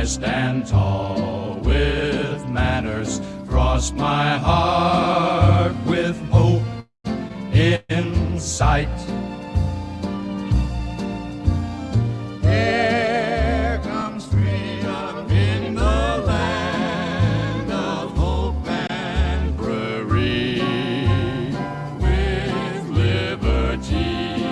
stand tall with manners, cross my heart with hope in sight. Here comes freedom in the land of hope and prairie, with liberty.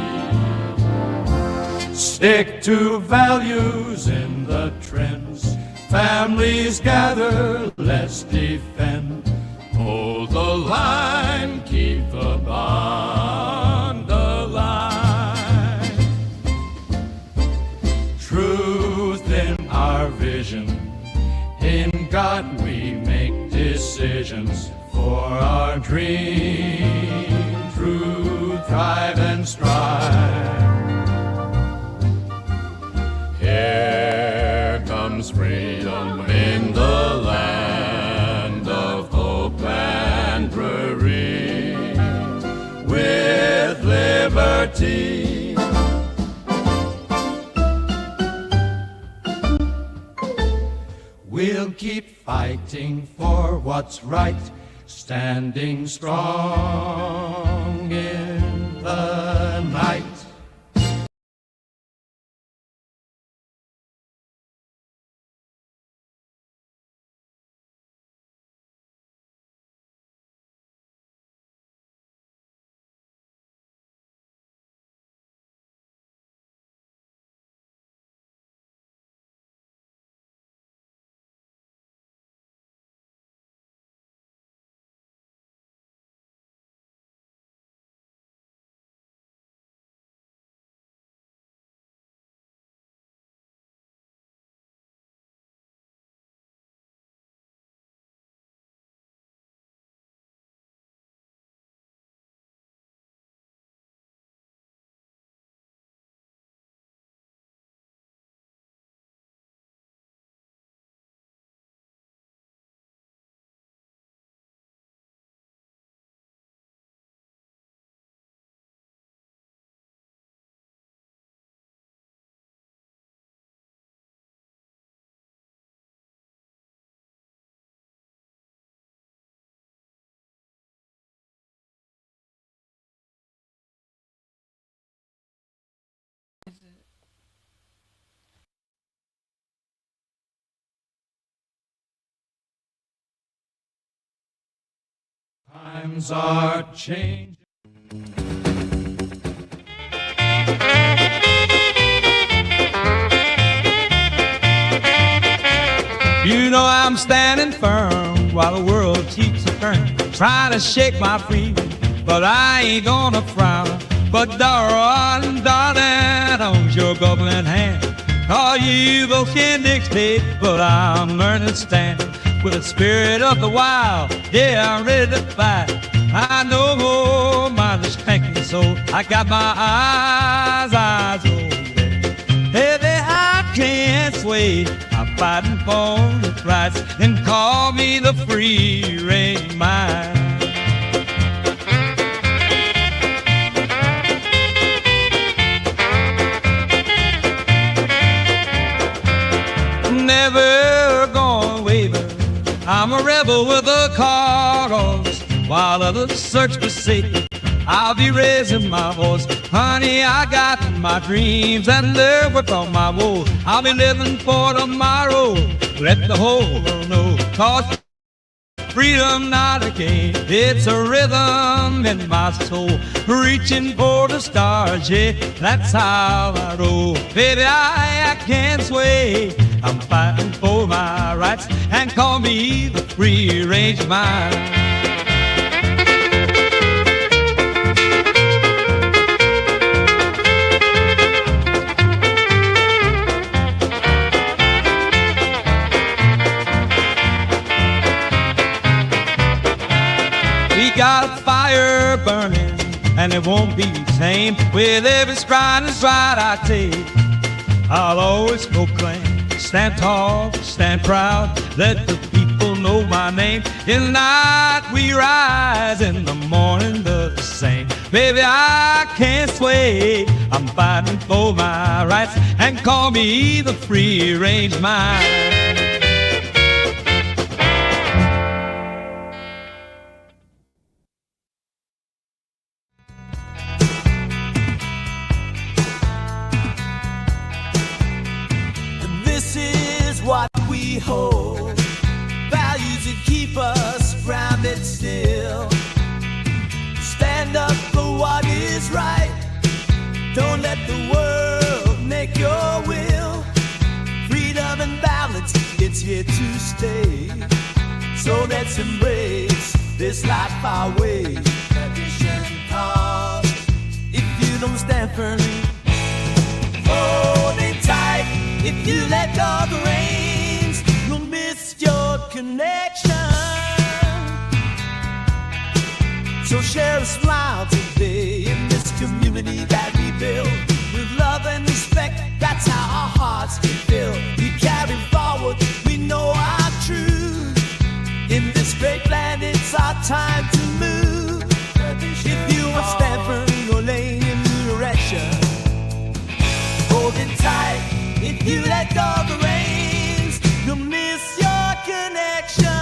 Stick to values in the trends, families gather, let's defend. Hold the line, keep the bond alive. Truth in our vision, in God we make decisions for our dream. True, thrive and strive. Here comes freedom in the land of hope and prairie, with liberty. We'll keep fighting for what's right, standing strong in the night. Times are changing. You know I'm standing firm while the world keeps a turning, trying to shake my freedom, but I ain't gonna frown. But darling, darling, hold your goblin hand. All you both can dictate, but I'm learning to stand with the spirit of the wild. Yeah, I'm ready to fight. I know more mindless cranking soul. I got my eyes open. Heavy, I can't sway. I'm fighting for the rights, and call me the free range mind. Never gonna waver. I'm a rebel with a cause. While others search for safety, I'll be raising my voice. Honey, I got my dreams and live with all my woes. I'll be living for tomorrow. Let the whole world know. Cause freedom not a game, it's a rhythm in my soul. Reaching for the stars, yeah, that's how I roll. Baby, I can't sway. I'm fighting for my rights, and call me the free range mind. We got a fire burning, and it won't be tame. With every stride and stride I take, I'll always proclaim. Stand tall, stand proud, let the people know my name. In the night we rise, in the morning the same. Baby, I can't sway. I'm fighting for my rights, and call me the free-range mind. This is what we hold, values that keep us grounded still. Stand up for what is right, don't let the world make your will. Freedom and balance, it's here to stay. So let's embrace this life our way. Tradition calls, if you don't stand firmly, hold it tight. If you let go of the reins, you'll miss your connection. So share a smile today in this community that we build. With love and respect, that's how our hearts get filled. We carry forward, we know our truth. In this great land, it's our time to move. If you will stand firm in your lane, in new direction, hold it tight. If you let go of the reins, you'll miss your connection.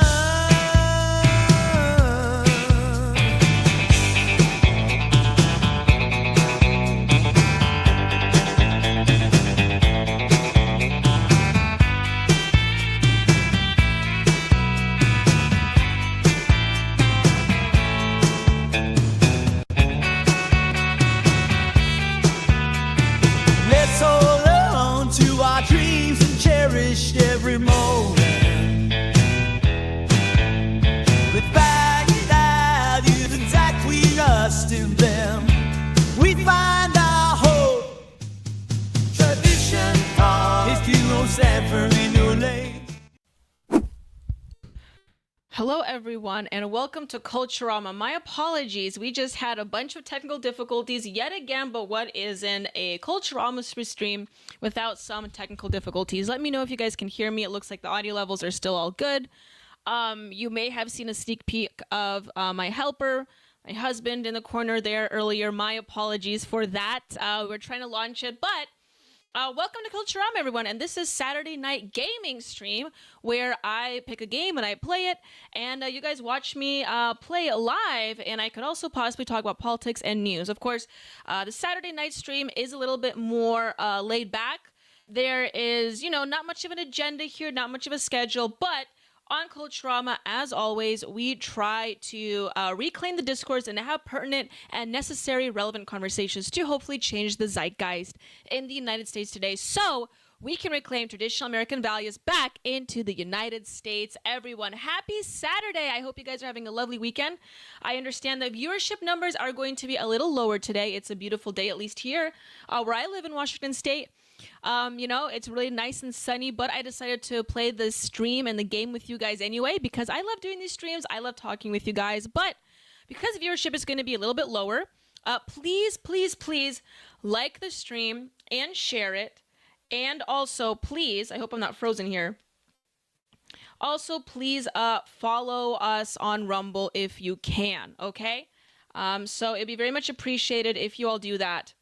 Let's hold on to our dreams and cherish every moment. With values intact between us and them, we find our hope. Tradition calls, if you don't stand firm in your lane. Hello everyone and welcome to Culturama. My apologies, we just had a bunch of technical difficulties yet again, but what is in a Culturama stream without some technical difficulties? Let me know if you guys can hear me. It looks like the audio levels are still all good. You may have seen a sneak peek of my helper, my husband in the corner there earlier. My apologies for that. We're trying to launch it, but welcome to Culturama, everyone, and this is Saturday night gaming stream where I pick a game and I play it, and you guys watch me play live, and I could also possibly talk about politics and news. Of course, the Saturday night stream is a little bit more laid back. There is, not much of an agenda here, not much of a schedule, but on Culturama, as always, we try to reclaim the discourse and have pertinent and necessary relevant conversations to hopefully change the zeitgeist in the United States today so we can reclaim traditional American values back into the United States. Everyone, happy Saturday. I hope you guys are having a lovely weekend. I understand the viewership numbers are going to be a little lower today. It's a beautiful day, at least here where I live in Washington State. It's really nice and sunny, but I decided to play the stream and the game with you guys anyway because I love doing these streams. I love talking with you guys, but because viewership is going to be a little bit lower, please, please, please like the stream and share it. And also, please, I hope I'm not frozen here. Also, please follow us on Rumble if you can, okay? So it'd be very much appreciated if you all do that.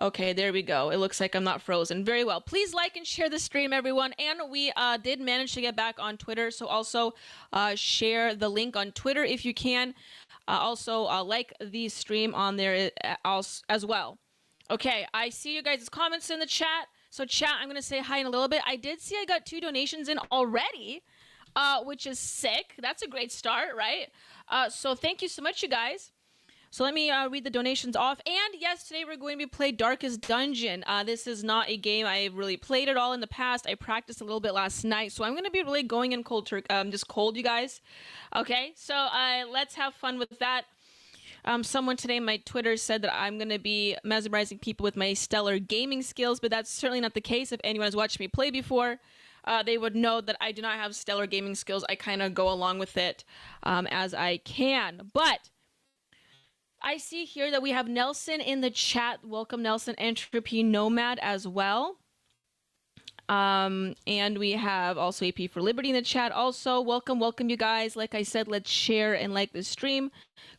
Okay, there we go. It looks like I'm not frozen. Very well. Please like and share the stream, everyone. And we did manage to get back on Twitter, so also share the link on Twitter if you can. Also, like the stream on there as well. Okay, I see you guys' comments in the chat. So chat, I'm going to say hi in a little bit. I did see I got 2 donations in already, which is sick. That's a great start, right? So thank you so much, you guys. So let me read the donations off. And yes, today we're going to be playing Darkest Dungeon. This is not a game I've really played at all in the past. I practiced a little bit last night. So I'm going to be really going in cold, just cold, you guys. Okay, so let's have fun with that. Someone today on my Twitter said that I'm going to be mesmerizing people with my stellar gaming skills, but that's certainly not the case. If anyone has watched me play before, they would know that I do not have stellar gaming skills. I kind of go along with it as I can. But I see here that we have Nelson in the chat. Welcome, Nelson. Entropy Nomad as well. And we have also AP for Liberty in the chat. Also, welcome you guys. Like I said, let's share and like this stream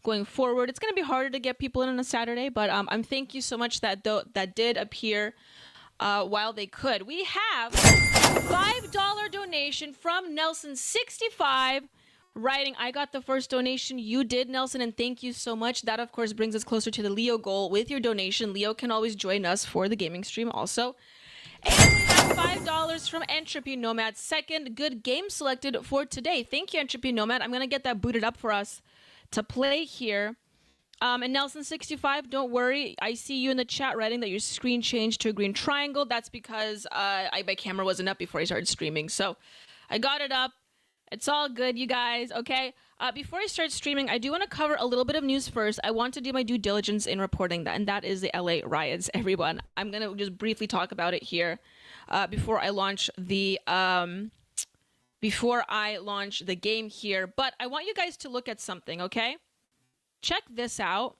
going forward. It's going to be harder to get people in on a Saturday, but I'm thank you so much that did appear while they could. We have $5 donation from Nelson65 writing, I got the first donation. You did, Nelson, and thank you so much. That, of course, brings us closer to the Leo goal with your donation. Leo can always join us for the gaming stream also. And we have $5 from Entropy Nomad. Second good game selected for today. Thank you, Entropy Nomad. I'm going to get that booted up for us to play here. And Nelson65, don't worry. I see you in the chat writing that your screen changed to a green triangle. That's because my camera wasn't up before I started streaming. So I got it up. It's all good, you guys, okay? Before I start streaming, I do want to cover a little bit of news first. I want to do my due diligence in reporting that, and that is the LA riots, everyone. I'm going to just briefly talk about it here before I launch the game here. But I want you guys to look at something, okay? Check this out.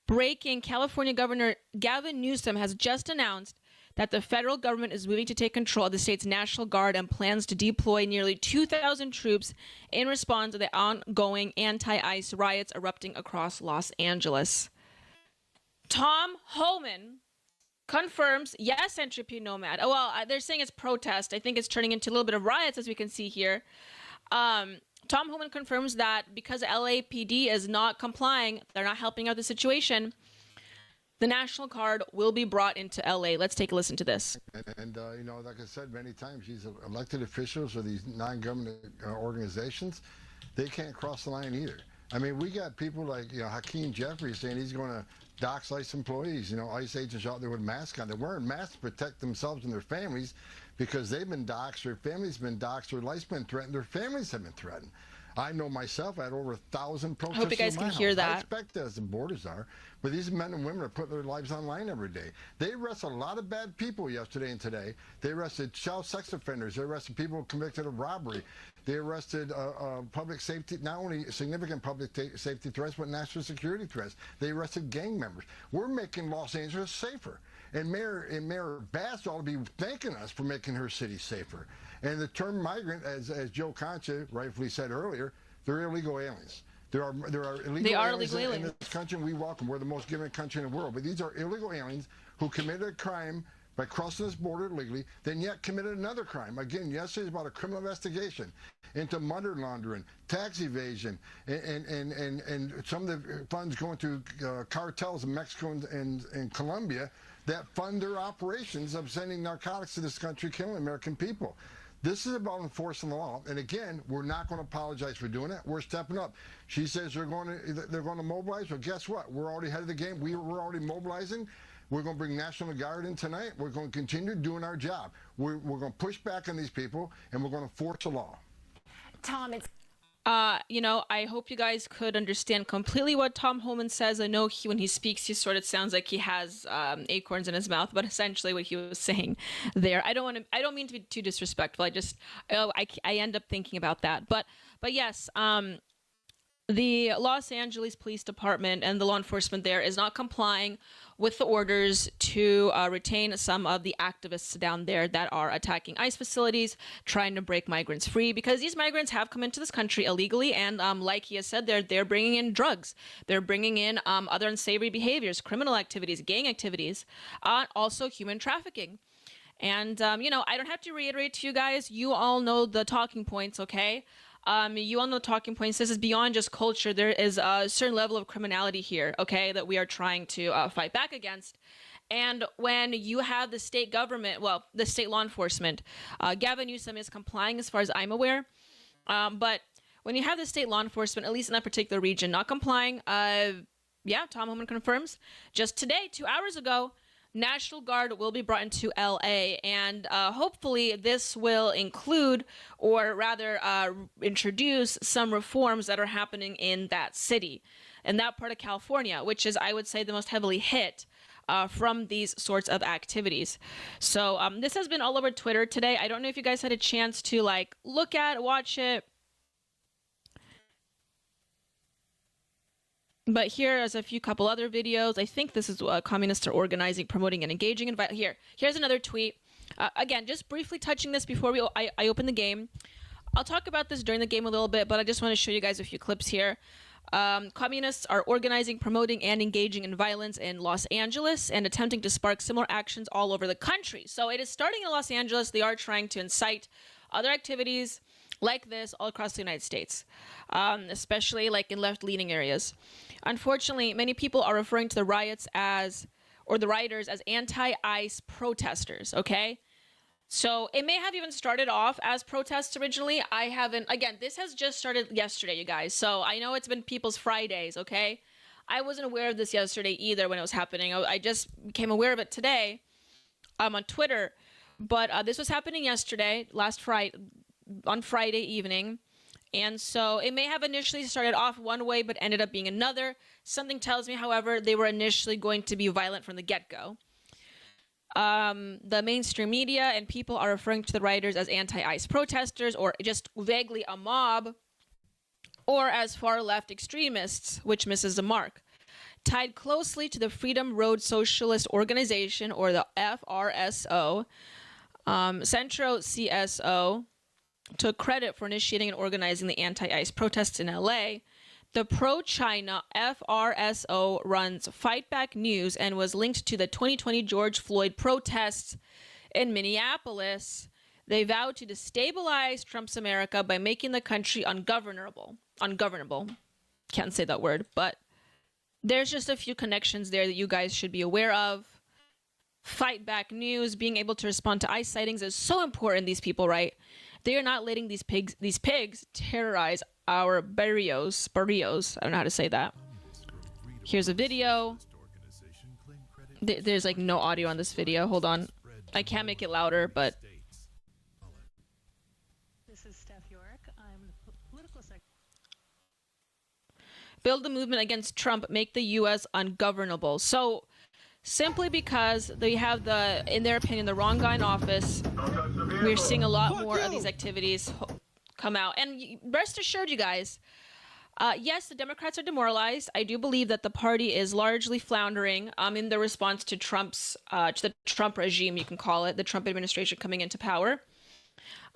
Breaking, California Governor Gavin Newsom has just announced that the federal government is moving to take control of the state's National Guard and plans to deploy nearly 2,000 troops in response to the ongoing anti-ICE riots erupting across Los Angeles. Tom Homan confirms, yes, Entropy Nomad. Oh, well, they're saying it's protest. I think it's turning into a little bit of riots, as we can see here. Tom Homan confirms that because LAPD is not complying, they're not helping out the situation, the National Guard will be brought into LA. Let's take a listen to this. And like I said many times, these elected officials or these non-government organizations, they can't cross the line either. I mean, we got people like, Hakeem Jeffries saying he's going to dox ICE employees, ICE agents out there with masks on. They're wearing masks to protect themselves and their families because they've been doxxed, their families been doxxed, their life's been threatened, their families have been threatened. I know myself, I had over 1,000 protests. I hope you guys can hear that. I expect as the borders are, but these men and women are putting their lives online every day. They arrested a lot of bad people yesterday and today. They arrested child sex offenders. They arrested people convicted of robbery. They arrested public safety, not only significant public safety threats, but national security threats. They arrested gang members. We're making Los Angeles safer. And Mayor Bass ought to be thanking us for making her city safer. And the term migrant, as Joe Concha rightfully said earlier, they're illegal aliens. There are illegal aliens in this country, and we welcome. We're the most giving country in the world. But these are illegal aliens who committed a crime by crossing this border illegally, then yet committed another crime. Again, yesterday's about a criminal investigation into money laundering, tax evasion, and some of the funds going to cartels in Mexico and Colombia that fund their operations of sending narcotics to this country, killing American people. This is about enforcing the law, and again, we're not going to apologize for doing it. We're stepping up. She says they're going to mobilize. Well, guess what? We're already ahead of the game. We're already mobilizing. We're going to bring National Guard in tonight. We're going to continue doing our job. We're going to push back on these people, and we're going to force the law. Tom, it's I hope you guys could understand completely what Tom Homan says. I know when he speaks, he sort of sounds like he has acorns in his mouth, but essentially what he was saying there. I don't mean to be too disrespectful. I end up thinking about that. But yes, the Los Angeles Police Department and the law enforcement there is not complying with the orders to retain some of the activists down there that are attacking ICE facilities, trying to break migrants free, because these migrants have come into this country illegally, and like he has said, they're bringing in drugs, they're bringing in other unsavory behaviors, criminal activities, gang activities, also human trafficking. And I don't have to reiterate to you guys, you all know the talking points, okay? You all know talking points. This is beyond just culture. There is a certain level of criminality here, okay, that we are trying to fight back against. And when you have the state government, the state law enforcement, Gavin Newsom is complying as far as I'm aware. But when you have the state law enforcement, at least in that particular region, not complying, Tom Homan confirms, just today, 2 hours ago, National Guard will be brought into LA, and hopefully this will include, or rather introduce, some reforms that are happening in that city, in that part of California, which is, I would say, the most heavily hit from these sorts of activities. So this has been all over Twitter today. I don't know if you guys had a chance to watch it. But here is a couple other videos. I think this is communists are organizing, promoting, and engaging in violence. Here's another tweet. Again, just briefly touching this before I open the game. I'll talk about this during the game a little bit, but I just want to show you guys a few clips here. Communists are organizing, promoting, and engaging in violence in Los Angeles and attempting to spark similar actions all over the country. So it is starting in Los Angeles. They are trying to incite other activities like this all across the United States, especially like in left-leaning areas. Unfortunately, many people are referring to the rioters as anti-ICE protesters, okay? So it may have even started off as protests originally. Again, this has just started yesterday, you guys. So I know it's been People's Fridays, okay? I wasn't aware of this yesterday either when it was happening. I just became aware of it today on Twitter. But this was happening yesterday, on Friday evening. And so it may have initially started off one way, but ended up being another. Something tells me, however, they were initially going to be violent from the get-go. The mainstream media and people are referring to the rioters as anti-ICE protesters, or just vaguely a mob, or as far-left extremists, which misses the mark. Tied closely to the Freedom Road Socialist Organization, or the FRSO, Centro CSO took credit for initiating and organizing the anti-ICE protests in LA. The pro-China FRSO runs Fight Back News and was linked to the 2020 George Floyd protests in Minneapolis. They vowed to destabilize Trump's America by making the country ungovernable. Can't say that word, but there's just a few connections there that you guys should be aware of. Fight Back News, being able to respond to ICE sightings is so important, these people, right? They are not letting these pigs terrorize our barrios. I don't know how to say that. Here's a video. There's like no audio on this video. Hold on. I can't make it louder, but... This is Steph York. I'm the political secretary. Build the movement against Trump, make the U.S. ungovernable. So, simply because they have in their opinion, the wrong guy in office, we're seeing a lot more of these activities come out. And rest assured, you guys, yes, the Democrats are demoralized. I do believe that the party is largely floundering in the response to the Trump regime, you can call it, the Trump administration coming into power.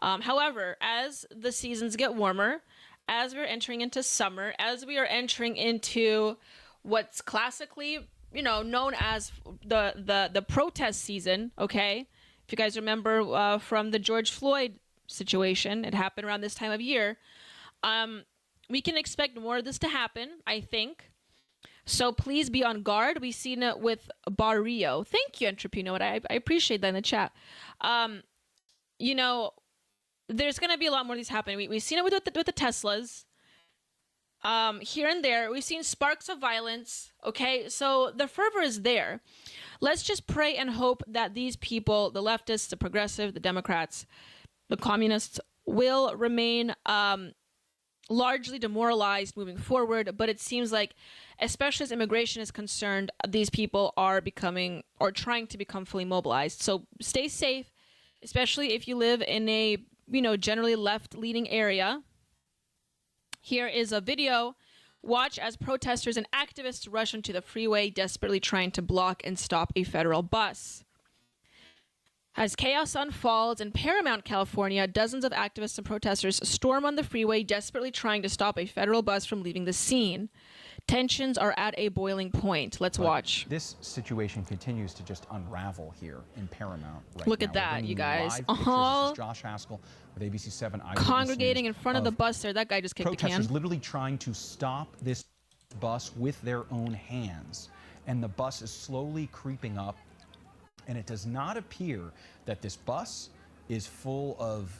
However, as the seasons get warmer, as we're entering into summer, as we are entering into what's classically, known as the protest season, okay? If you guys remember from the George Floyd situation, it happened around this time of year. We can expect more of this to happen, I think. So please be on guard. We've seen it with Barrio. Thank you, Entrepreneur. I appreciate that in the chat. There's going to be a lot more of these happening. We've seen it with the Teslas. Here and there, we've seen sparks of violence, okay? So the fervor is there. Let's just pray and hope that these people, the leftists, the progressive, the Democrats, the communists, will remain largely demoralized moving forward. But it seems like, especially as immigration is concerned, these people are becoming or trying to become fully mobilized. So stay safe, especially if you live in a, generally left-leaning area. Here is a video. Watch as protesters and activists rush onto the freeway, desperately trying to block and stop a federal bus. As chaos unfolds in Paramount, California, dozens of activists and protesters storm on the freeway, desperately trying to stop a federal bus from leaving the scene. Tensions are at a boiling point. Let's watch. This situation continues to just unravel here in Paramount right Look now. at that, you guys. This is Josh Haskell with ABC7 Eyewitness congregating in News front of the bus there. That guy just kicked the can. Protesters literally trying to stop this bus with their own hands. And the bus is slowly creeping up. And it does not appear that this bus is full of,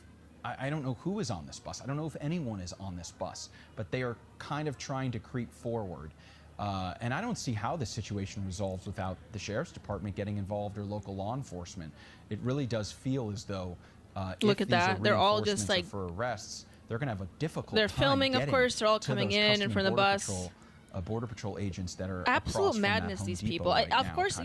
I don't know who is on this bus. I don't know if anyone is on this bus, but they are kind of trying to creep forward. And I don't see how this situation resolves without the sheriff's department getting involved or local law enforcement. It really does feel as though look at that. They're all just like for arrests, they're going to have a difficult they're time filming, of course. They're all coming in front of the bus. Border Patrol agents that are absolute madness. These people, right of now, course,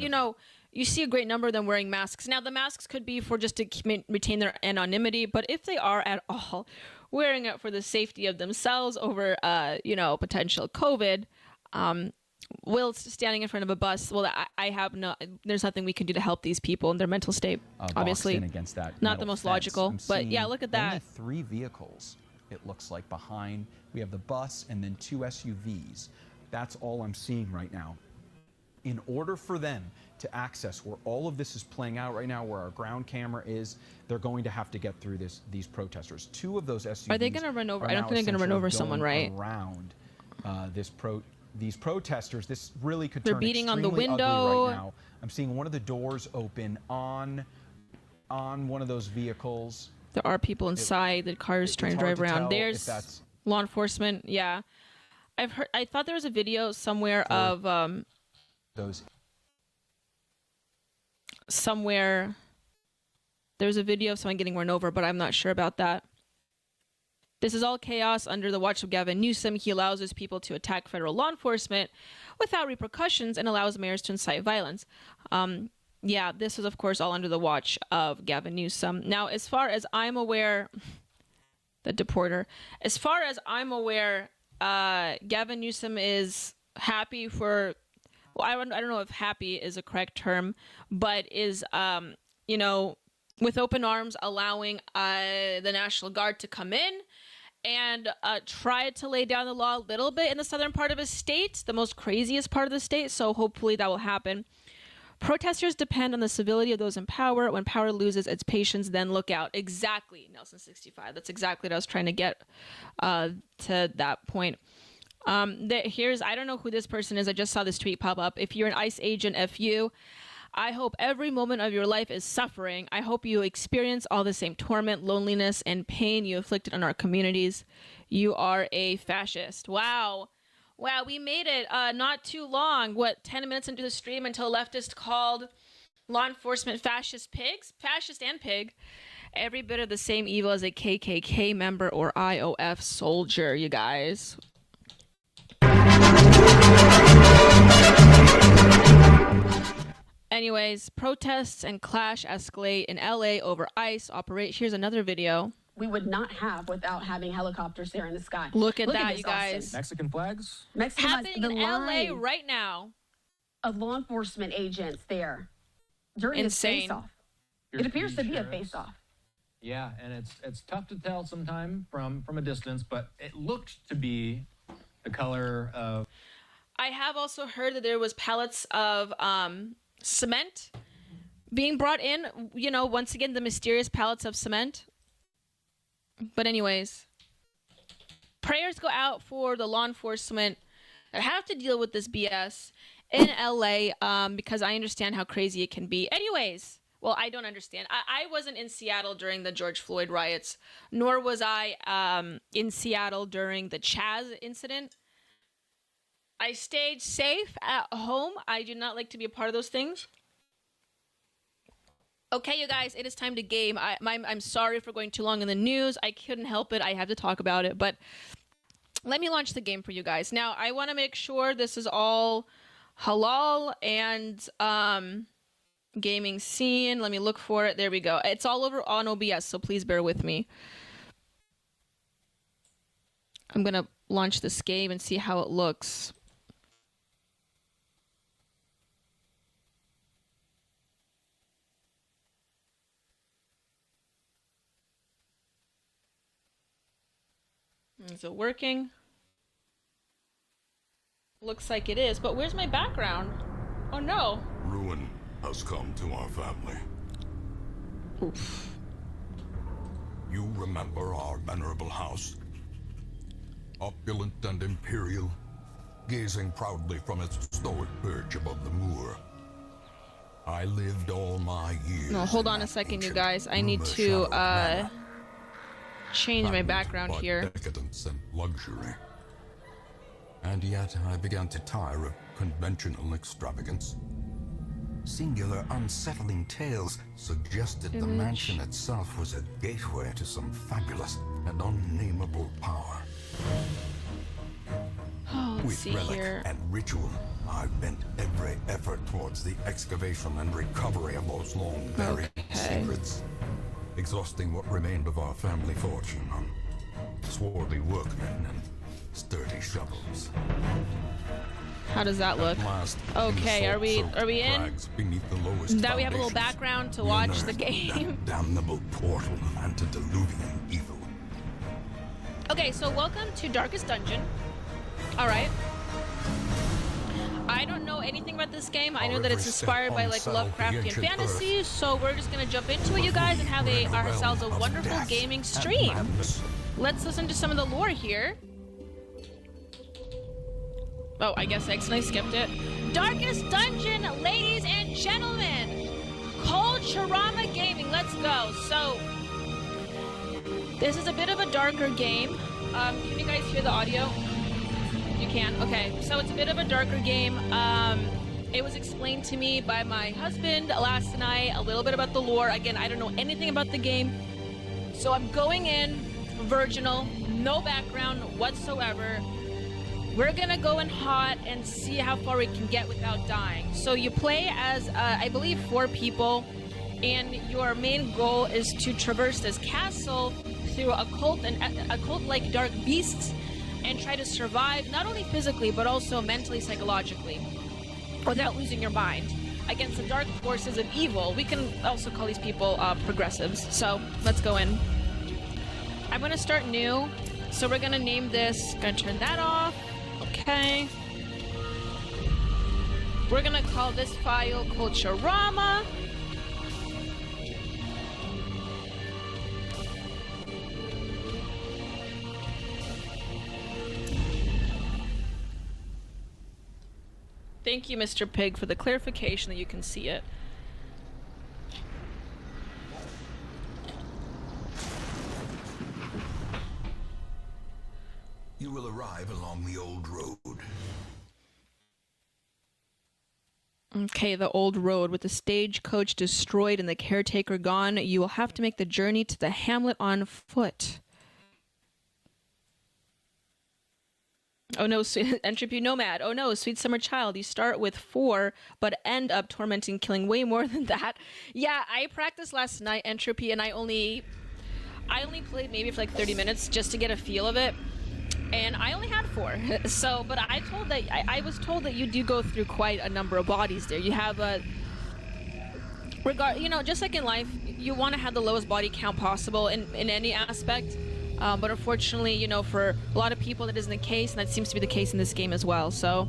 you see a great number of them wearing masks. Now, the masks could be for just to retain their anonymity, but if they are at all wearing it for the safety of themselves over, potential COVID, Will's standing in front of a bus. Well, I have no. There's nothing we can do to help these people in their mental state. Obviously, boxed in against that not metal the most fence. logical. I'm But yeah, seeing look at only that. 3 vehicles. It looks like behind. We have the bus and then 2 SUVs. That's all I'm seeing right now. In order for them to access where all of this is playing out right now, where our ground camera is, they're going to have to get through these protesters. 2 of those SUVs. Are they going to run over? are I don't now think they're going to run essentially over someone, going right? Around these protesters. This really could They're turn beating on the extremely ugly window. right now. I'm seeing one of the doors open on one of those vehicles. There are people inside. The cars trying to drive around. There's that's law enforcement. Yeah, I've heard. I thought there was a video somewhere of those. somewhere. There's a video of someone getting run over, but I'm not sure about that. This is all chaos under the watch of Gavin Newsom. He allows his people to attack federal law enforcement without repercussions and allows mayors to incite violence. Yeah, this is, of course, all under the watch of Gavin Newsom. Now, as far as I'm aware, the deporter, as far as I'm aware, Gavin Newsom is happy for, well, I don't know if happy is a correct term, but is, you know, with open arms allowing the National Guard to come in and try to lay down the law a little bit in the southern part of his state, the most craziest part of the state, so hopefully that will happen. Protesters depend on the civility of those in power. When power loses its patience, then look out. Exactly, Nelson 65. That's exactly what I was trying to get to that point. Here's, I don't know who this person is. I just saw this tweet pop up. If you're an ICE agent, F you. I hope every moment of your life is suffering. I hope you experience all the same torment, loneliness, and pain you inflicted on our communities. You are a fascist. Wow. Wow, we made it not too long. 10 minutes into the stream until a leftist called law enforcement fascist pigs? Fascist and pig. Every bit of the same evil as a KKK member or IOF soldier, you guys. Anyways, protests and clash escalate in LA over ICE operate. Here's another video. We would not have without having helicopters there in the sky. Look at that, this, you guys. Austin. Mexican flags? Mexican Happening flags, in the LA line right now. of law enforcement agents there during Insane. this face-off. It appears to be a face-off. Yeah, and it's tough to tell sometime from a distance, but it looked to be the color of... I have also heard that there was pallets of cement being brought in. You know, once again, the mysterious pallets of cement. But anyways, prayers go out for the law enforcement that have to deal with this BS in LA because I understand how crazy it can be. Anyways, well, I don't understand. I wasn't in Seattle during the George Floyd riots, nor was I in Seattle during the Chaz incident. I stayed safe at home. I do not like to be a part of those things. Okay, you guys, it is time to game. I'm sorry for going too long in the news. I couldn't help it. I have to talk about it. But let me launch the game for you guys. Now, I want to make sure this is all halal and gaming scene. Let me look for it. There we go. It's all over on OBS, so please bear with me. I'm going to launch this game and see how it looks. Is it working? Looks like it is, but where's my background? Oh no. Ruin has come to our family. Oof. You remember our venerable house? Opulent and imperial, gazing proudly from its stoic perch above the moor. I lived all my years. No, hold on a second, you guys. I need to change my background here. Decadence and luxury. And yet I began to tire of conventional extravagance. Singular, unsettling tales suggested the mansion itself was a gateway to some fabulous and unnameable power. Oh, let's With see relic here. and ritual, I've bent every effort towards the excavation and recovery of those long buried secrets, exhausting what remained of our family fortune on swarthy workmen and sturdy shovels. How does that look? At last, Okay, in are we salt-soaked in? crags beneath the lowest Now we have a little foundations, background to we watch the unearthed game. that damnable portal antediluvian evil. Okay, so welcome to Darkest Dungeon. All right. I don't know anything about this game. I know that it's inspired by like Lovecraftian fantasy, so we're just gonna jump into it, you guys, and have ourselves a wonderful gaming stream. Let's listen to some of the lore here. Oh, I guess I accidentally skipped it. Darkest Dungeon, ladies and gentlemen. Culturama Gaming, let's go. So, this is a bit of a darker game. Can you guys hear the audio? You can? Okay, so it's a bit of a darker game. It was explained to me by my husband last night, a little bit about the lore. Again, I don't know anything about the game. So I'm going in virginal, no background whatsoever. We're gonna go in hot and see how far we can get without dying. So you play as, I believe, 4 people, and your main goal is to traverse this castle through occult-like dark beasts and try to survive, not only physically, but also mentally, psychologically, without losing your mind against the dark forces of evil. We can also call these people progressives. So let's go in. I'm gonna start new. So we're gonna name this, gonna turn that off. Okay. We're gonna call this file Culturama. Thank you, Mr. Pig, for the clarification that you can see it. You will arrive along the old road. Okay, the old road. With the stagecoach destroyed and the caretaker gone, you will have to make the journey to the hamlet on foot. Oh no, sweet Entropy Nomad. Oh no, Sweet Summer Child. You start with 4, but end up tormenting, killing way more than that. Yeah, I practiced last night, Entropy, and I only played maybe for like 30 minutes just to get a feel of it. And I only had 4. So, but I was told that you do go through quite a number of bodies there. You have a just like in life, you want to have the lowest body count possible in any aspect. But unfortunately, for a lot of people that isn't the case, and that seems to be the case in this game as well. So,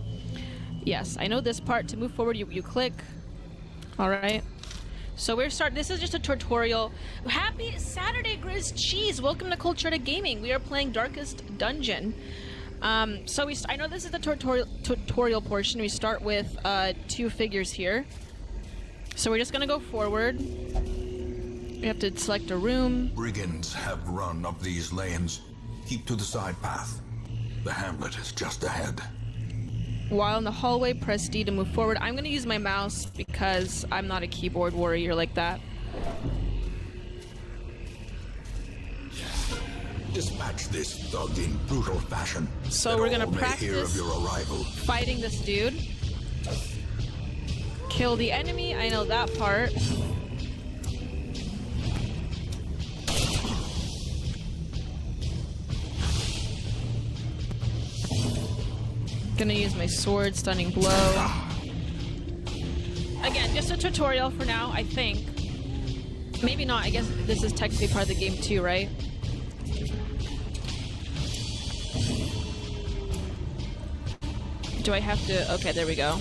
yes, I know this part. To move forward, you click. All right. So this is just a tutorial. Happy Saturday, Grizz Cheese. Welcome to Cultura Gaming. We are playing Darkest Dungeon. So I know this is the tutorial portion. We start with 2 figures here. So we're just gonna go forward. We have to select a room. Brigands have run up these lanes. Keep to the side path. The hamlet is just ahead. While in the hallway, press D to move forward. I'm going to use my mouse because I'm not a keyboard warrior like that. Dispatch this thug in brutal fashion. So we're going to practice hear of your arrival. Fighting this dude. Kill the enemy. I know that part. Gonna use my sword, stunning blow. Again, just a tutorial for now, I think. Maybe not, I guess this is technically part of the game too, right? Do I have to? Okay, there we go.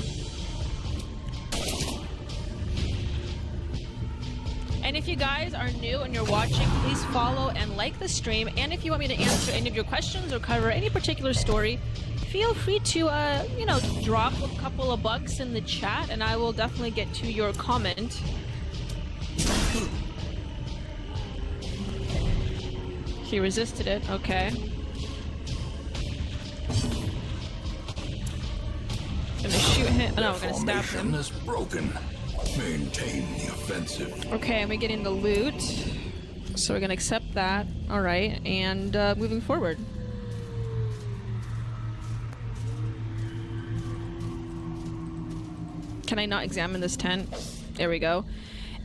And if you guys are new and you're watching, please follow and like the stream. And if you want me to answer any of your questions or cover any particular story, feel free to, drop a couple of bucks in the chat, and I will definitely get to your comment. He resisted it. Okay. Gonna shoot him. Oh, no, we're gonna stab him. Is broken. Maintain the offensive. Okay, and we're getting the loot. So we're gonna accept that. All right, and moving forward. Can I not examine this tent? There we go.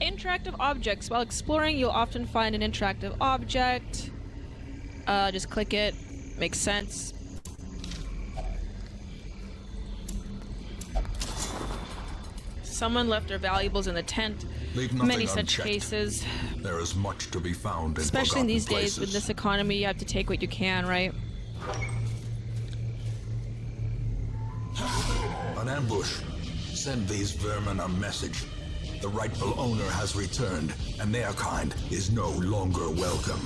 Interactive objects. While exploring, you'll often find an interactive object. Just click it. Makes sense. Someone left their valuables in the tent. Leave nothing Many such unchecked. cases. There is much to be found in Especially in these forgotten days with places. this economy, you have to take what you can, right? An ambush. Send these vermin a message. The rightful owner has returned, and their kind is no longer welcome.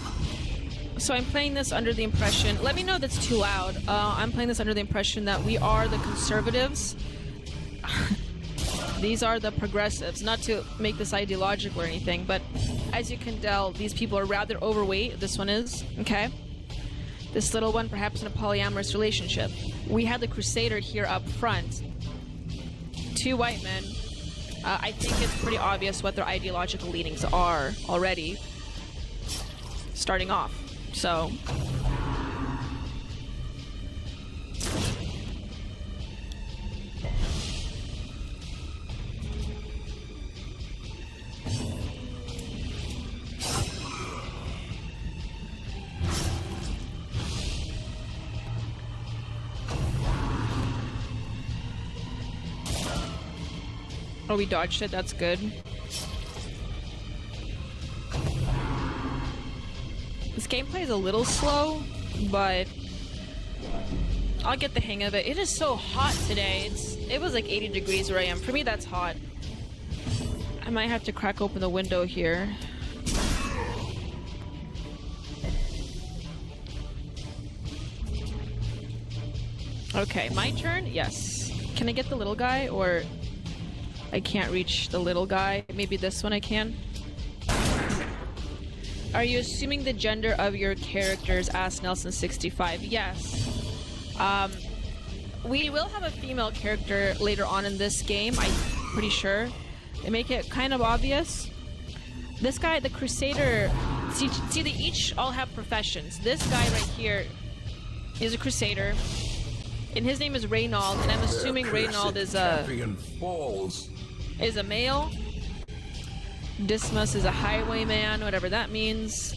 So I'm playing this under the impression, let me know if that's too loud. I'm playing this under the impression that we are the conservatives. These are the progressives. Not to make this ideological or anything, but as you can tell, these people are rather overweight. This one is, okay? This little one perhaps in a polyamorous relationship. We had the Crusader here up front. 2 white men. I think it's pretty obvious what their ideological leanings are already. Starting off. So... Oh, we dodged it. That's good. This gameplay is a little slow, but I'll get the hang of it. It is so hot today. It was like 80 degrees where I am. For me, that's hot. I might have to crack open the window here. Okay, my turn? Yes. Can I get the little guy, or... I can't reach the little guy. Maybe this one I can. Are you assuming the gender of your characters? Asked Nelson65. Yes. We will have a female character later on in this game, I'm pretty sure. They make it kind of obvious. This guy, the Crusader... See, they each all have professions. This guy right here is a Crusader. And his name is Reynold, and I'm assuming Reynold is a male. Dismas is a highwayman, whatever that means.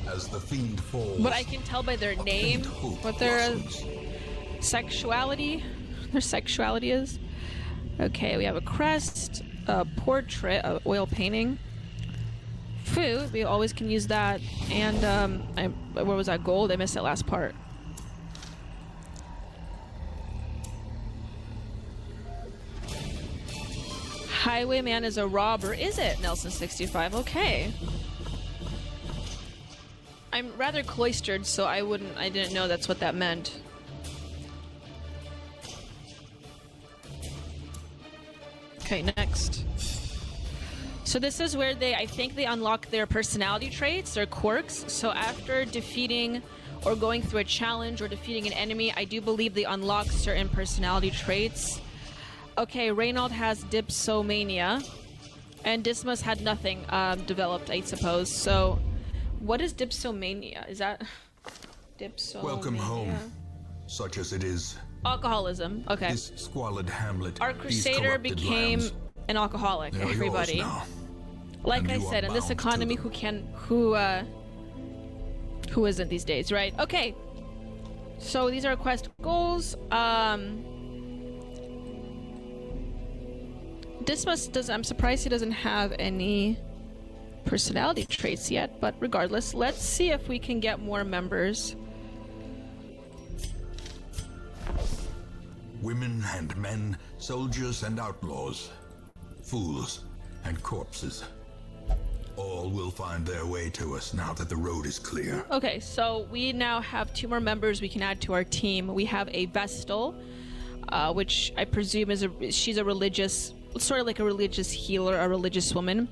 As the fiend falls, But I can tell by their name what their sexuality is. Okay, we have a crest, a portrait, an oil painting. Food, we always can use that. And where was that? Gold? I missed that last part. Highwayman is a robber. Is it? Nelson65. Okay. I'm rather cloistered, so I didn't know that's what that meant. Okay, next. So this is where I think they unlock their personality traits, their quirks. So after defeating or going through a challenge or defeating an enemy, I do believe they unlock certain personality traits. Okay, Reynold has dipsomania, and Dismas had nothing developed, I suppose. So what is dipsomania? Is that dipsomania? welcome home, such as it is. Alcoholism. Okay. This squalid hamlet. Our Crusader became an alcoholic. They're Everybody. yours now. Like And I you are said, in this bound to economy, them. who isn't these days, right? Okay. So these are quest goals. Dismas I'm surprised he doesn't have any personality traits yet, but regardless, let's see if we can get more members. Women and men, soldiers and outlaws, fools and corpses. All will find their way to us now that the road is clear. Okay, so we now have 2 more members we can add to our team. We have a Vestal, which I presume is she's a religious, sort of like a religious healer, a religious woman.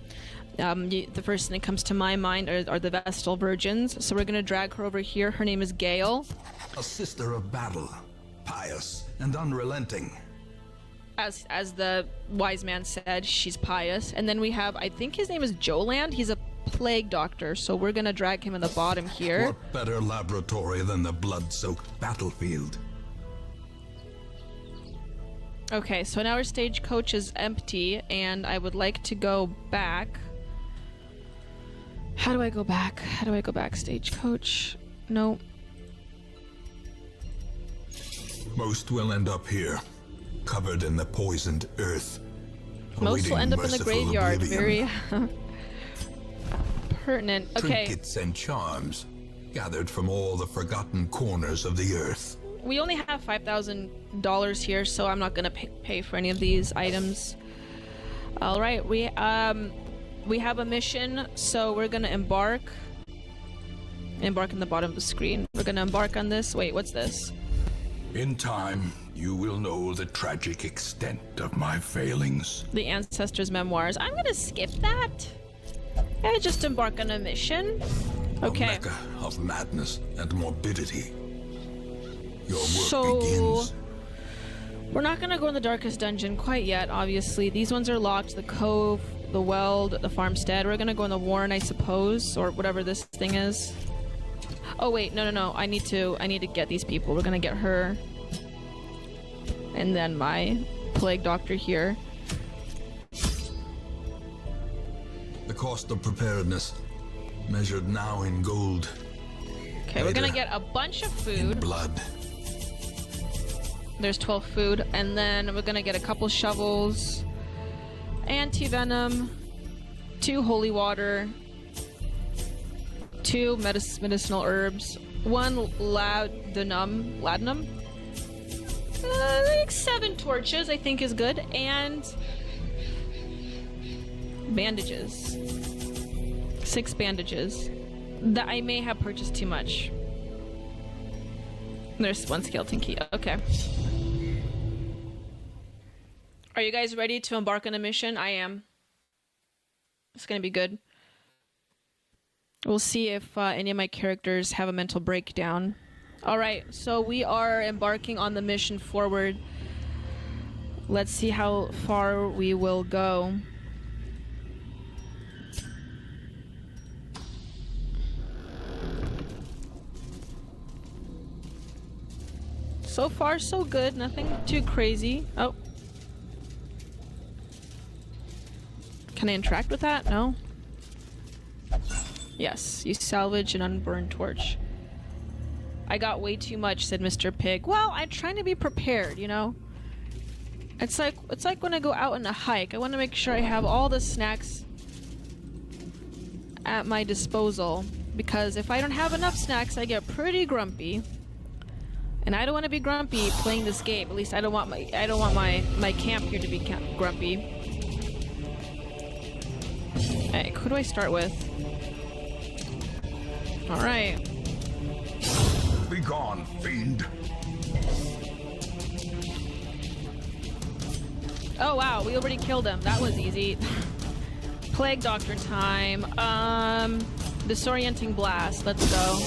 The first thing that comes to my mind are the Vestal Virgins. So we're gonna drag her over here. Her name is Gale. A sister of battle, pious and unrelenting. As the wise man said, she's pious. And then we have, I think his name is Joland. He's a plague doctor, so we're gonna drag him in the bottom here. What better laboratory than the blood-soaked battlefield? Okay, so now our stagecoach is empty, and I would like to go back. How do I go back? Stagecoach? No. Most will end up here, covered in the poisoned earth. Most will end up in the merciful graveyard. oblivion. Very pertinent. Okay. Trinkets and charms, gathered from all the forgotten corners of the earth. We only have $5,000 here, so I'm not gonna pay for any of these items. All right, we have a mission, so we're gonna embark. Embark in the bottom of the screen. We're gonna embark on this. Wait, what's this? In time, you will know the tragic extent of my failings. The Ancestors' Memoirs. I'm gonna skip that. I just embark on a mission. Okay. A mecca of madness and morbidity. Your work So, begins. we're not gonna go in the darkest dungeon quite yet, obviously. These ones are locked. The Cove, the Weld, the Farmstead. We're gonna go in the Warren, I suppose, or whatever this thing is. Oh wait, no. I need to get these people. We're gonna get her. And then my plague doctor here. The cost of preparedness, measured now in gold. Okay, we're gonna get a bunch of In food. blood. There's 12 food, and then we're gonna get a couple shovels, anti-venom, 2 holy water, 2 medicinal herbs, 1 laudanum, like 7 torches I think is good, and bandages, 6 bandages. That I may have purchased too much. There's 1 skeleton key. Okay. Are you guys ready to embark on a mission? I am. It's gonna be good. We'll see if any of my characters have a mental breakdown. Alright, so we are embarking on the mission forward. Let's see how far we will go. So far, so good. Nothing too crazy. Oh. Can I interact with that? No? Yes. You salvage an unburned torch. I got way too much, said Mr. Pig. Well, I'm trying to be prepared, you know? It's like when I go out on a hike. I want to make sure I have all the snacks at my disposal. Because if I don't have enough snacks, I get pretty grumpy. And I don't want to be grumpy playing this game. At least I don't want my camp here to be grumpy. Hey, who do I start with? All right. Be gone, fiend. Oh wow, we already killed him. That was easy. Plague Doctor time. Disorienting blast. Let's go.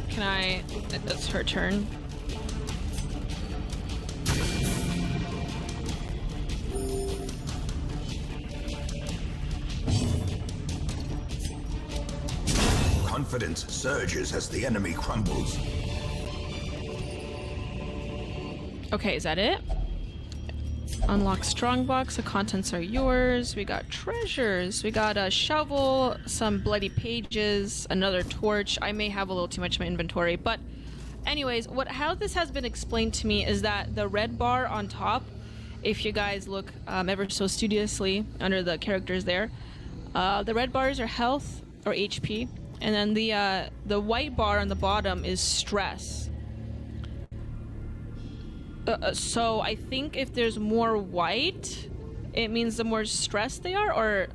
Can I? That's her turn. Confidence surges as the enemy crumbles. Okay, is that it? Unlock strongbox. The contents are yours. We got treasures. We got a shovel, some bloody pages, another torch. I may have a little too much in my inventory, but anyways, how this has been explained to me is that the red bar on top, if you guys look ever so studiously under the characters there, the red bars are health or HP, and then the white bar on the bottom is stress. So I think if there's more white, it means the more stressed they are, or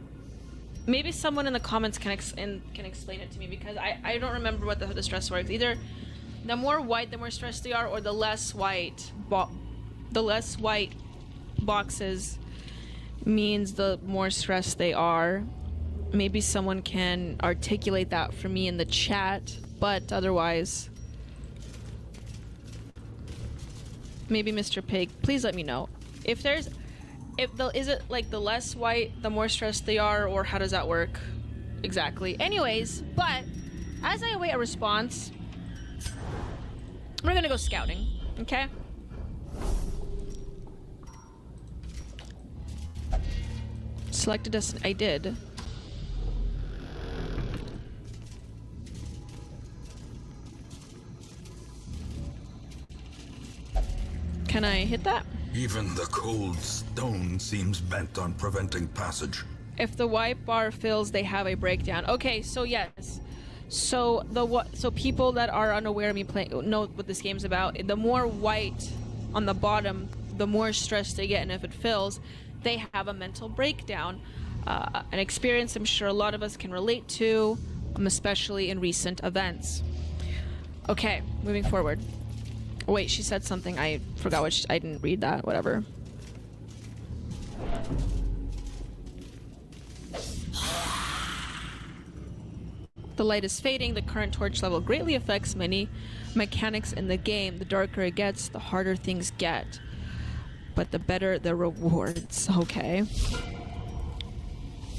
maybe someone in the comments can explain it to me, because I don't remember what the stress works. Either the more white, the more stressed they are, or the less white boxes means the more stressed they are. Maybe someone can articulate that for me in the chat, but otherwise, maybe Mr. Pig, please let me know. Is it like the less white, the more stressed they are, or how does that work exactly? Anyways, but as I await a response, we're gonna go scouting, okay? Select a destination. I did. Can I hit that? Even the cold stone seems bent on preventing passage. If the white bar fills, they have a breakdown. Okay, so yes. So people that are unaware of me playing know what this game's about. The more white on the bottom, the more stress they get, and if it fills, they have a mental breakdown. An experience I'm sure a lot of us can relate to, especially in recent events. Okay, moving forward. Wait, she said something. I forgot what I didn't read that. Whatever. The light is fading. The current torch level greatly affects many mechanics in the game. The darker it gets, the harder things get. But the better the rewards. Okay.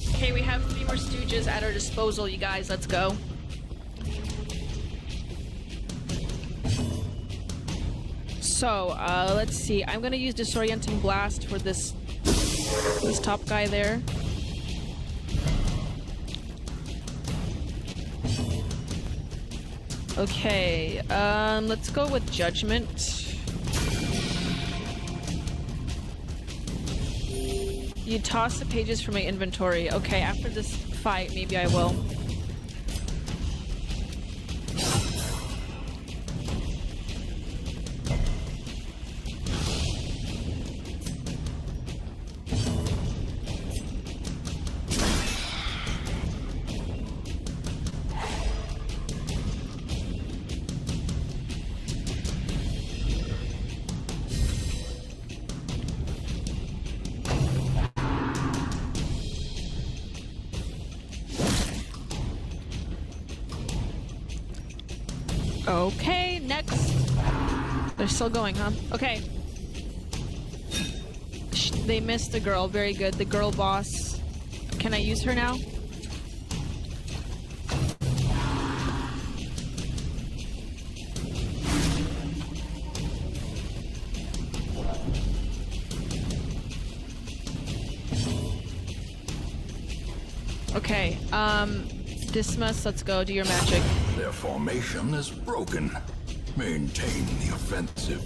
Okay, we have 3 more stooges at our disposal, you guys. Let's go. So, let's see. I'm gonna use Disorienting Blast for this top guy there. Okay, let's go with Judgment. You toss the pages from my inventory. Okay, after this fight, maybe I will. Okay, next. They're still going, huh? Okay. They missed the girl. Very good. The girl boss. Can I use her now? Okay, Dismas, let's go. Do your magic. Their formation is broken. Maintain the offensive.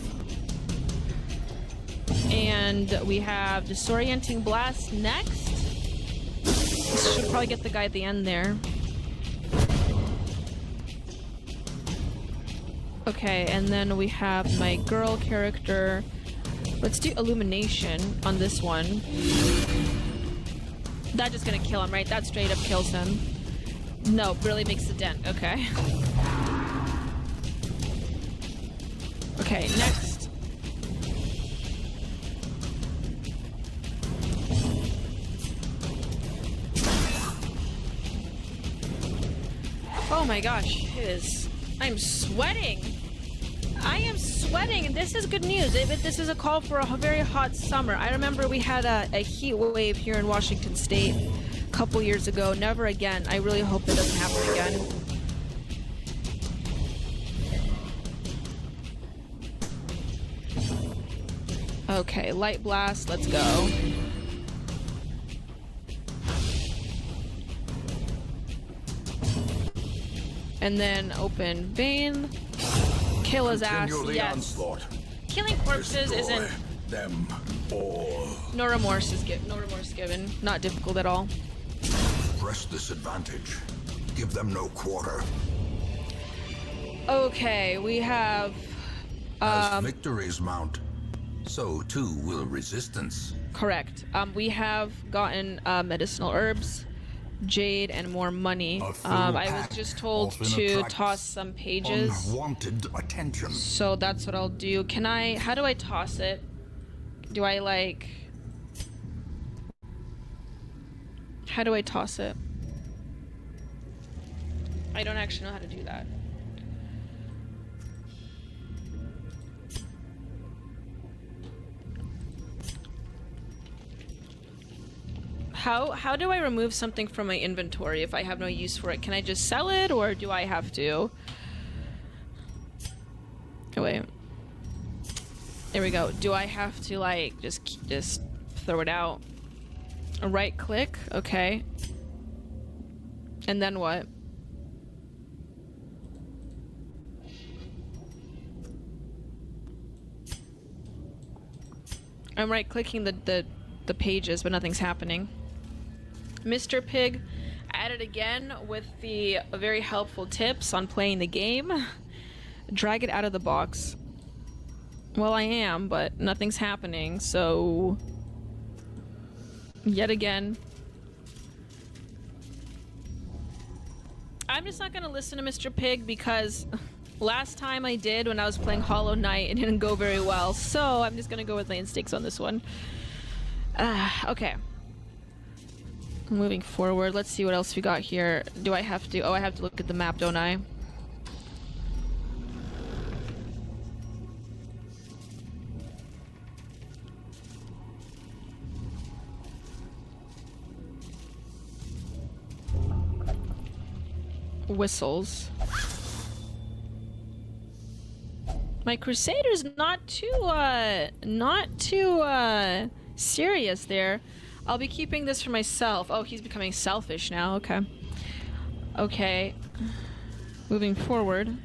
And we have Disorienting Blast next. This should probably get the guy at the end there. Okay, and then we have my girl character. Let's do Illumination on this one. That's just gonna kill him, right? That straight up kills him. No, really makes a dent. Okay. Okay, next. Oh my gosh, it is. I'm sweating. I am sweating, and this is good news. This is a call for a very hot summer. I remember we had a heat wave here in Washington State a couple years ago. Never again. I really hope it doesn't happen again. Okay, Light Blast, let's go. And then open vein. Kill his ass, yes. Onslaught. Killing corpses Destroy isn't... them all. No remorse given. Not difficult at all. Press this advantage. Give them no quarter. Okay, we have... As victories mount, so too will resistance. Correct. We have gotten medicinal herbs, jade, and more money. I was just told to toss some pages. Unwanted attention. So that's what I'll do. Can I... How do I toss it? Do I, like... How do I toss it? I don't actually know how to do that. How do I remove something from my inventory if I have no use for it? Can I just sell it, or do I have to? Oh, wait. There we go. Do I have to, like, just throw it out? A right click? Okay. And then what? I'm right-clicking the pages, but nothing's happening. Mr. Pig at it again with the very helpful tips on playing the game. Drag it out of the box. Well, I am, but nothing's happening, so... Yet again. I'm just not gonna listen to Mr. Pig because last time I did when I was playing Hollow Knight, it didn't go very well, so I'm just gonna go with my instincts on this one. Okay. Moving forward, let's see what else we got here. Do I have to... Oh, I have to look at the map, don't I? Whistles. My Crusader's not too serious there. I'll be keeping this for myself. Oh, he's becoming selfish now. Okay. Okay. Moving forward.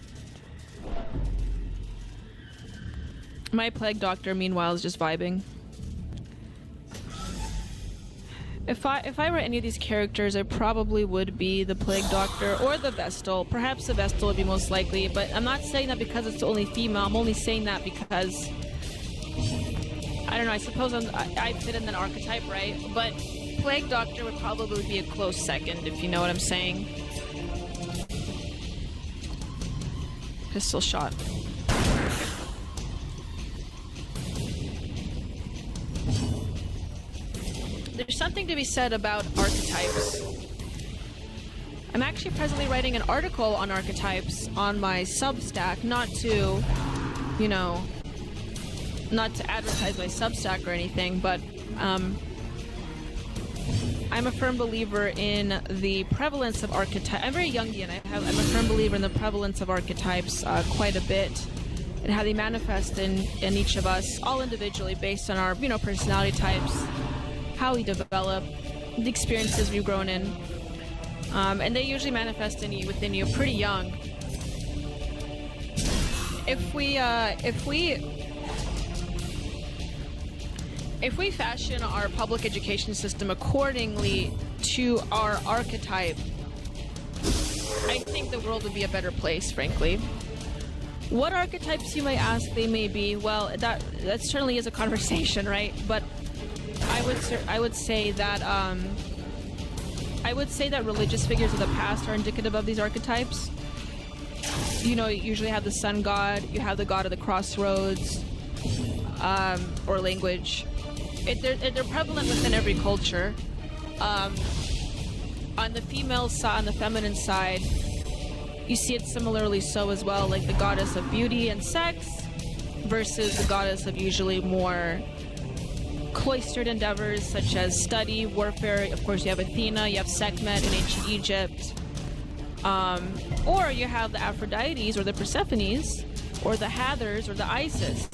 My Plague Doctor, meanwhile, is just vibing. If I were any of these characters, I probably would be the Plague Doctor or the Vestal. Perhaps the Vestal would be most likely, but I'm not saying that because it's the only female. I'm only saying that because... I don't know, I suppose I fit in that archetype, right? But Plague Doctor would probably be a close second, if you know what I'm saying. Pistol shot. There's something to be said about archetypes. I'm actually presently writing an article on archetypes on my Substack, not to, you know, not to advertise my Substack or anything, but I'm a firm believer in the prevalence of archetypes. I'm very Jungian. I'm a firm believer in the prevalence of archetypes quite a bit, and how they manifest in each of us, all individually, based on our, you know, personality types, how we develop, the experiences we've grown in, and they usually manifest within you pretty young. If we fashion our public education system accordingly to our archetype, I think the world would be a better place, frankly. What archetypes, you may ask, they may be? Well, that certainly is a conversation, right? But I would say that religious figures of the past are indicative of these archetypes. You know, you usually have the sun god, you have the god of the crossroads, or language. They're prevalent within every culture. On the female side, on the feminine side, you see it similarly so as well, like the goddess of beauty and sex versus the goddess of usually more cloistered endeavors such as study, warfare. Of course, you have Athena, you have Sekhmet in ancient Egypt. Or you have the Aphrodites or the Persephones, or the Hathors or the Isis.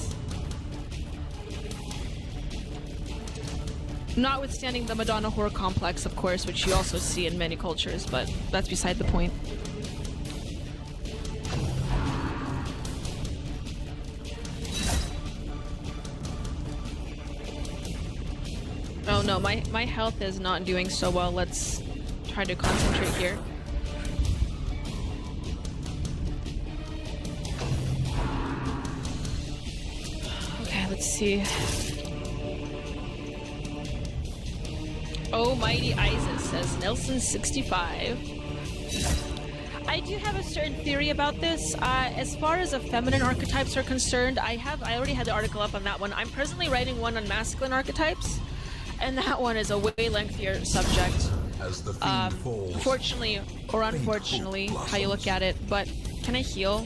Notwithstanding the Madonna whore complex, of course, which you also see in many cultures, but that's beside the point. Oh no, my health is not doing so well. Let's try to concentrate here. Okay, let's see. Oh, Mighty Isis, says Nelson65. I do have a certain theory about this. As far as the feminine archetypes are concerned, I already had the article up on that one. I'm presently writing one on masculine archetypes, and that one is a way lengthier subject. As the fiend falls, fortunately or unfortunately, how you look at it. But can I heal?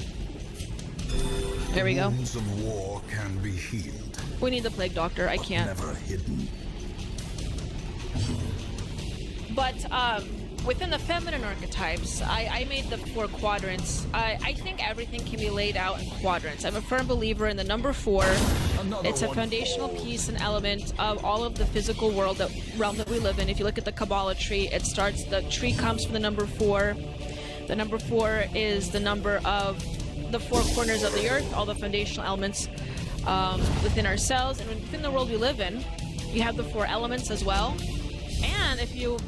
There we go. Wounds of war can be healed. We need the Plague Doctor. I can't. Never hidden. But within the feminine archetypes, I made the 4 quadrants. I think everything can be laid out in quadrants. I'm a firm believer in the number 4. It's a foundational piece and element of all of the physical realm that we live in. If you look at the Kabbalah tree, the tree comes from the number 4. The number 4 is the number of the 4 corners of the earth, all the foundational elements. within ourselves and within the world we live in. You have the 4 elements as well. And if you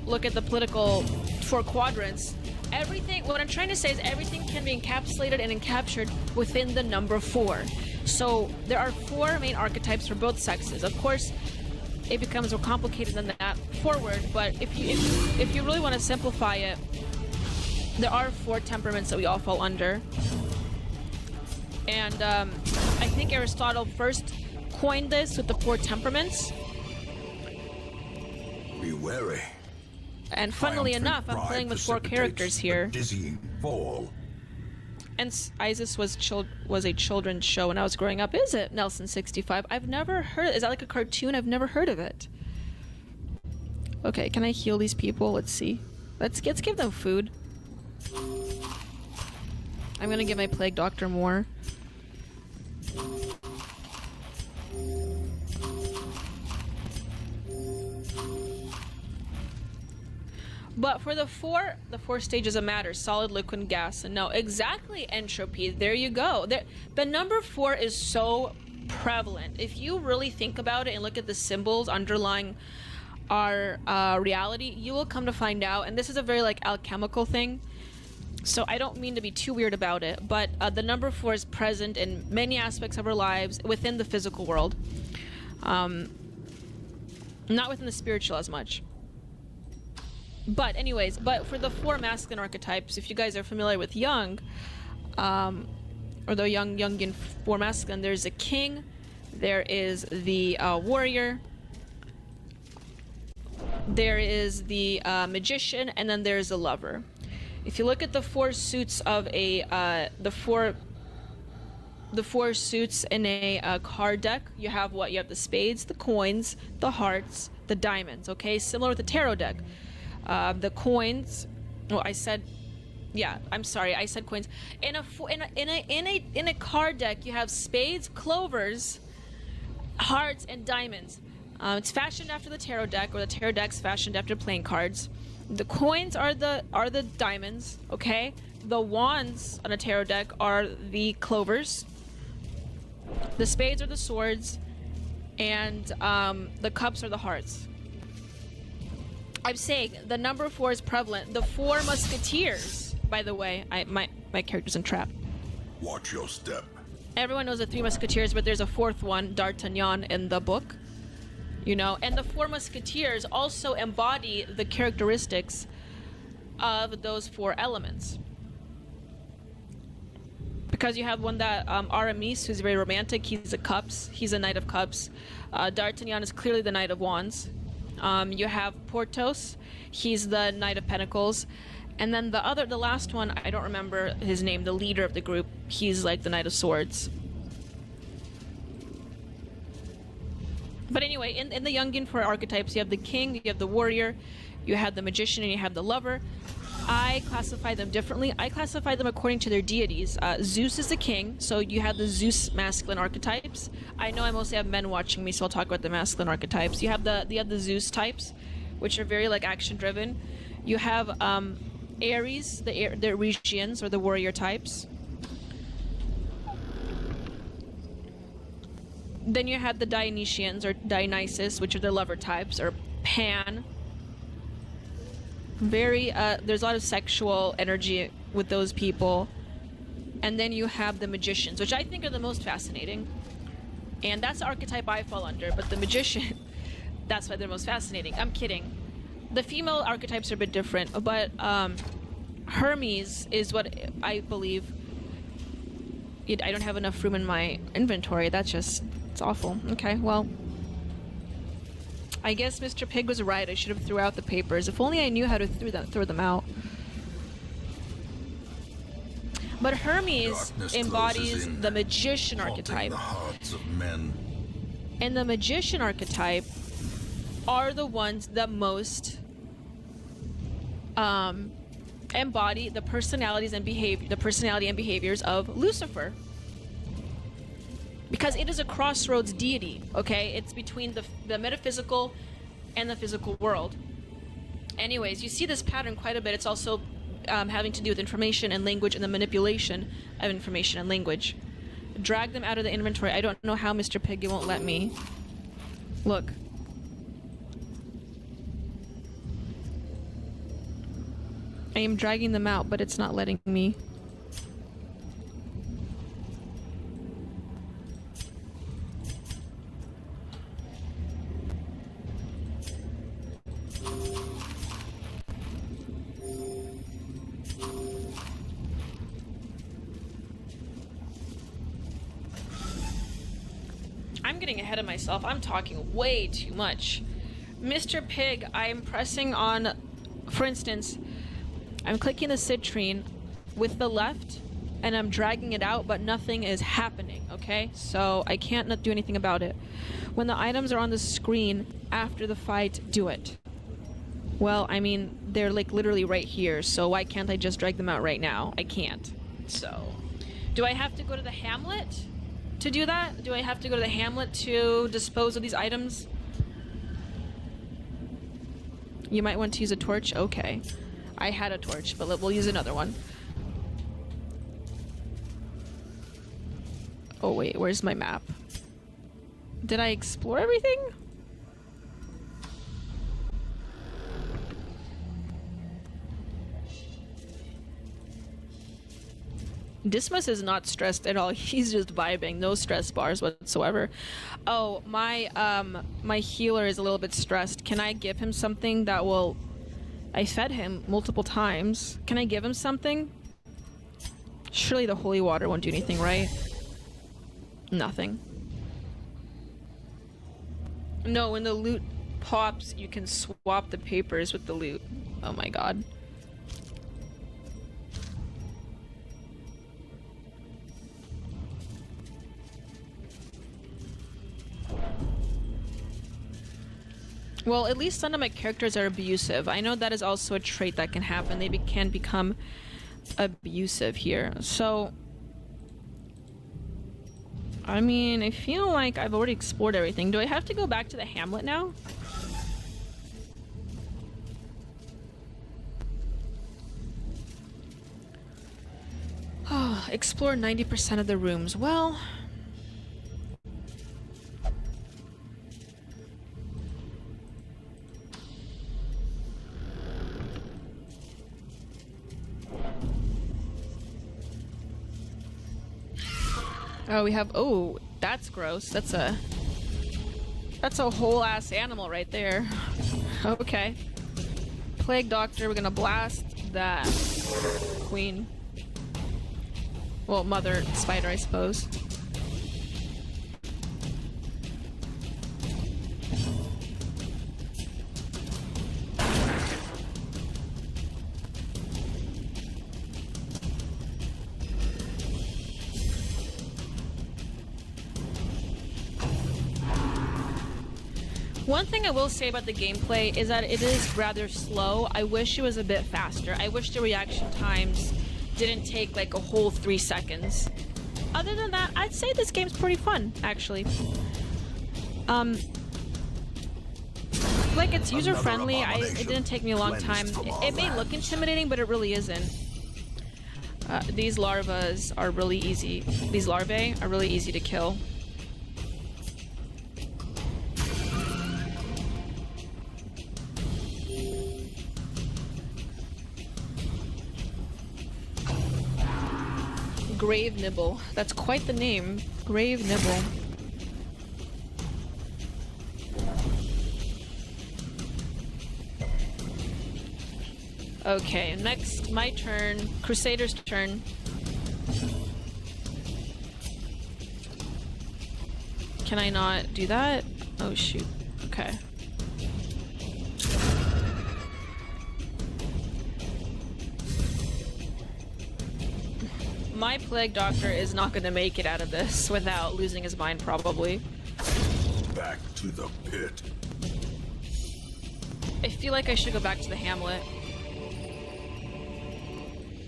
look at the political 4 quadrants, everything, what I'm trying to say is everything can be encapsulated and encaptured within the number 4. So there are 4 main archetypes for both sexes. Of course, it becomes more complicated than that forward, but if you really want to simplify it, there are 4 temperaments that we all fall under. And I think Aristotle first coined this with the 4 temperaments. Be wary. And funnily enough, I'm playing with 4 characters here. Dizzying fall. And Isis was a children's show when I was growing up. Is it, Nelson 65? I've never heard. Is that like a cartoon? I've never heard of it. Okay, can I heal these people? Let's see. Let's give them food. I'm gonna give my plague doctor more. But for the 4 stages of matter, solid, liquid, and gas, and no, exactly, entropy, there you go. The number 4 is so prevalent. If you really think about it and look at the symbols underlying our reality, you will come to find out, and this is a very alchemical thing, so I don't mean to be too weird about it, but the number 4 is present in many aspects of our lives within the physical world. Not within the spiritual as much. But anyways, for the 4 masculine archetypes, if you guys are familiar with Jung, or the Jungian 4 masculine, there's a king, there is the warrior, there is the magician, and then there's a lover. If you look at the 4 suits of the 4 suits in a card deck, you have what? You have the spades, the coins, the hearts, the diamonds. Okay, similar with the tarot deck. The coins. Oh, I said coins. In a card deck, you have spades, clovers, hearts, and diamonds. It's fashioned after the tarot deck, or the tarot deck's fashioned after playing cards. The coins are the diamonds. Okay. The wands on a tarot deck are the clovers. The spades are the swords, and the cups are the hearts. I'm saying the number 4 is prevalent. The 4 musketeers, by the way, my character's in trap. Watch your step. Everyone knows the 3 musketeers, but there's a 4th one, D'Artagnan, in the book. And the 4 musketeers also embody the characteristics of those 4 elements. Because you have one that Aramis, who's very romantic. He's a knight of cups. D'Artagnan is clearly the knight of wands. You have Porthos, he's the Knight of Pentacles, and then the last one, I don't remember his name, the leader of the group, he's like the Knight of Swords. But anyway, in the Jungian 4 archetypes, you have the king, you have the warrior, you have the magician, and you have the lover. I classify them differently. I classify them according to their deities. Zeus is the king, so you have the Zeus masculine archetypes. I know I mostly have men watching me, so I'll talk about the masculine archetypes. You have the Zeus types, which are very action driven. You have Aries, the Rhegians, or the warrior types. Then you have the Dionysians, or Dionysus, which are the lover types, or Pan. There's a lot of sexual energy with those people. And then you have the magicians, which I think are the most fascinating. And that's the archetype I fall under, but the magician, that's why they're most fascinating. I'm kidding. The female archetypes are a bit different, but Hermes is what I believe. I don't have enough room in my inventory. It's awful. Okay, well, I guess Mr. Pig was right. I should have threw out the papers. If only I knew how to throw them out. But Hermes embodies the magician archetype. The hearts of men. And the magician archetype are the ones that most embody the personality and behaviors of Lucifer. Because it is a crossroads deity, okay? It's between the metaphysical and the physical world. Anyways, you see this pattern quite a bit. It's also having to do with information and language and the manipulation of information and language. Drag them out of the inventory. I don't know how, Mr. Pig, it won't let me. Look. I am dragging them out, but it's not letting me. I'm getting ahead of myself. I'm talking way too much. Mr. Pig, I'm pressing on, for instance, I'm clicking the citrine with the left and I'm dragging it out, but nothing is happening, okay? So I can't not do anything about it. When the items are on the screen after the fight, do it. Well, I mean, they're like literally right here, so why can't I just drag them out right now? I can't. So, do I have to go to the Hamlet to do that? Do I have to go to the Hamlet to dispose of these items? You might want to use a torch? Okay. I had a torch, but we'll use another one. Oh wait, where's my map? Did I explore everything? Dismas is not stressed at all. He's just vibing. No stress bars whatsoever. Oh, my healer is a little bit stressed. Can I give him something that will... I fed him multiple times. Can I give him something? Surely the holy water won't do anything, right? Nothing. No, when the loot pops, you can swap the papers with the loot. Oh my god. Well, at least none of my characters are abusive. I know that is also a trait that can happen. They can become abusive here. So, I mean, I feel like I've already explored everything. Do I have to go back to the Hamlet now? Oh, explore 90% of the rooms. Well... Oh, we have... Oh, that's gross. That's a whole ass animal right there. Okay. Plague Doctor, we're gonna blast that queen. Well, mother spider, I suppose. One thing I will say about the gameplay is that it is rather slow. I wish it was a bit faster. I wish the reaction times didn't take like a whole 3 seconds. Other than that, I'd say this game's pretty fun, actually. Like, it's user-friendly. It didn't take me a long time. It may look intimidating, but it really isn't. These larvae are really easy. These larvae are really easy to kill. Grave Nibble. That's quite the name. Grave Nibble. Okay, next, my turn. Crusader's turn. Can I not do that? Oh, shoot. Okay. My Plague Doctor is not going to make it out of this without losing his mind, probably. Back to the pit. I feel like I should go back to the Hamlet.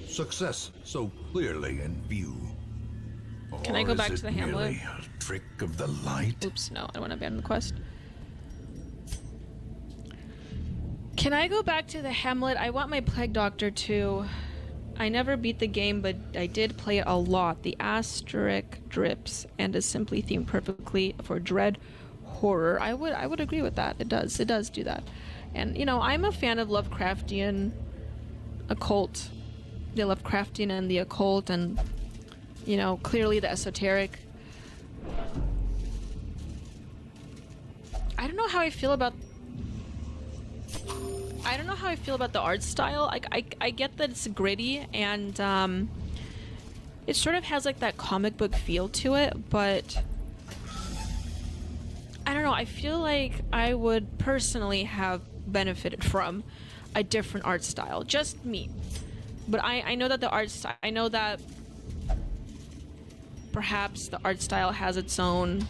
Success so clearly in view. Can I go back to the Hamlet? A trick of the light? Oops, no, I don't want to abandon the quest. Can I go back to the Hamlet? I want my Plague Doctor to I never beat the game, but I did play it a lot. The asterisk drips and is simply themed perfectly for dread horror. I would agree with that. It does do that. And you know, I'm a fan of Lovecraftian occult. The Lovecraftian and the occult, and you know, clearly the esoteric. I don't know how I feel about the art style. I get that it's gritty and it sort of has like that comic book feel to it, but I don't know, I feel like I would personally have benefited from a different art style. Just me. But I know that I know that perhaps the art style has its own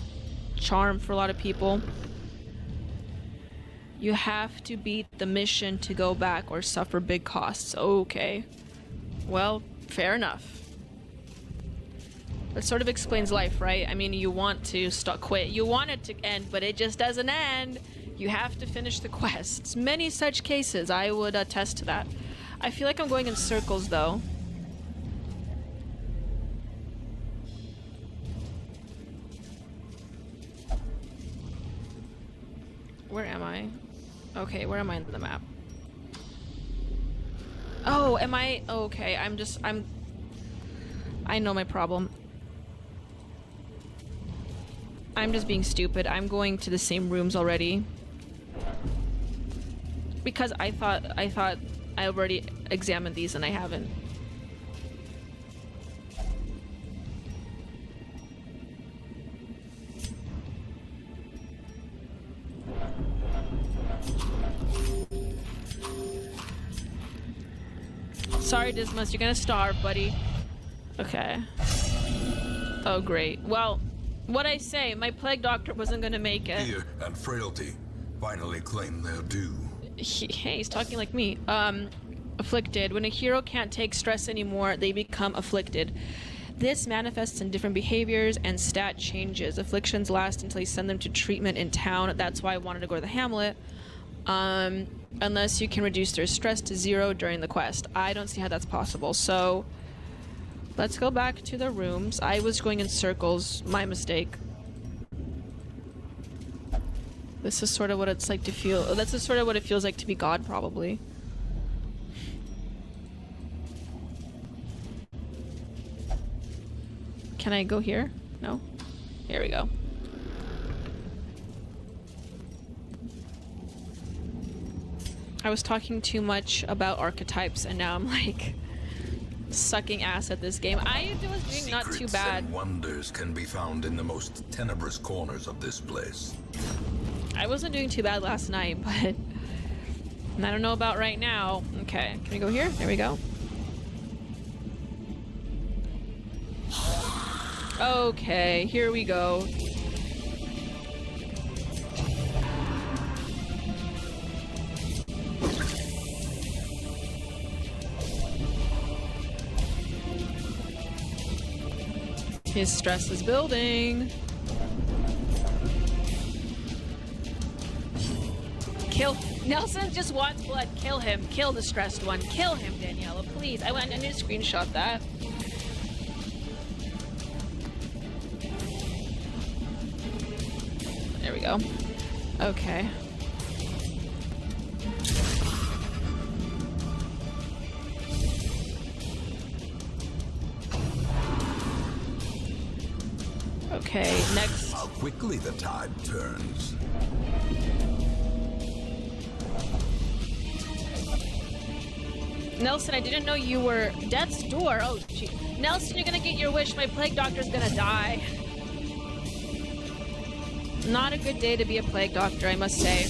charm for a lot of people. You have to beat the mission to go back or suffer big costs. Okay. Well, fair enough. That sort of explains life, right? I mean, you want to quit. You want it to end, but it just doesn't end. You have to finish the quests. Many such cases. I would attest to that. I feel like I'm going in circles, though. Where am I? Okay, where am I in the map? Oh, am I? Okay, I know my problem. I'm just being stupid. I'm going to the same rooms already. Because I thought I already examined these and I haven't. Sorry, Dismas, you're gonna starve, buddy. Okay. Oh, great. Well, what'd I say? My plague doctor wasn't gonna make it. Fear and frailty finally claim their due. Hey, he's talking like me. Afflicted. When a hero can't take stress anymore, they become afflicted. This manifests in different behaviors and stat changes. Afflictions last until you send them to treatment in town. That's why I wanted to go to the Hamlet. Unless you can reduce their stress to 0 during the quest. I don't see how that's possible. So, let's go back to the rooms. I was going in circles. My mistake. This is sort of what it's like to feel. That's sort of what it feels like to be God, probably. Can I go here? No? Here we go. I was talking too much about archetypes and now I'm like sucking ass at this game. I was doing not too bad. And wonders can be found in the most tenebrous corners of this place. I wasn't doing too bad last night, but I don't know about right now. Okay, can we go here? There we go. Okay, here we go. His stress is building. Kill. Nelson just wants blood. Kill him. Kill the stressed one. Kill him, Daniela, please. I need to screenshot that. There we go. Okay. Okay, next. How quickly the tide turns. Nelson, I didn't know you were death's door. Oh, gee. Nelson, you're gonna get your wish. My plague doctor's gonna die. Not a good day to be a plague doctor, I must say.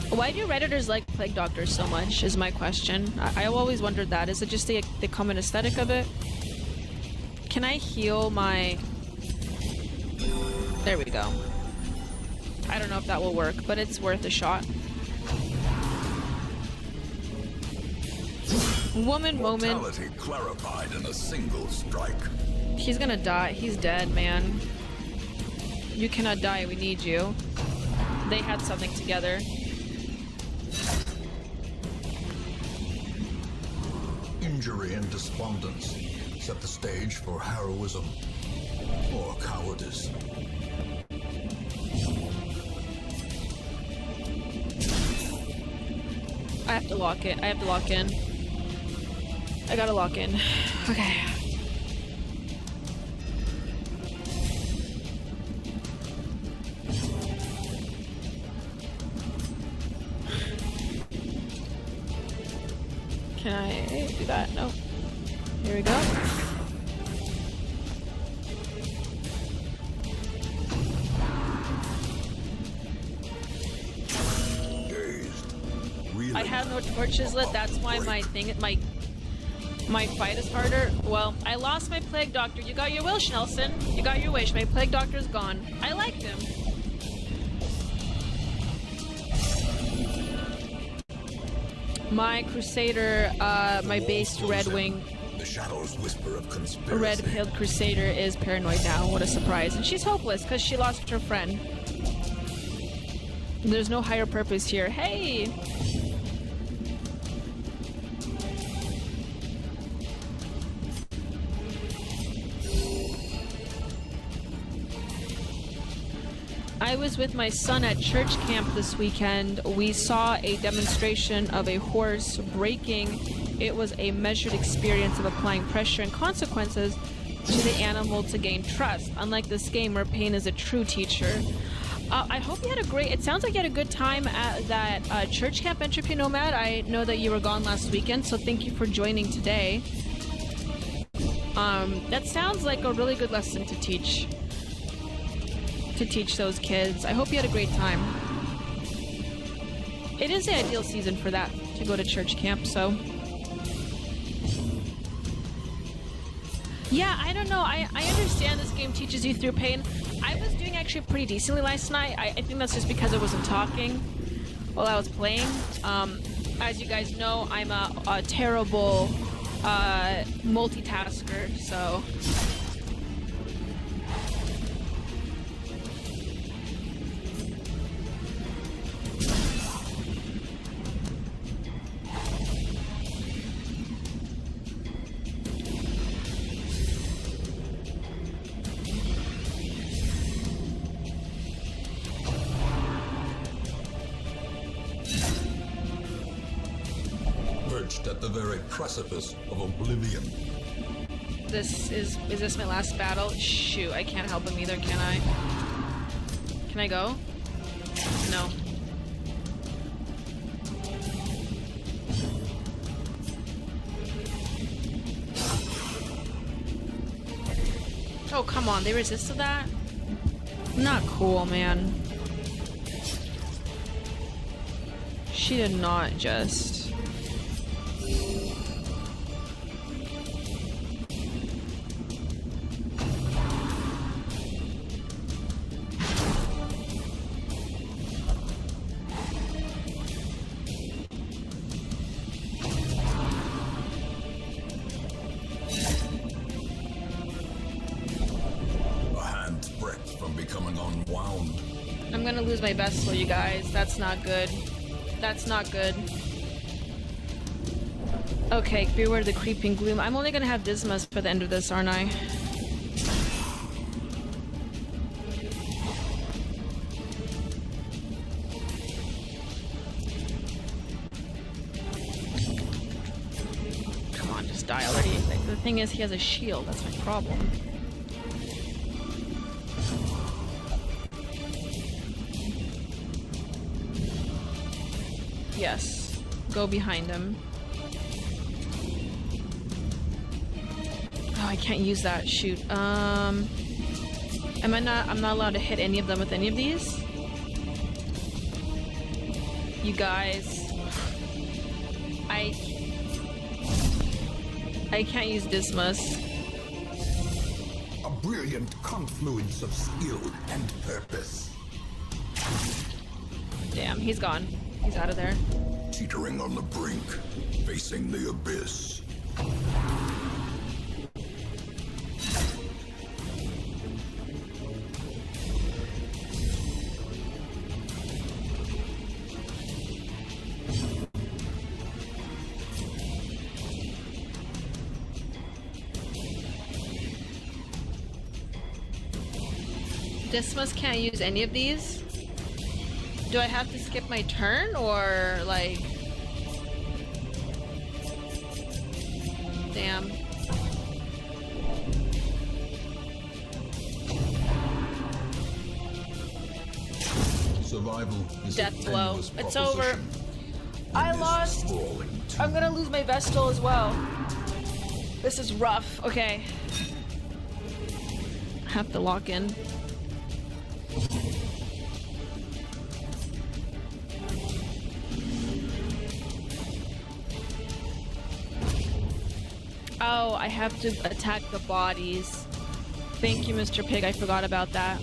Why do Redditors like plague doctors so much, is my question. I've always wondered that. Is it just the common aesthetic of it? Can I heal my... There we go. I don't know if that will work, but it's worth a shot. Woman moment. Mortality clarified in a single strike. He's gonna die. He's dead, man. You cannot die. We need you. They had something together. injury and despondence set the stage for heroism or cowardice. I have to lock it. I have to lock in. I gotta lock in. Okay. Can I do that? No. Here we go. I have no torches lit. That's why my fight is harder. Well, I lost my plague doctor. You got your wish, Nelson. You got your wish. My plague doctor's gone. I liked him. My crusader, my based red wing, The shadows whisper of conspiracy. red-pilled crusader is paranoid now. What a surprise. And she's hopeless because she lost her friend. There's no higher purpose here. Hey! I was with my son at church camp this weekend. We saw a demonstration of a horse breaking. It was a measured experience of applying pressure and consequences to the animal to gain trust, unlike this game where pain is a true teacher. I hope you had a great, it sounds like you had a good time at that church camp, Entropy Nomad. I know that you were gone last weekend, so thank you for joining today. That sounds like a really good lesson to teach those kids. I hope you had a great time. It is the ideal season for that, to go to church camp, so. Yeah, I don't know. I understand this game teaches you through pain. I was doing actually pretty decently last night. I think that's just because I wasn't talking while I was playing. As you guys know, I'm a terrible multitasker, so. At the very precipice of oblivion. Is this my last battle? Shoot, I can't help him either, can I? Can I go? No. Oh, come on, they resisted that? Not cool, man. She did not just... I'm gonna lose my vessel, you guys. That's not good. That's not good. Okay, beware the creeping gloom. I'm only gonna have Dismas for the end of this, aren't I? Come on, just die already. Like, the thing is, he has a shield. That's my problem. Yes. Go behind him. Oh, I can't use that. Shoot. I'm not allowed to hit any of them with any of these? You guys. I can't use Dismas. A brilliant confluence of skill and purpose. Damn, he's gone. He's out of there. Teetering on the brink, facing the abyss. Dismas can't use any of these? Do I have to skip my turn or like... Damn. Survival is Death a blow. tenuous It's over. proposition. I In this lost. sprawling I'm gonna lose my Vestal as well. This is rough. Okay. I have to lock in. Oh, I have to attack the bodies. Thank you, Mr. Pig. I forgot about that.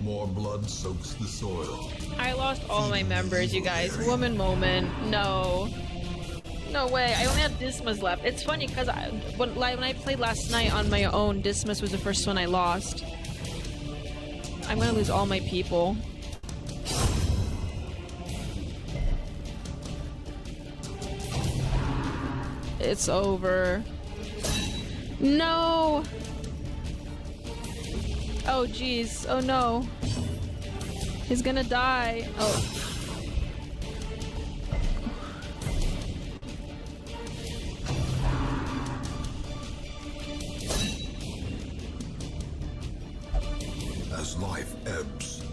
More blood soaks the soil. I lost all my members, you guys. Woman moment. No. No way. I only have Dismas left. It's funny because when I played last night on my own, Dismas was the first one I lost. I'm gonna lose all my people. It's over. No! Oh jeez. Oh no. He's gonna die. Oh. As life ebbs,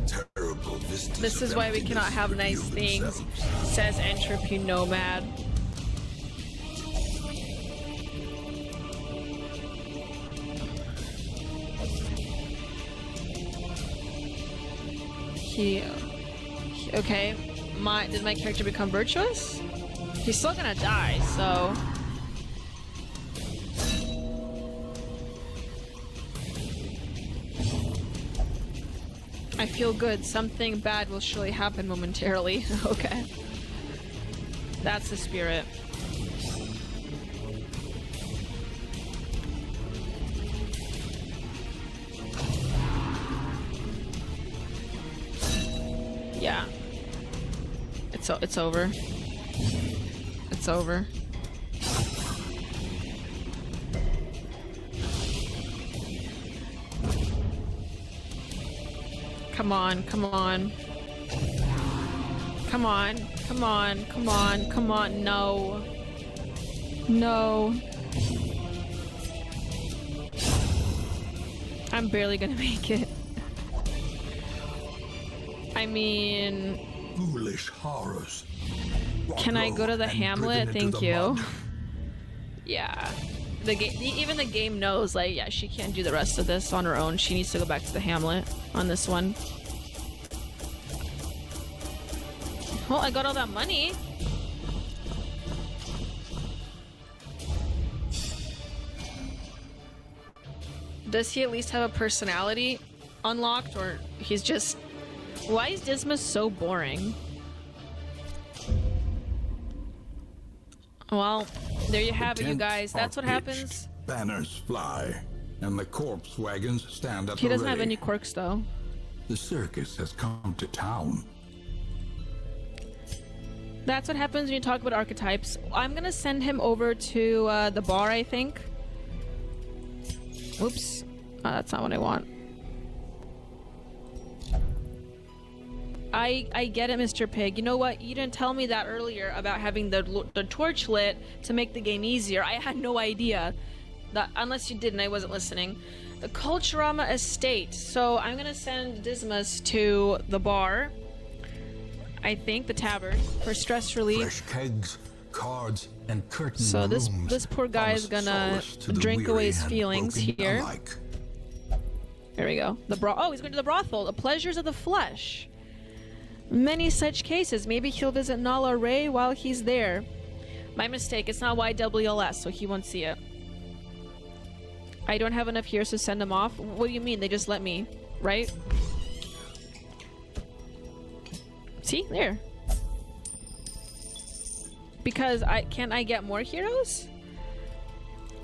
terrible vistas. This is why we cannot have nice things, says Entropy Nomad. Okay. Did my character become virtuous? He's still gonna die, so... I feel good. Something bad will surely happen momentarily. Okay. That's the spirit. Yeah. It's over. It's over. Come on, come on. Come on, come on, come on, come on, no. No. I'm barely gonna make it. I mean... Foolish horrors. Can I go to the Hamlet? Thank you. Yeah. The game, even the game knows, like, yeah, she can't do the rest of this on her own. She needs to go back to the Hamlet on this one. Well, I got all that money. Does he at least have a personality unlocked, or he's just... Why is Dismas so boring? Well, there you have it, you guys. That's what happens. Banners fly, and the corpse wagons stand at the He doesn't have ready. any quirks, though. The circus has come to town. That's what happens when you talk about archetypes. I'm gonna send him over to the bar, I think. Oops. That's not what I want. I get it, Mr. Pig. You know what? You didn't tell me that earlier about having the torch lit to make the game easier. I had no idea. That, unless you did and I wasn't listening. The Culturama Estate. So I'm gonna send Dismas to the bar. I think the tavern for stress relief. Fresh kegs, cards, and curtains. So this poor guy is gonna drink away his feelings here. Alike. There we go. Oh, he's going to the brothel. The pleasures of the flesh. Many such cases. Maybe he'll visit Nala Ray while he's there. My mistake. It's not YWLS, so he won't see it. I don't have enough years to send him off. What do you mean? They just let me, right? See? There. Because can't I get more heroes?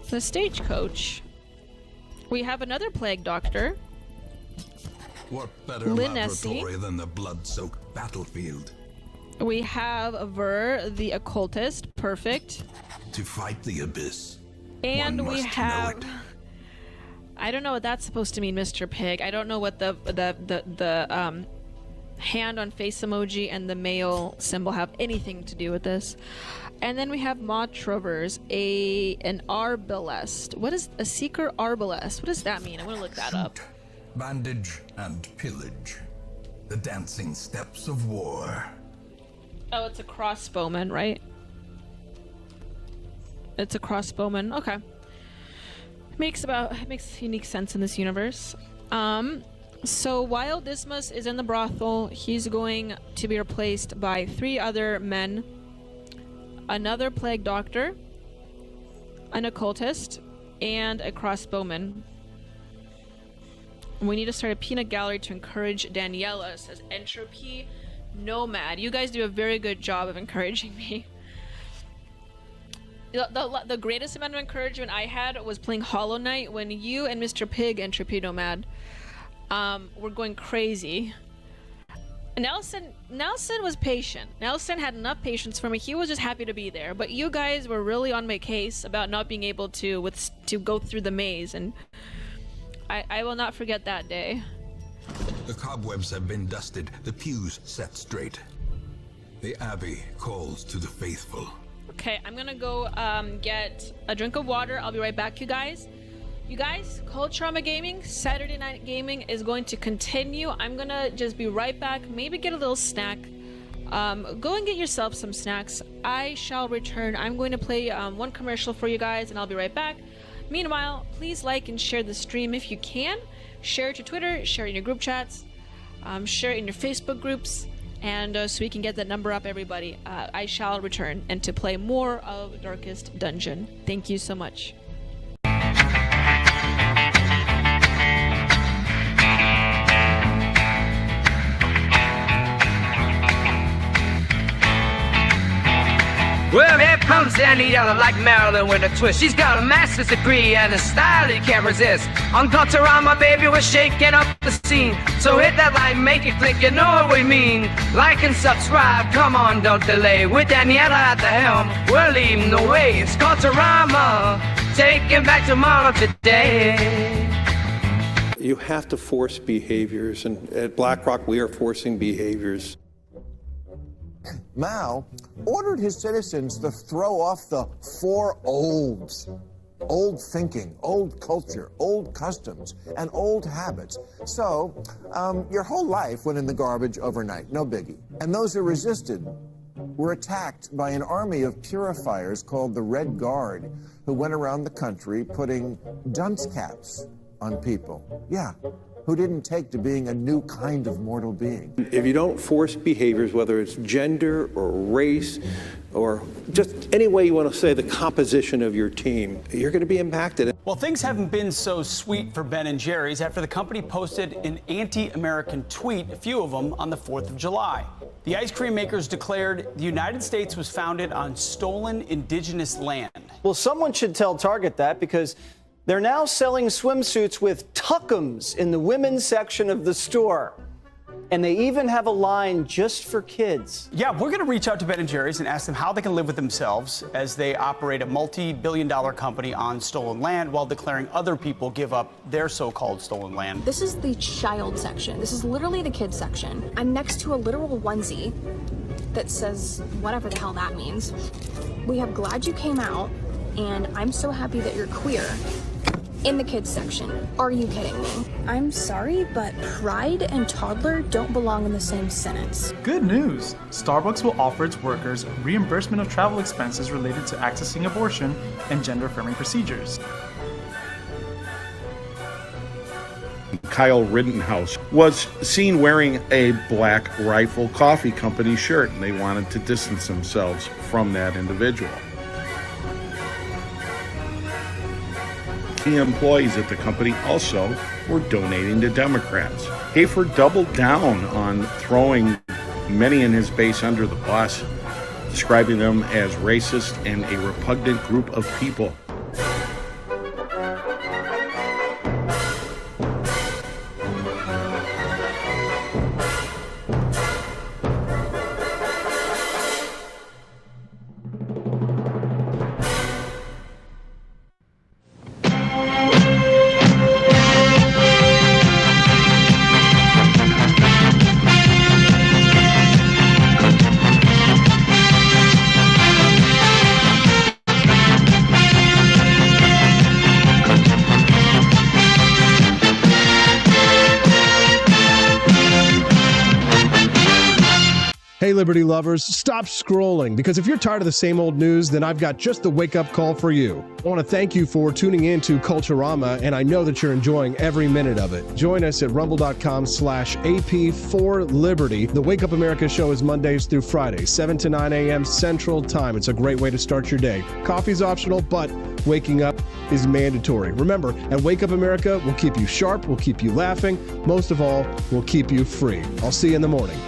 The stagecoach. We have another plague doctor. What better Linessi. laboratory than the blood-soaked battlefield? We have Ver, the occultist. Perfect. To fight the abyss, And one we must have... know it. I don't know what that's supposed to mean, Mr. Pig. I don't know what the hand on face emoji and the male symbol have anything to do with this. And then we have Mautrovers, an arbalest. What is a seeker arbalest? What does that mean? I'm gonna look that up. Bandage and pillage. The dancing steps of war. Oh, it's a crossbowman, right? It's a crossbowman. Okay. Makes unique sense in this universe. So while Dismas is in the brothel, he's going to be replaced by 3 other men. Another plague doctor, an occultist, and a crossbowman. We need to start a peanut gallery to encourage Daniela, says Entropy Nomad. You guys do a very good job of encouraging me. The greatest amount of encouragement I had was playing Hollow Knight when you and Mr. Pig, Entropy Nomad, were going crazy. Nelson was patient. Nelson had enough patience for me. He was just happy to be there. But you guys were really on my case about not being able to go through the maze, and I will not forget that day. The cobwebs have been dusted, the pews set straight. The Abbey calls to the faithful. Okay, I'm gonna go get a drink of water. I'll be right back, you guys. You guys, Culturama Gaming, Saturday Night Gaming is going to continue. I'm gonna just be right back, maybe get a little snack. Go and get yourself some snacks. I shall return. I'm going to play one commercial for you guys, and I'll be right back. Meanwhile, please like and share the stream if you can. Share it to Twitter, share it in your group chats, share it in your Facebook groups, and so we can get that number up, everybody. I shall return and to play more of Darkest Dungeon. Thank you so much. Well, here comes Daniela like Marilyn with a twist. She's got a master's degree and a style you can't resist. On Culturama, baby, we're shaking up the scene. So hit that like, make it click, you know what we mean. Like and subscribe, come on, don't delay. With Daniela at the helm, we're leading the way. It's Culturama, taking back tomorrow today. You have to force behaviors, and at BlackRock, we are forcing behaviors. Mao ordered his citizens to throw off the 4 olds. Old thinking, old culture, old customs, and old habits. So, your whole life went in the garbage overnight, no biggie. And those who resisted were attacked by an army of purifiers called the Red Guard, who went around the country putting dunce caps on people. Yeah. Who didn't take to being a new kind of mortal being. If you don't force behaviors, whether it's gender or race or just any way you want to say the composition of your team, you're going to be impacted. Well, things haven't been so sweet for Ben & Jerry's after the company posted an anti-American tweet, a few of them, on the 4th of July. The ice cream makers declared the United States was founded on stolen indigenous land. Well, someone should tell Target that, because they're now selling swimsuits with tuckums in the women's section of the store. And they even have a line just for kids. Yeah, we're going to reach out to Ben & Jerry's and ask them how they can live with themselves as they operate a multi-billion-dollar company on stolen land while declaring other people give up their so-called stolen land. This is the child section. This is literally the kids section. I'm next to a literal onesie that says whatever the hell that means. We have Glad You Came Out, and I'm so happy that you're queer. In the kids section. Are you kidding me? I'm sorry, but pride and toddler don't belong in the same sentence. Good news! Starbucks will offer its workers reimbursement of travel expenses related to accessing abortion and gender-affirming procedures. Kyle Rittenhouse was seen wearing a Black Rifle Coffee Company shirt, and they wanted to distance themselves from that individual. Key employees at the company also were donating to Democrats. Hafer doubled down on throwing many in his base under the bus, describing them as racist and a repugnant group of people. Liberty lovers, stop scrolling, because if you're tired of the same old news, then I've got just the wake-up call for you. I want to thank you for tuning in to Culturama, and I know that you're enjoying every minute of it. Join us at rumble.com/AP4Liberty. The Wake Up America show is Mondays through Fridays, 7 to 9 a.m. Central Time. It's a great way to start your day. Coffee's optional, but waking up is mandatory. Remember, at Wake Up America, we'll keep you sharp, we'll keep you laughing, most of all, we'll keep you free. I'll see you in the morning.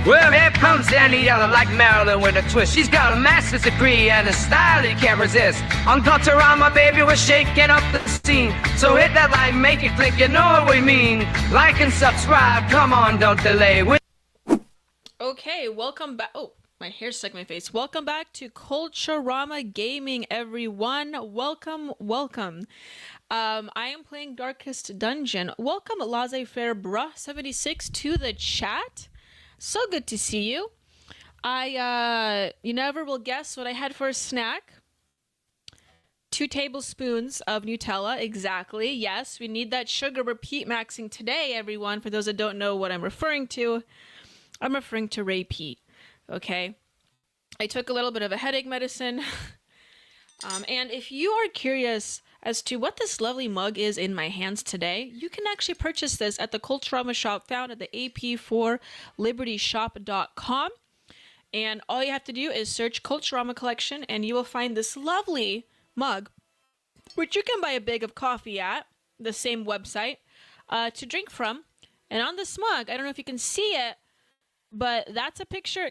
Well, here comes Daniela like Marilyn with a twist. She's got a master's degree and a style you can't resist. On Culturama, baby, we're shaking up the scene. So hit that like, make it click, you know what we mean. Like and subscribe, come on, don't delay. Okay, welcome back. Oh, my hair's stuck in my face. Welcome back to Culturama Gaming, everyone. Welcome, welcome. I am playing Darkest Dungeon. Welcome, Laissez-Faire Bruh 76 to the chat. So good to see you. You never will guess what I had for a snack. 2 tablespoons of Nutella, exactly. Yes, we need that sugar repeat maxing today, everyone. For those that don't know what I'm referring to, I'm referring to Ray Pete, okay? I took a little bit of a headache medicine. And if you are curious as to what this lovely mug is in my hands today, you can actually purchase this at the Culturama shop found at the ap4libertyshop.com. And all you have to do is search Culturama Collection and you will find this lovely mug, which you can buy a bag of coffee at the same website to drink from. And on this mug, I don't know if you can see it, but that's a picture.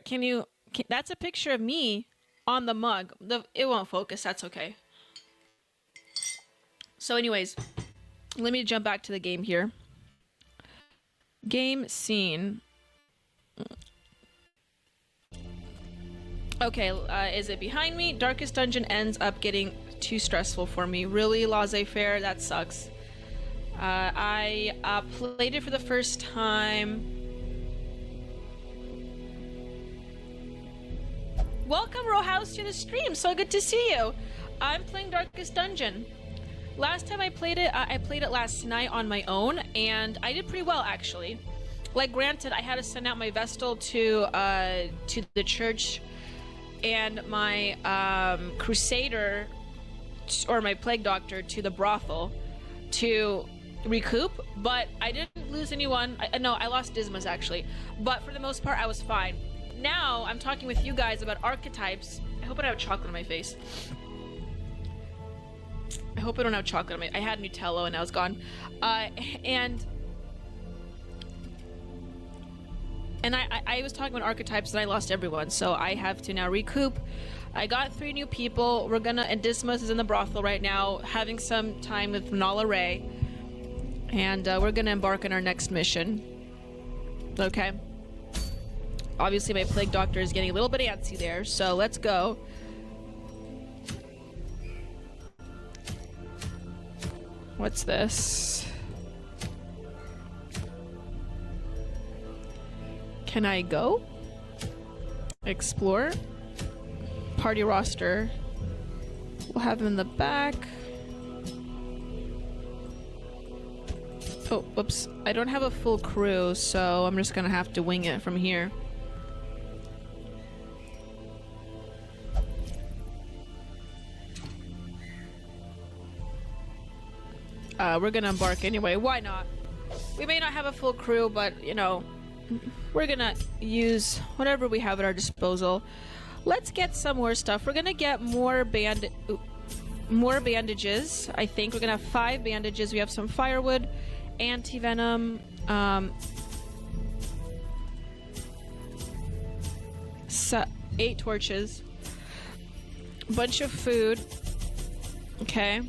That's a picture of me on the mug. It won't focus. That's okay. So anyways, let me jump back to the game here. Game scene. Okay, is it behind me? Darkest Dungeon ends up getting too stressful for me. Really, laissez-faire? That sucks. I played it for the first time. Welcome, Rowhouse, to the stream. So good to see you. I'm playing Darkest Dungeon. Last time I played it last night on my own, and I did pretty well, actually. Like, granted, I had to send out my Vestal to the church, and my Crusader, or my Plague Doctor, to the brothel to recoup, but I didn't lose anyone. No, I lost Dismas, actually. But for the most part, I was fine. Now, I'm talking with you guys about archetypes. I hope I don't have chocolate on my face. I hope I don't have chocolate on my... I had Nutella and now it's gone. And I was talking about archetypes and I lost everyone, so I have to now recoup. I got 3 new people. And Dismas is in the brothel right now, having some time with Nala Ray. And we're gonna embark on our next mission. Okay. Obviously my Plague Doctor is getting a little bit antsy there, so let's go. What's this? Can I go? Explore. Party roster. We'll have him in the back. Oh, whoops. I don't have a full crew, so I'm just gonna have to wing it from here. We're gonna embark anyway. Why not? We may not have a full crew, but, you know, we're gonna use whatever we have at our disposal. Let's get some more stuff. We're gonna get more bandages, I think. We're gonna have 5 bandages. We have some firewood, anti-venom, 8 torches, bunch of food. Okay.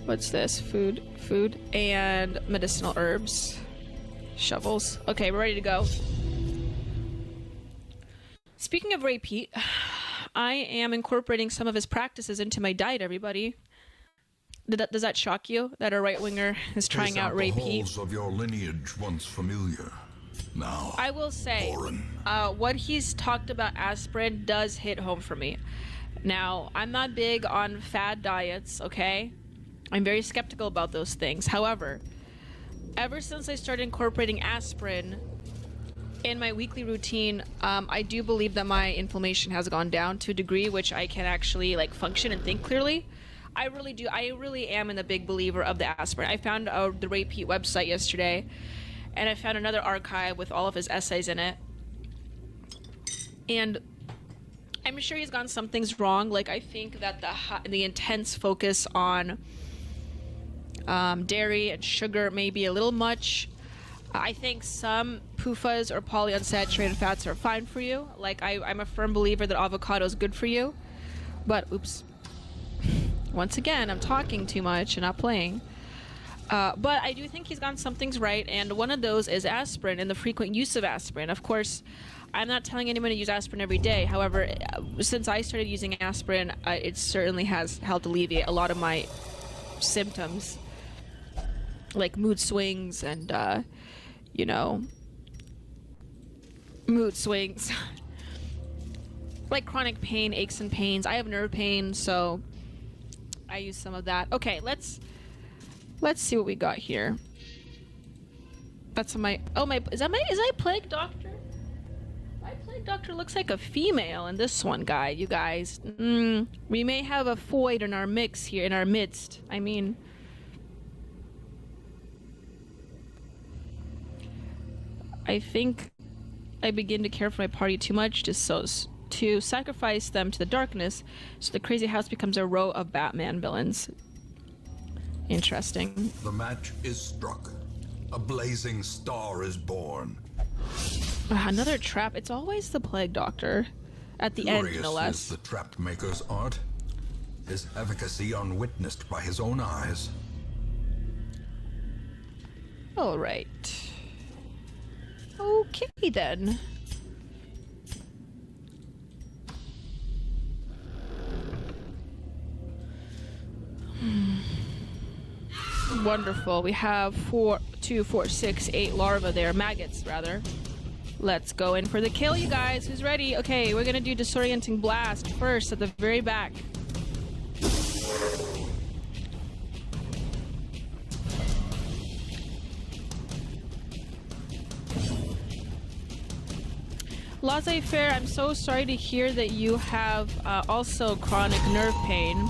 What's this? Food, and medicinal herbs. Shovels. Okay, we're ready to go. Speaking of Ray Pete, I am incorporating some of his practices into my diet, everybody. Does that shock you that a right-winger is trying out Ray Pete? The halls of your lineage once familiar. Now, I will say, what he's talked about aspirin does hit home for me. Now, I'm not big on fad diets, okay? I'm very skeptical about those things. However, ever since I started incorporating aspirin in my weekly routine, I do believe that my inflammation has gone down to a degree which I can actually like function and think clearly. I really do. I really am a big believer of the aspirin. I found the Ray Pete website yesterday, and I found another archive with all of his essays in it. And I'm sure he's gotten some things wrong. Like, I think that the intense focus on dairy and sugar may be a little much. I think some PUFAs or polyunsaturated fats are fine for you. Like, I'm a firm believer that avocado is good for you. But, oops. Once again, I'm talking too much and not playing. But I do think he's gotten some things right, and one of those is aspirin and the frequent use of aspirin. Of course, I'm not telling anyone to use aspirin every day. However, since I started using aspirin, it certainly has helped alleviate a lot of my symptoms, like mood swings and, mood swings. Like chronic pain, aches and pains. I have nerve pain, so I use some of that. Okay, let's see what we got here. That's my is I plague doctor? My plague doctor looks like a female in this one, you guys. We may have a Foyd in our midst. I mean, I think I begin to care for my party too much, just to sacrifice them to the darkness, so the crazy house becomes a row of Batman villains. Interesting. the match is struck. A blazing star is born. Another trap. It's always the plague doctor. At the end, no less. Is the trap maker's art. His efficacy unwitnessed by his own eyes. All right. Okay, then. Wonderful. We have 2, 4, 6, 8 larvae there. Maggots, rather. Let's go in for the kill, you guys. Who's ready? Okay, we're gonna do disorienting blast first at the very back. Laissez-faire, I'm so sorry to hear that you have also chronic nerve pain.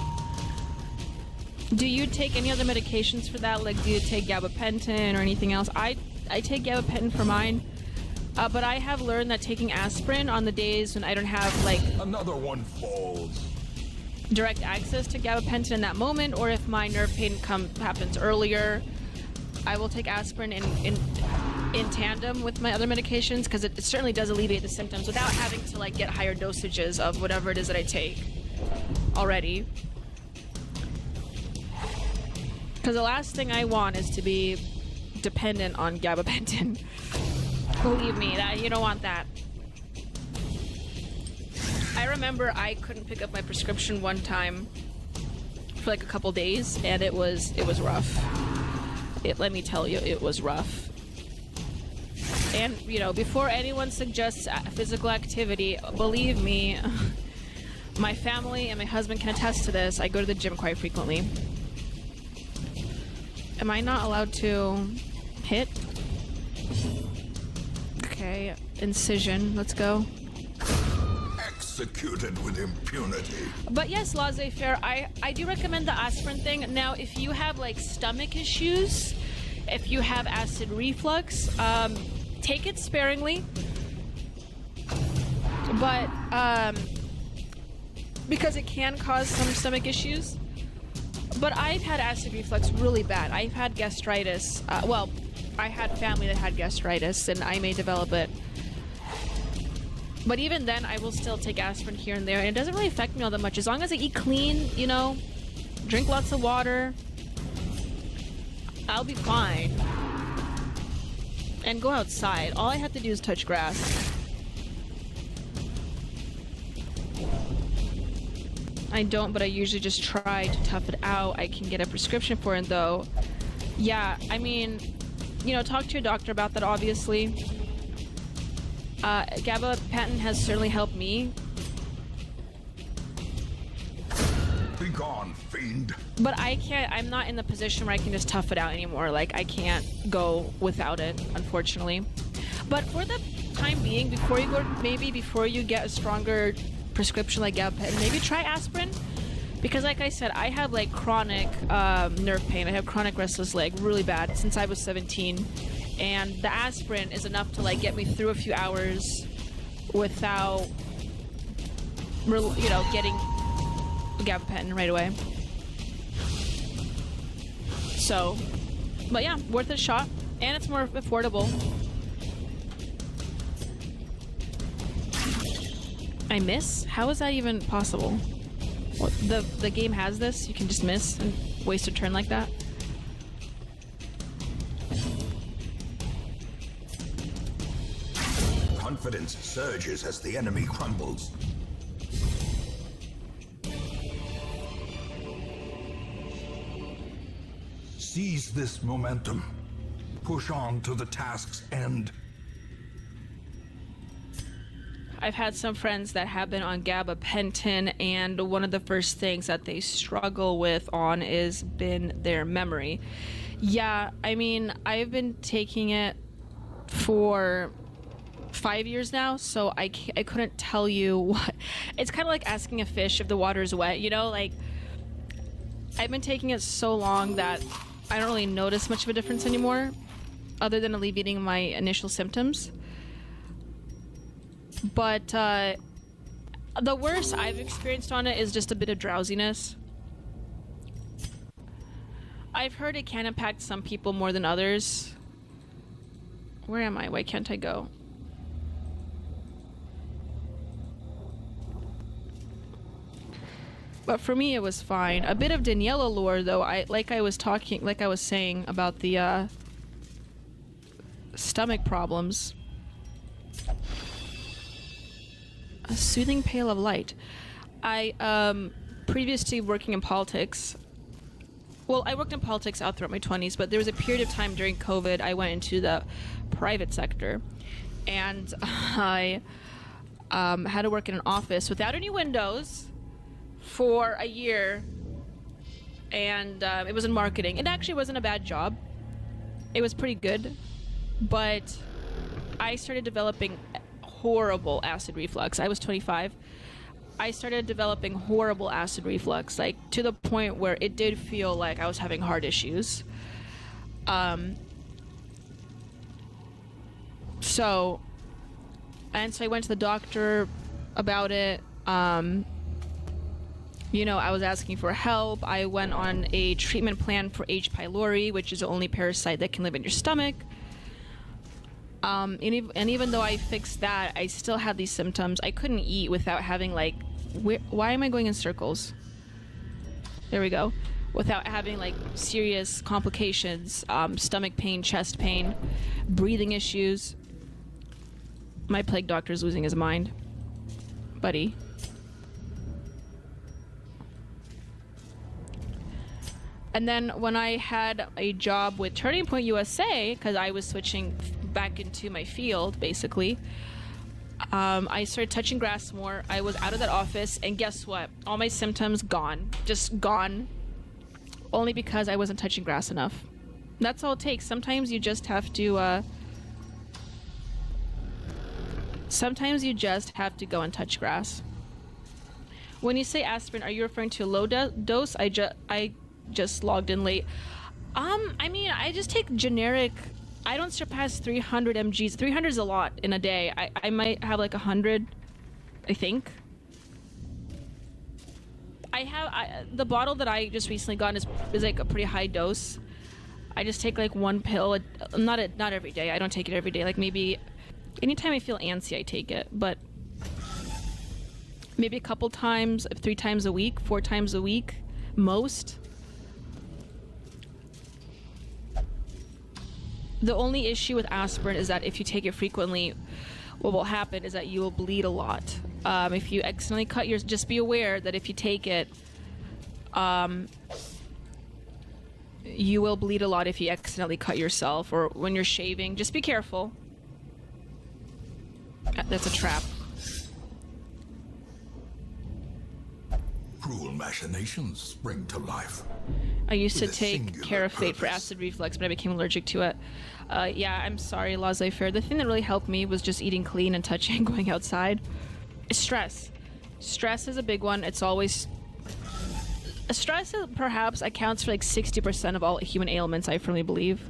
Do you take any other medications for that? Like, do you take gabapentin or anything else? I take gabapentin for mine, but I have learned that taking aspirin on the days when I don't have, like... Another one falls. Direct access to gabapentin in that moment, or if my nerve pain happens earlier, I will take aspirin in tandem with my other medications, because it certainly does alleviate the symptoms without having to, like, get higher dosages of whatever it is that I take already. Because the last thing I want is to be dependent on gabapentin. Believe me, you don't want that. I remember I couldn't pick up my prescription one time for like a couple days, and it was rough. Let me tell you, it was rough. And, before anyone suggests physical activity, believe me, my family and my husband can attest to this. I go to the gym quite frequently. Am I not allowed to hit? Okay, incision. Let's go. Executed with impunity. But yes, laissez-faire. I do recommend the aspirin thing. Now, if you have like stomach issues, if you have acid reflux, take it sparingly. But because it can cause some stomach issues. But I've had acid reflux really bad. I've had gastritis. I had family that had gastritis, and I may develop it. But even then, I will still take aspirin here and there, and it doesn't really affect me all that much. As long as I eat clean, drink lots of water, I'll be fine. And go outside. All I have to do is touch grass. I don't, but I usually just try to tough it out. I can get a prescription for it, though. Yeah, I mean, you know, talk to your doctor about that, obviously. Gabapentin has certainly helped me. Be gone, fiend. But I can't, I'm not in the position where I can just tough it out anymore. Like, I can't go without it, unfortunately. But for the time being, before you get a stronger prescription like gabapentin, maybe try aspirin. Because like I said, I have like chronic nerve pain. I have chronic restless leg really bad since I was 17. And the aspirin is enough to like get me through a few hours without, you know, getting gabapentin right away. So, but yeah, worth a shot. And it's more affordable. I miss? How is that even possible? What, the game has this? You can just miss and waste a turn like that? Confidence surges as the enemy crumbles. Seize this momentum. Push on to the task's end. I've had some friends that have been on gabapentin, and one of the first things that they struggle with is been their memory. Yeah, I mean, I've been taking it for 5 years now, so I couldn't tell you what. It's kind of like asking a fish if the water's wet, you know? Like, I've been taking it so long that I don't really notice much of a difference anymore, other than alleviating my initial symptoms. But the worst I've experienced on it is just a bit of drowsiness. I've heard it can impact some people more than others. Where am I? Why can't I go? But for me, it was fine. A bit of Daniela lore, though. Like I was saying about the stomach problems. A soothing pale of light. I previous to working in politics, well, I worked in politics out throughout my 20s, but there was a period of time during COVID I went into the private sector, and I had to work in an office without any windows for a year, and it was in marketing. It actually wasn't a bad job. It was pretty good, but I started developing horrible acid reflux. I was 25. I started developing horrible acid reflux, like to the point where it did feel like I was having heart issues. So I went to the doctor about it. You know, I was asking for help. I went on a treatment plan for H. pylori, which is the only parasite that can live in your stomach. And even though I fixed that, I still had these symptoms. I couldn't eat without having like, why am I going in circles? There we go. Without having like serious complications, stomach pain, chest pain, breathing issues. My plague doctor's losing his mind. Buddy. And then when I had a job with Turning Point USA, because I was switching back into my field, basically, I started touching grass more. I was out of that office, and guess what? All my symptoms gone. Just gone. Only because I wasn't touching grass enough. That's all it takes. Sometimes you just have to, go and touch grass. When you say aspirin, are you referring to a low dose? I just logged in late. I mean, I just take generic. I don't surpass 300 mgs. 300 is a lot in a day. I might have like 100, I think. The bottle that I just recently got is like a pretty high dose. I just take like one pill, not every day. I don't take it every day. Like maybe anytime I feel antsy, I take it. But maybe a couple times, 3 times a week, 4 times a week, most. The only issue with aspirin is that if you take it frequently, what will happen is that you will bleed a lot. If you accidentally cut yours, just be aware that if you take it, you will bleed a lot if you accidentally cut yourself or when you're shaving. Just be careful. That's a trap. Cruel machinations spring to life. I used to With a take singular Carafate for acid reflux, but I became allergic to it. Yeah, I'm sorry, laissez-faire. The thing that really helped me was just eating clean and touching, going outside. Stress. Stress is a big one. It's always... Stress perhaps accounts for like 60% of all human ailments, I firmly believe.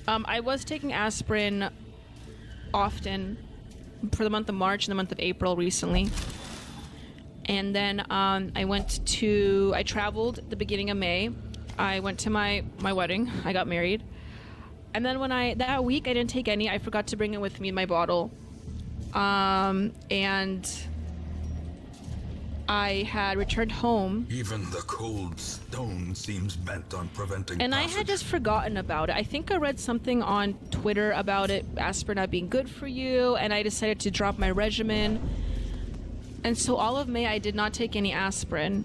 I was taking aspirin often for the month of March and the month of April recently. And then I traveled the beginning of May. I went to my wedding. I got married. And then that week I didn't take any. I forgot to bring it with me in my bottle. And I had returned home. Even the cold stone seems bent on preventing And passage. I had just forgotten about it. I think I read something on Twitter about it, aspirin not being good for you, and I decided to drop my regimen. And so all of May I did not take any aspirin.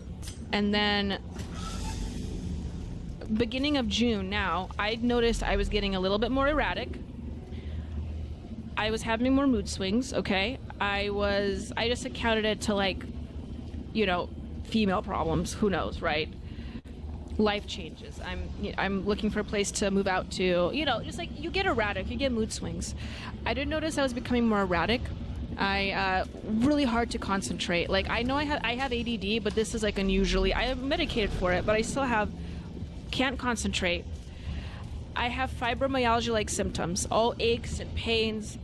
And then beginning of June now, I noticed I was getting a little bit more erratic. I was having more mood swings, okay? I just accounted it to like, female problems, who knows, right? Life changes. I'm looking for a place to move out to, just like you get erratic, you get mood swings. I did notice I was becoming more erratic. Really hard to concentrate. Like I know I have ADD, but this is like unusually, I am medicated for it, but I still can't concentrate. I have fibromyalgia-like symptoms, all aches and pains.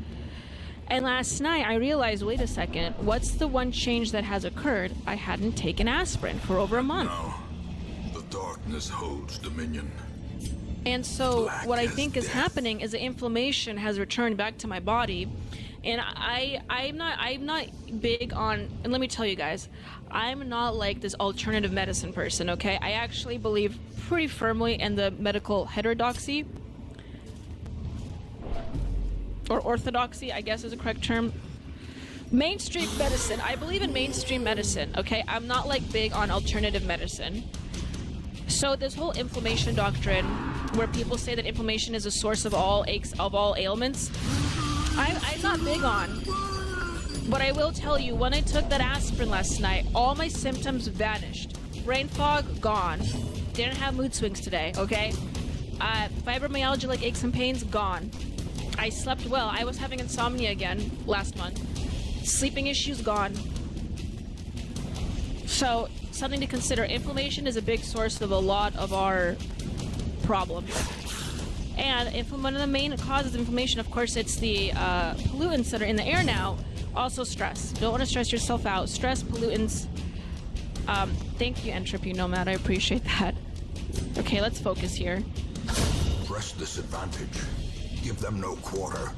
And last night I realized, wait a second, what's the one change that has occurred? I hadn't taken aspirin for over a month. Now, the darkness holds dominion. And so what I think is happening is the inflammation has returned back to my body. And I'm not big on, and let me tell you guys, I'm not like this alternative medicine person, okay? I actually believe pretty firmly in the medical heterodoxy. Or orthodoxy, I guess is the correct term. Mainstream medicine. I believe in mainstream medicine, okay? I'm not like big on alternative medicine. So this whole inflammation doctrine, where people say that inflammation is a source of all aches, of all ailments, I'm not big on. But I will tell you, when I took that aspirin last night, all my symptoms vanished. Brain fog, gone. Didn't have mood swings today, okay? Fibromyalgia, like aches and pains, gone. I slept well. I was having insomnia again last month. Sleeping issues, gone. So, something to consider. Inflammation is a big source of a lot of our problems. And one of the main causes of inflammation, of course, it's the pollutants that are in the air now. Also stress. Don't want to stress yourself out. Stress, pollutants. Thank you, Entropy Nomad. I appreciate that. Okay, let's focus here. Press this advantage. Give them no quarter.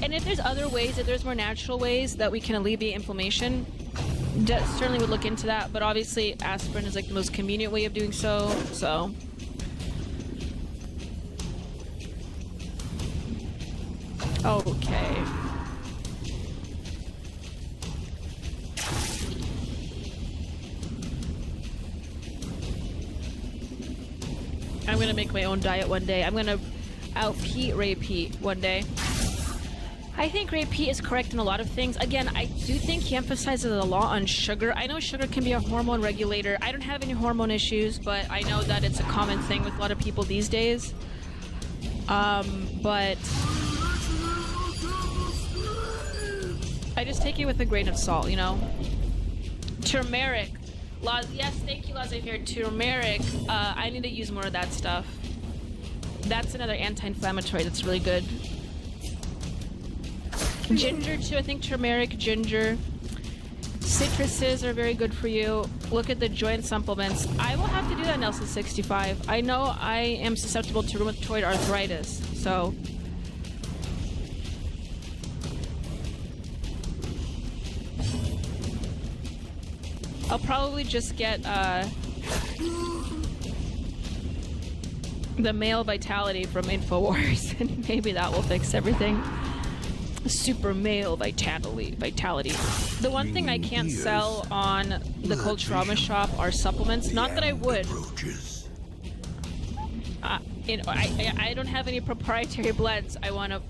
And if there's other ways, if there's more natural ways that we can alleviate inflammation, certainly would look into that. But obviously, aspirin is like the most convenient way of doing so. So. Okay. I'm gonna make my own diet one day. I'm gonna out-Pete Ray Pete one day. I think Ray Pete is correct in a lot of things. Again, I do think he emphasizes a lot on sugar. I know sugar can be a hormone regulator. I don't have any hormone issues, but I know that it's a common thing with a lot of people these days. But I just take it with a grain of salt, Turmeric. Yes, thank you, laissez-faire. Turmeric. I need to use more of that stuff. That's another anti-inflammatory that's really good. Ginger, too. I think turmeric, ginger. Citruses are very good for you. Look at the joint supplements. I will have to do that, Nelson65. I know I am susceptible to rheumatoid arthritis, so... I'll probably just get the male vitality from InfoWars, and maybe that will fix everything. Super male vitality. The one thing I can't sell on the Culturama shop are supplements. Not that I would. I don't have any proprietary blends. I want to,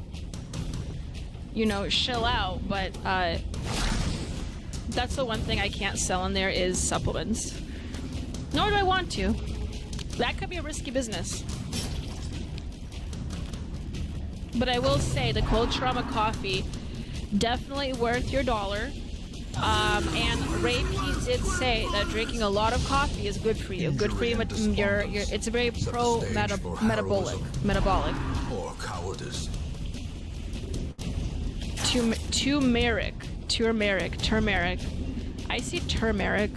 shell out, but that's the one thing I can't sell in there is supplements. Nor do I want to. That could be a risky business. But I will say the Culturama coffee, definitely worth your $1. And Ray Pete did say that drinking a lot of coffee is good for you. Good for you. It's very metabolic. Or cowardice. Turmeric. I see turmeric.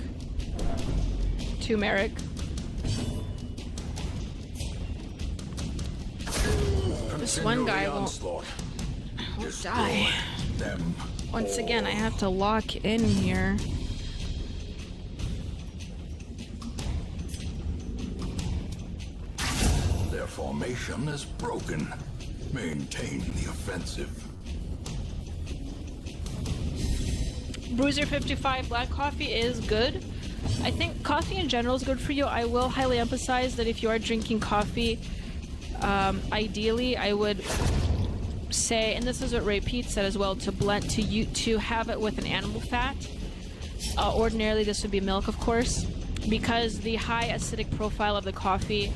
This one guy won't die. Once again, I have to lock in here. Their formation is broken. Maintain the offensive. Bruiser 55 black coffee is good. I think coffee in general is good for you. I will highly emphasize that if you are drinking coffee, ideally I would say, and this is what Ray Pete said as well, to have it with an animal fat. Ordinarily this would be milk, of course, because the high acidic profile of the coffee,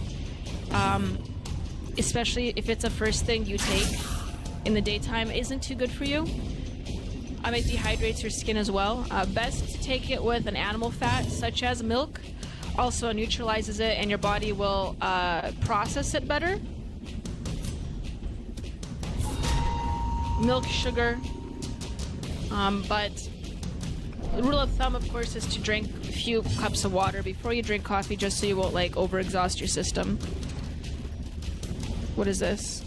especially if it's the first thing you take in the daytime, isn't too good for you. It dehydrates your skin as well. Best to take it with an animal fat, such as milk. Also neutralizes it, and your body will process it better. Milk, sugar. But the rule of thumb, of course, is to drink a few cups of water before you drink coffee, just so you won't overexhaust your system. What is this?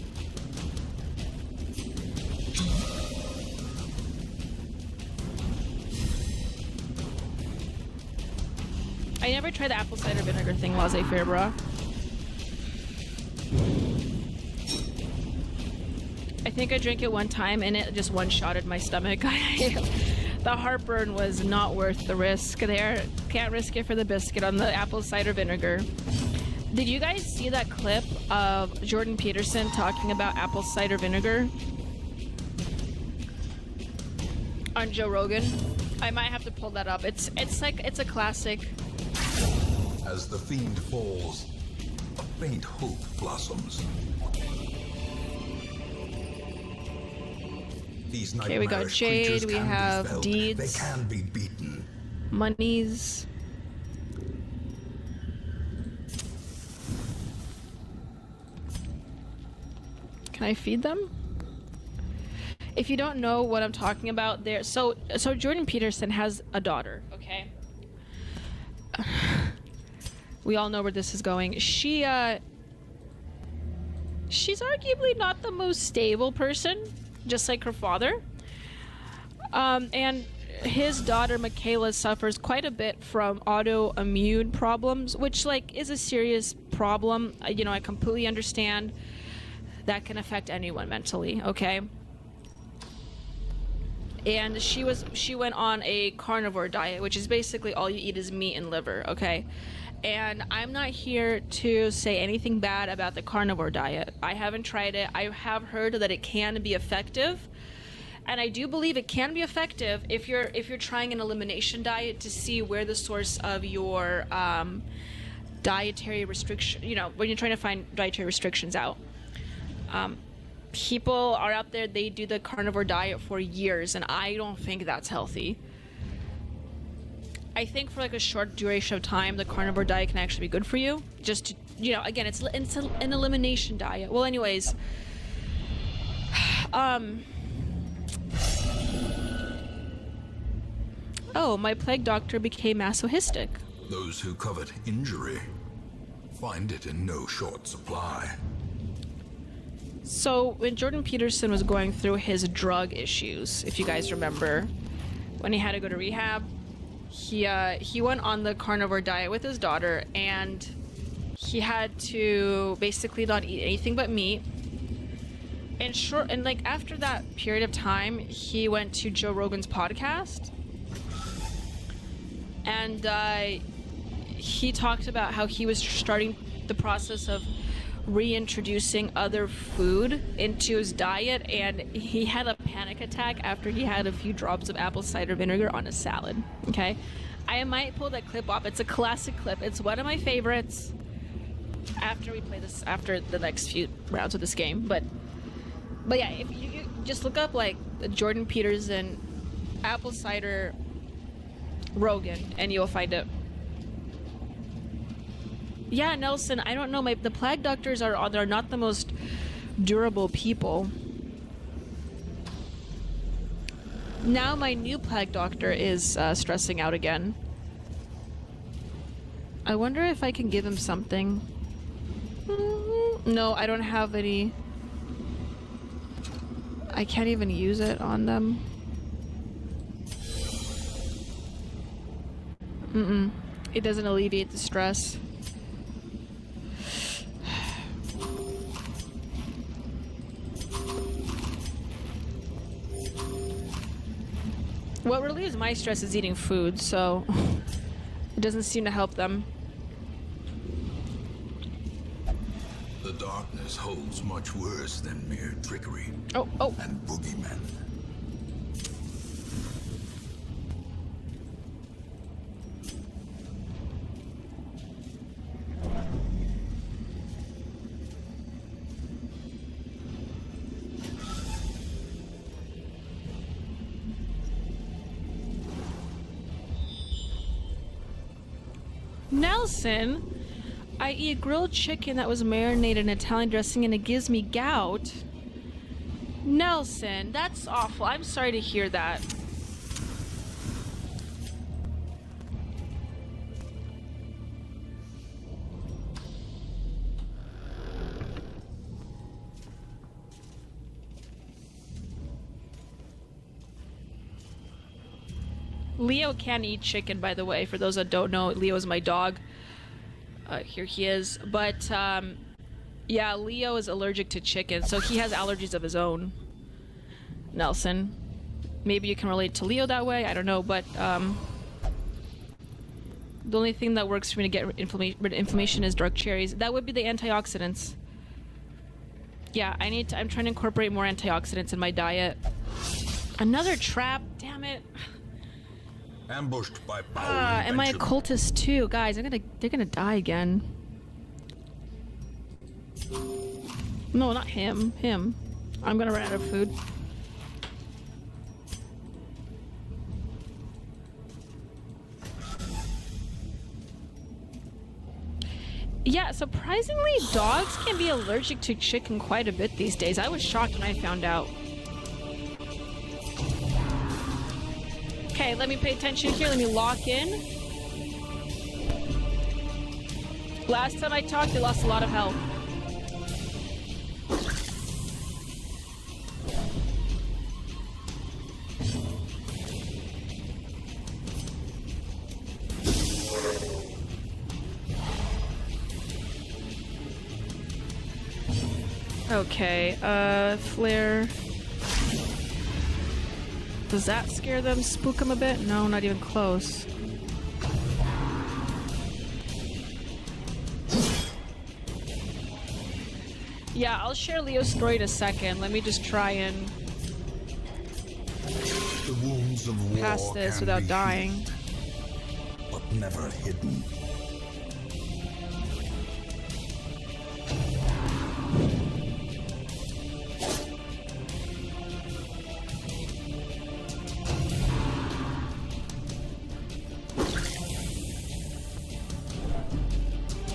I never tried the apple cider vinegar thing, laissez-faire, bro. I think I drank it one time and it just one-shotted my stomach. The heartburn was not worth the risk there. Can't risk it for the biscuit on the apple cider vinegar. Did you guys see that clip of Jordan Peterson talking about apple cider vinegar on Joe Rogan? I might have to pull that up. It's a classic. As the fiend falls, a faint hope blossoms. These Okay, we got Jade, we have Deeds. They can be beaten. Monies. Can I feed them? If you don't know what I'm talking about, so Jordan Peterson has a daughter, okay? We all know where this is going. She's arguably not the most stable person, just like her father. And his daughter Michaela suffers quite a bit from autoimmune problems, which is a serious problem. I completely understand that can affect anyone mentally, okay? And she went on a carnivore diet, which is basically all you eat is meat and liver, okay? And I'm not here to say anything bad about the carnivore diet. I haven't tried it. I have heard that it can be effective. And I do believe it can be effective if you're trying an elimination diet to see where the source of your dietary restriction, when you're trying to find dietary restrictions out. People are out there, they do the carnivore diet for years, and I don't think that's healthy. I think for a short duration of time, the carnivore diet can actually be good for you. Just to, again, it's an elimination diet. Well, anyways, oh, my plague doctor became masochistic. Those who covet injury find it in no short supply. So when Jordan Peterson was going through his drug issues, if you guys remember, when he had to go to rehab, he went on the carnivore diet with his daughter, and he had to basically not eat anything but meat. And like after that period of time, he went to Joe Rogan's podcast, and he talked about how he was starting the process of reintroducing other food into his diet, and he had a panic attack after he had a few drops of apple cider vinegar on a salad. Okay, I might pull that clip up. It's a classic clip. It's one of my favorites after we play this, after the next few rounds of this game. But yeah, if you just look up like Jordan Peterson apple cider Rogan and you'll find it. Yeah, Nelson, I don't know. The plague doctors are not the most durable people. Now my new plague doctor is stressing out again. I wonder if I can give him something. No, I don't have any. I can't even use it on them. It doesn't alleviate the stress. What relieves my stress is eating food, so it doesn't seem to help them. The darkness holds much worse than mere trickery. Oh. And boogeymen. Nelson, I eat grilled chicken that was marinated in Italian dressing and it gives me gout. Nelson, that's awful. I'm sorry to hear that. Leo can't eat chicken, by the way. For those that don't know, Leo is my dog. Here he is. But, yeah, Leo is allergic to chicken, so he has allergies of his own. Nelson. Maybe you can relate to Leo that way. I don't know, but, the only thing that works for me to get rid of inflammation is dark cherries. That would be the antioxidants. Yeah, I'm trying to incorporate more antioxidants in my diet. Another trap. Damn it. Ambushed by foul and my invention. occultist too, guys. They're gonna die again. No, not him. Him. I'm gonna run out of food. Yeah, surprisingly, dogs can be allergic to chicken quite a bit these days. I was shocked when I found out. Okay, let me pay attention here. Let me lock in. Last time I talked, they lost a lot of health. Okay, flare. Does that scare them, spook them a bit? No, not even close. Yeah, I'll share Leo's story in a second. Let me just try and The wounds of war pass this can without be dying. healed, but never hidden.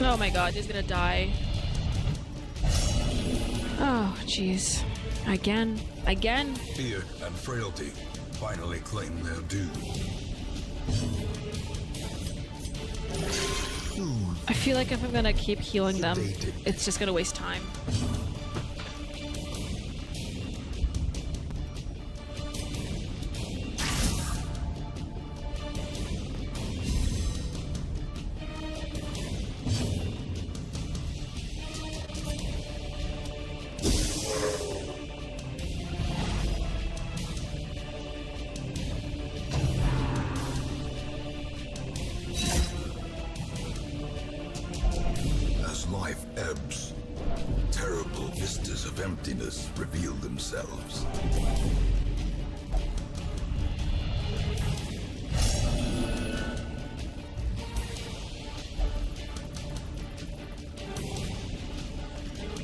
Oh my god, he's gonna die. Oh, jeez. Again. Fear and frailty finally claim their due. I feel like if I'm gonna keep healing them, it's just gonna waste time. images of emptiness reveal themselves.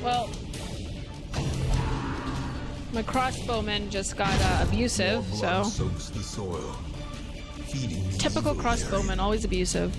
Well, my crossbowman just got abusive, so Soaks the soil, feeding the typical evil crossbowman, always abusive.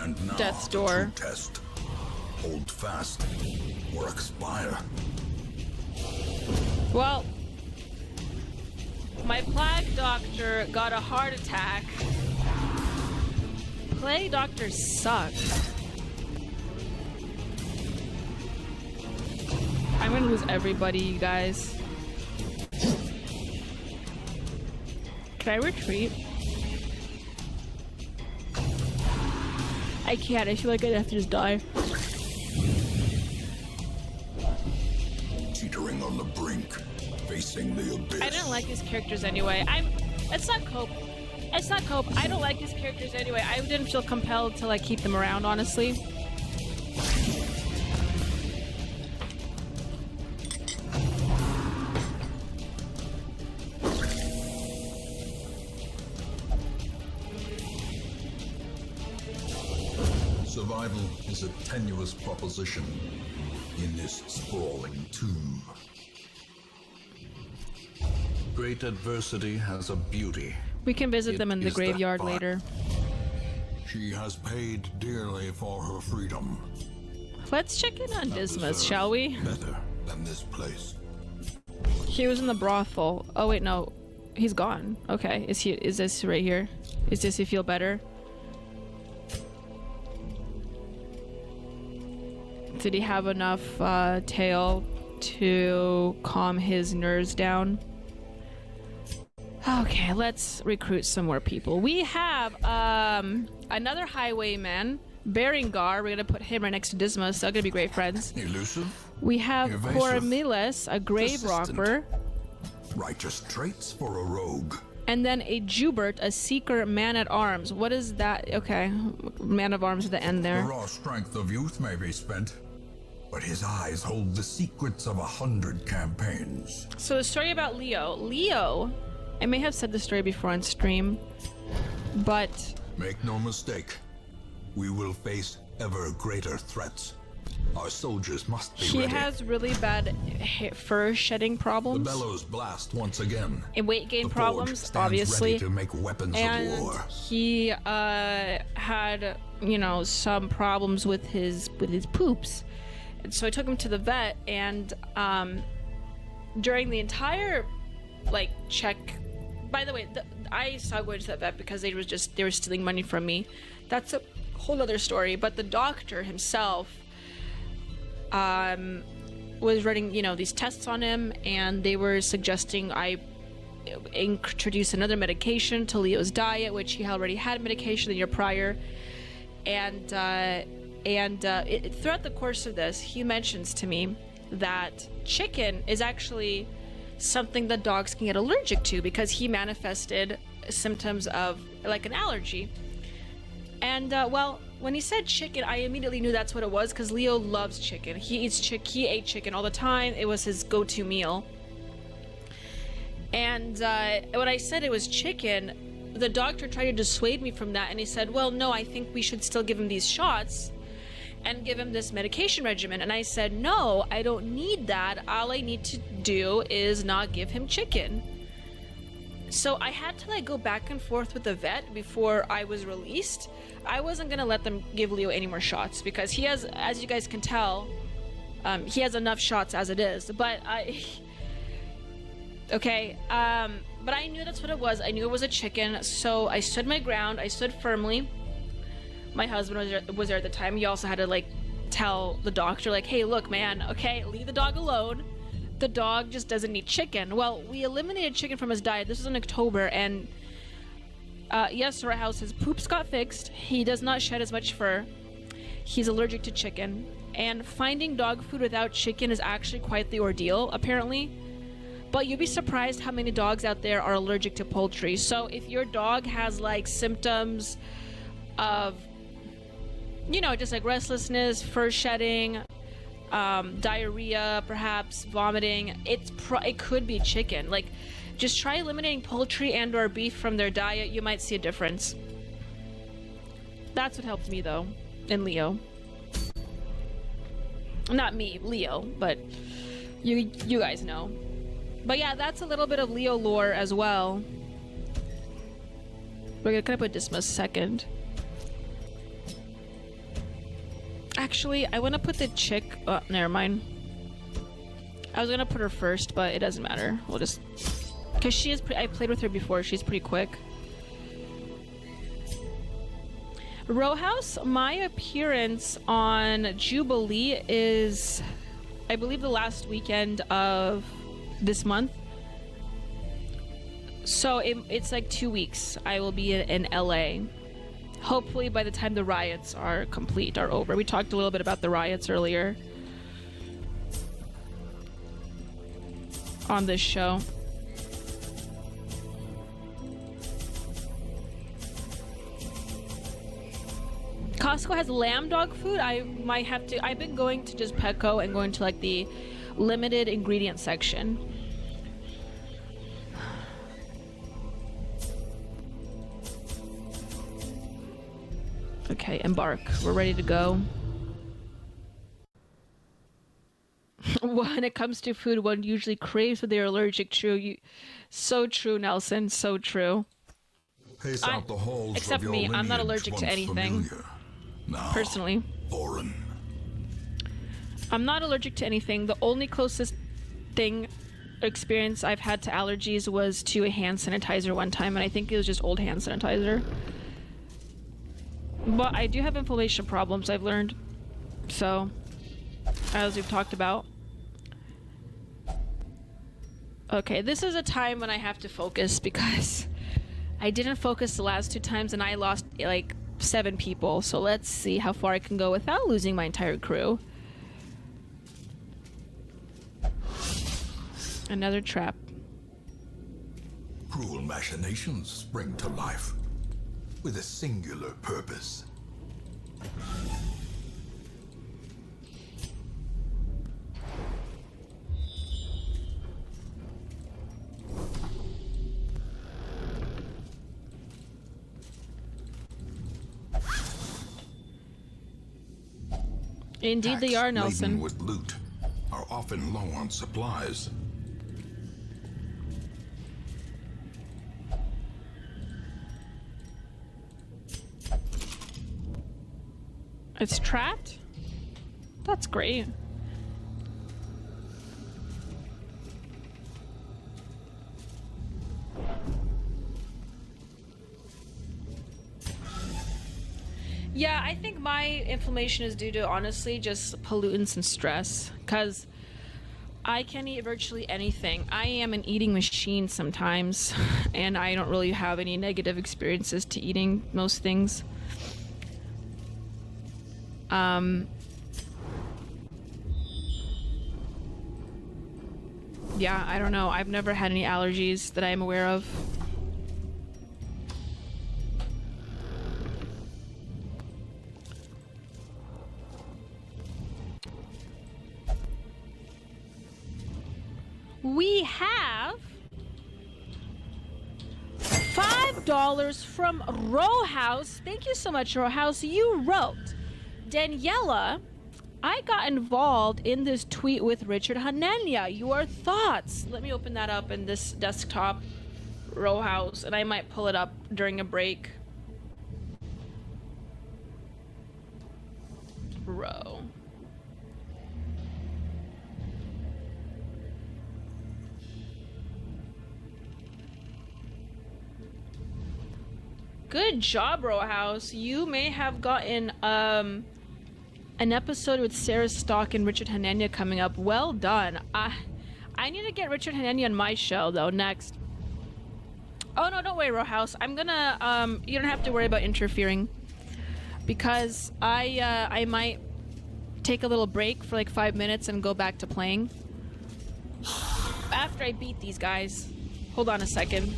And now Death's the door. true test. Hold fast or expire. Well, my plague doctor got a heart attack. Plague doctors suck. I'm gonna lose everybody, you guys. Can I retreat? I can't. I feel like I'd have to just die. Teetering on the brink, facing the abyss. I didn't like his characters anyway. It's not cope. It's not cope. I don't like his characters anyway. I didn't feel compelled to like keep them around, honestly. Survival is a tenuous proposition in this sprawling tomb. Great adversity has a beauty. We can visit them in the is the graveyard fact. later. She has paid dearly for her freedom. Let's check in on Dismas, shall we? Better than this place. He was in the brothel. Oh wait, no, he's gone. Okay, is this right here? Is this he feel better? Did he have enough tail to calm his nerves down? Okay, let's recruit some more people. We have another highwayman, Berengar. We're gonna put him right next to Dismas. They're gonna be great friends. Elusive, We have evasive, Coramiles, a grave persistent. robber, righteous traits for a rogue. and then a Jubert, a seeker man-at-arms. What is that? Okay, man-of-arms at the end The there. raw strength of youth may be spent, but his eyes hold the secrets of 100 campaigns. So the story about Leo. Leo, I may have said the story before on stream, but Make no mistake, we will face ever greater threats. Our soldiers must be he ready. has really bad fur shedding The problems bellows blast once again. and weight gain The forge problems, stands obviously. ready to make weapons And of war. he had, you know, some problems with his poops. And so I took him to the vet, and during the entire like check. By the way, I stopped going to that vet because they were stealing money from me. That's a whole other story. But the doctor himself was running, you know, these tests on him, and they were suggesting I introduce another medication to Leo's diet, which he already had medication the year prior. And throughout the course of this, he mentions to me that chicken is actually something that dogs can get allergic to because he manifested symptoms of like an allergy. And well, when he said chicken, I immediately knew that's what it was because Leo loves chicken. He ate chicken all the time. It was his go-to meal. And when I said it was chicken, the doctor tried to dissuade me from that, and he said, well, no, I think we should still give him these shots and give him this medication regimen. And I said, no, I don't need that. All I need to do is not give him chicken. So I had to like go back and forth with the vet before I was released. I wasn't gonna let them give Leo any more shots because he has, as you guys can tell, he has enough shots as it is. But okay, but I knew that's what it was. I knew it was a chicken, so I stood my ground. I stood firmly. My husband was there at the time. He also had to like tell the doctor, like, hey, look, man, okay, leave the dog alone. the dog just doesn't eat chicken. Well, we eliminated chicken from his diet. This was in October, and yes, Roadhouse, his poops got fixed. He does not shed as much fur. He's allergic to chicken. And finding dog food without chicken is actually quite the ordeal, apparently. But you'd be surprised how many dogs out there are allergic to poultry. So if your dog has like symptoms of, you know, just like restlessness, fur shedding, diarrhea, perhaps vomiting, it could be chicken. Like, just try eliminating poultry and or beef from their diet. You might see a difference. That's what helped me though, in Leo. Not me, Leo, but you guys know. But yeah, that's a little bit of Leo lore as well. We're gonna put Dismas second. Actually, I want to put the chick. Oh, never mind. I was gonna put her first, but it doesn't matter. We'll just, cause she is. I played with her before. She's pretty quick. Row House, my appearance on Jubilee is, I believe, the last weekend of this month. So it's like 2 weeks. I will be in LA. Hopefully by the time the riots are complete, are over. We talked a little bit about the riots earlier on this show. Costco has lamb dog food. I might have to. I've been going to just Petco and going to like the limited ingredient section. Okay, embark. We're ready to go. When it comes to food, one usually craves what they're allergic to. So true, Nelson. So true. Pace out the halls except of me, your I'm not lineage allergic to once anything. familiar. Now, Personally. foreign. I'm not allergic to anything. The only closest thing experience I've had to allergies was to a hand sanitizer one time, and I think it was just old hand sanitizer. But I do have inflammation problems, I've learned. So, as we've talked about. Okay, this is a time when I have to focus because I didn't focus the last 2 times and I lost like 7 people. So let's see how far I can go without losing my entire crew. Another trap. Cruel machinations spring to life with a singular purpose. Indeed they are, Nelson. Laden with loot are often low on supplies. It's trapped? That's great. Yeah, I think my inflammation is due to, honestly, just pollutants and stress. Because I can eat virtually anything. I am an eating machine sometimes. And I don't really have any negative experiences to eating most things. Yeah, I don't know. I've never had any allergies that I'm aware of. We have $5 from Row House. Thank you so much, Row House. You wrote, Daniela, I got involved in this tweet with Richard Hanania. Your thoughts? Let me open that up in this desktop, Row House, and I might pull it up during a break. Row. Good job, Row House. You may have gotten an episode with Sarah Stock and Richard Hanania coming up. Well done. I I need to get Richard Hanania on my show though next. Oh no, don't worry, Rowhouse. I'm gonna you don't have to worry about interfering, because I might take a little break for like 5 minutes and go back to playing after I beat these guys. Hold on a second.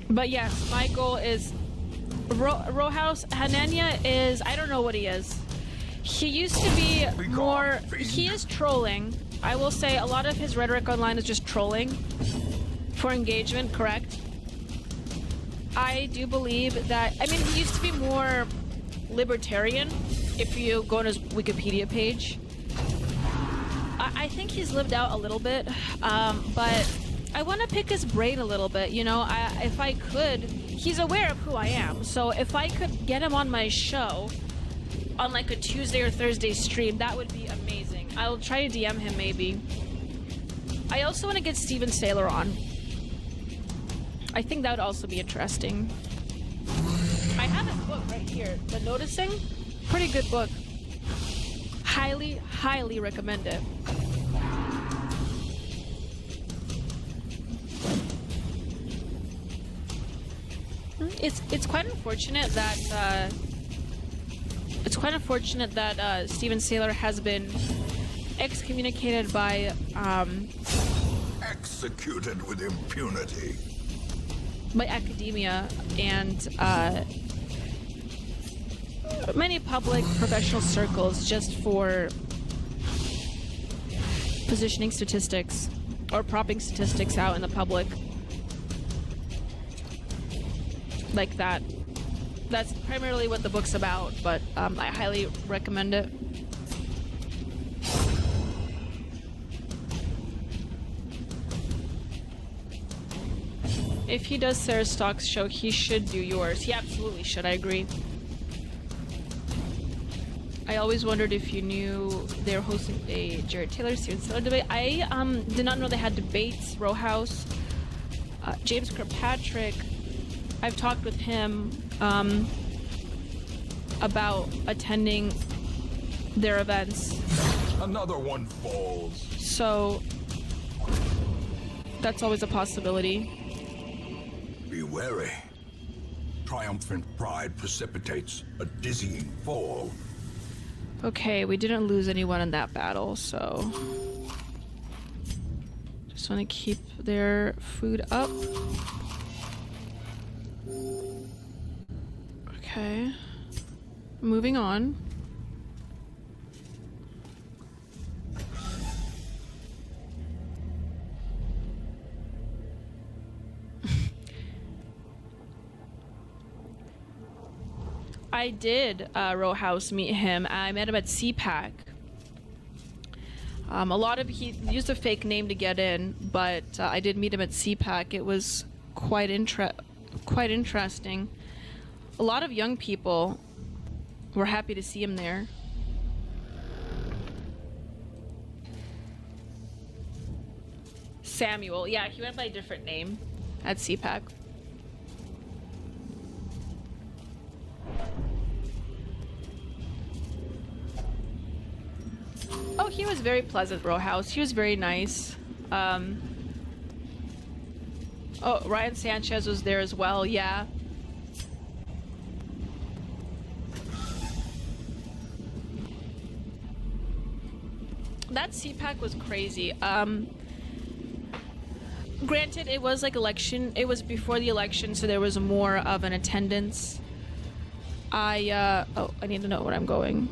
But yes, my goal is Rowhouse. Hanania is, I don't know what he is. He used to be more, he is trolling. I will say a lot of his rhetoric online is just trolling for engagement, correct? I do believe that, I mean, he used to be more libertarian if you go on his Wikipedia page. I think he's lived out a little bit, but I want to pick his brain a little bit, you know? If I could, he's aware of who I am, so if I could get him on my show on like a Tuesday or Thursday stream, that would be amazing. I'll try to DM him maybe. I also want to get Steven Saylor on. I think that would also be interesting. I have his book right here, The Noticing. Pretty good book. Highly, highly recommend it. It's quite unfortunate that Steven Saylor has been excommunicated by executed with impunity by academia and many public professional circles just for positioning statistics or propping statistics out in the public like that. That's primarily what the book's about, but I highly recommend it. If he does Sarah Stock's show, he should do yours. He absolutely should, I agree. I always wondered if you knew they were hosting a Jared Taylor Steven Saylor debate. I did not know they had debates. Rowhouse, James Kirkpatrick, I've talked with him about attending their events. Another one falls. So that's always a possibility. Be wary. Triumphant pride precipitates a dizzying fall. Okay, we didn't lose anyone in that battle, so just want to keep their food up. Okay, moving on. I did Rowhouse meet him. I met him at CPAC. He used a fake name to get in, but I did meet him at CPAC. It was quite interesting. A lot of young people were happy to see him there. Samuel, yeah, he went by a different name at CPAC. Oh, he was very pleasant, Rowhouse. He was very nice. Oh, Ryan Sanchez was there as well, yeah. That CPAC was crazy. Granted, it was like election. It was before the election, so there was more of an attendance. I need to know where I'm going.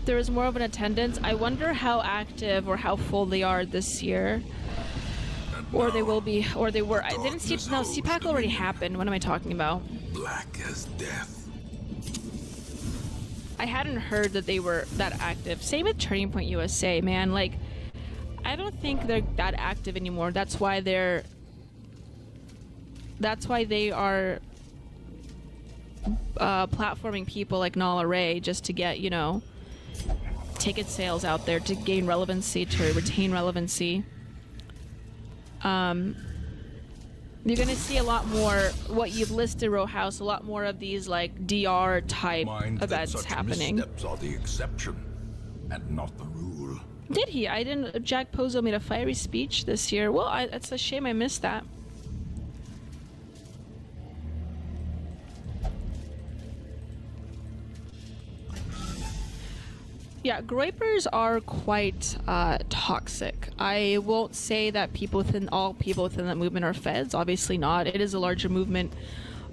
There was more of an attendance. I wonder how active or how full they are this year. Or they will be, or they were. I didn't see, no, CPAC already happened. What am I talking about? Black as death. I hadn't heard that they were that active. Same with Turning Point USA, man. Like, I don't think they're that active anymore. That's why they are platforming people like Nala Ray just to get, you know, ticket sales out there to gain relevancy, to retain relevancy. You're going to see a lot more, what you've listed, Row House, a lot more of these like DR type Mind that events such happening. missteps are the exception and not the rule. Did he? I didn't. Jack Pozo made a fiery speech this year. Well, it's a shame I missed that. Yeah, groypers are quite toxic. I won't say that all people within that movement are feds. Obviously not. It is a larger movement.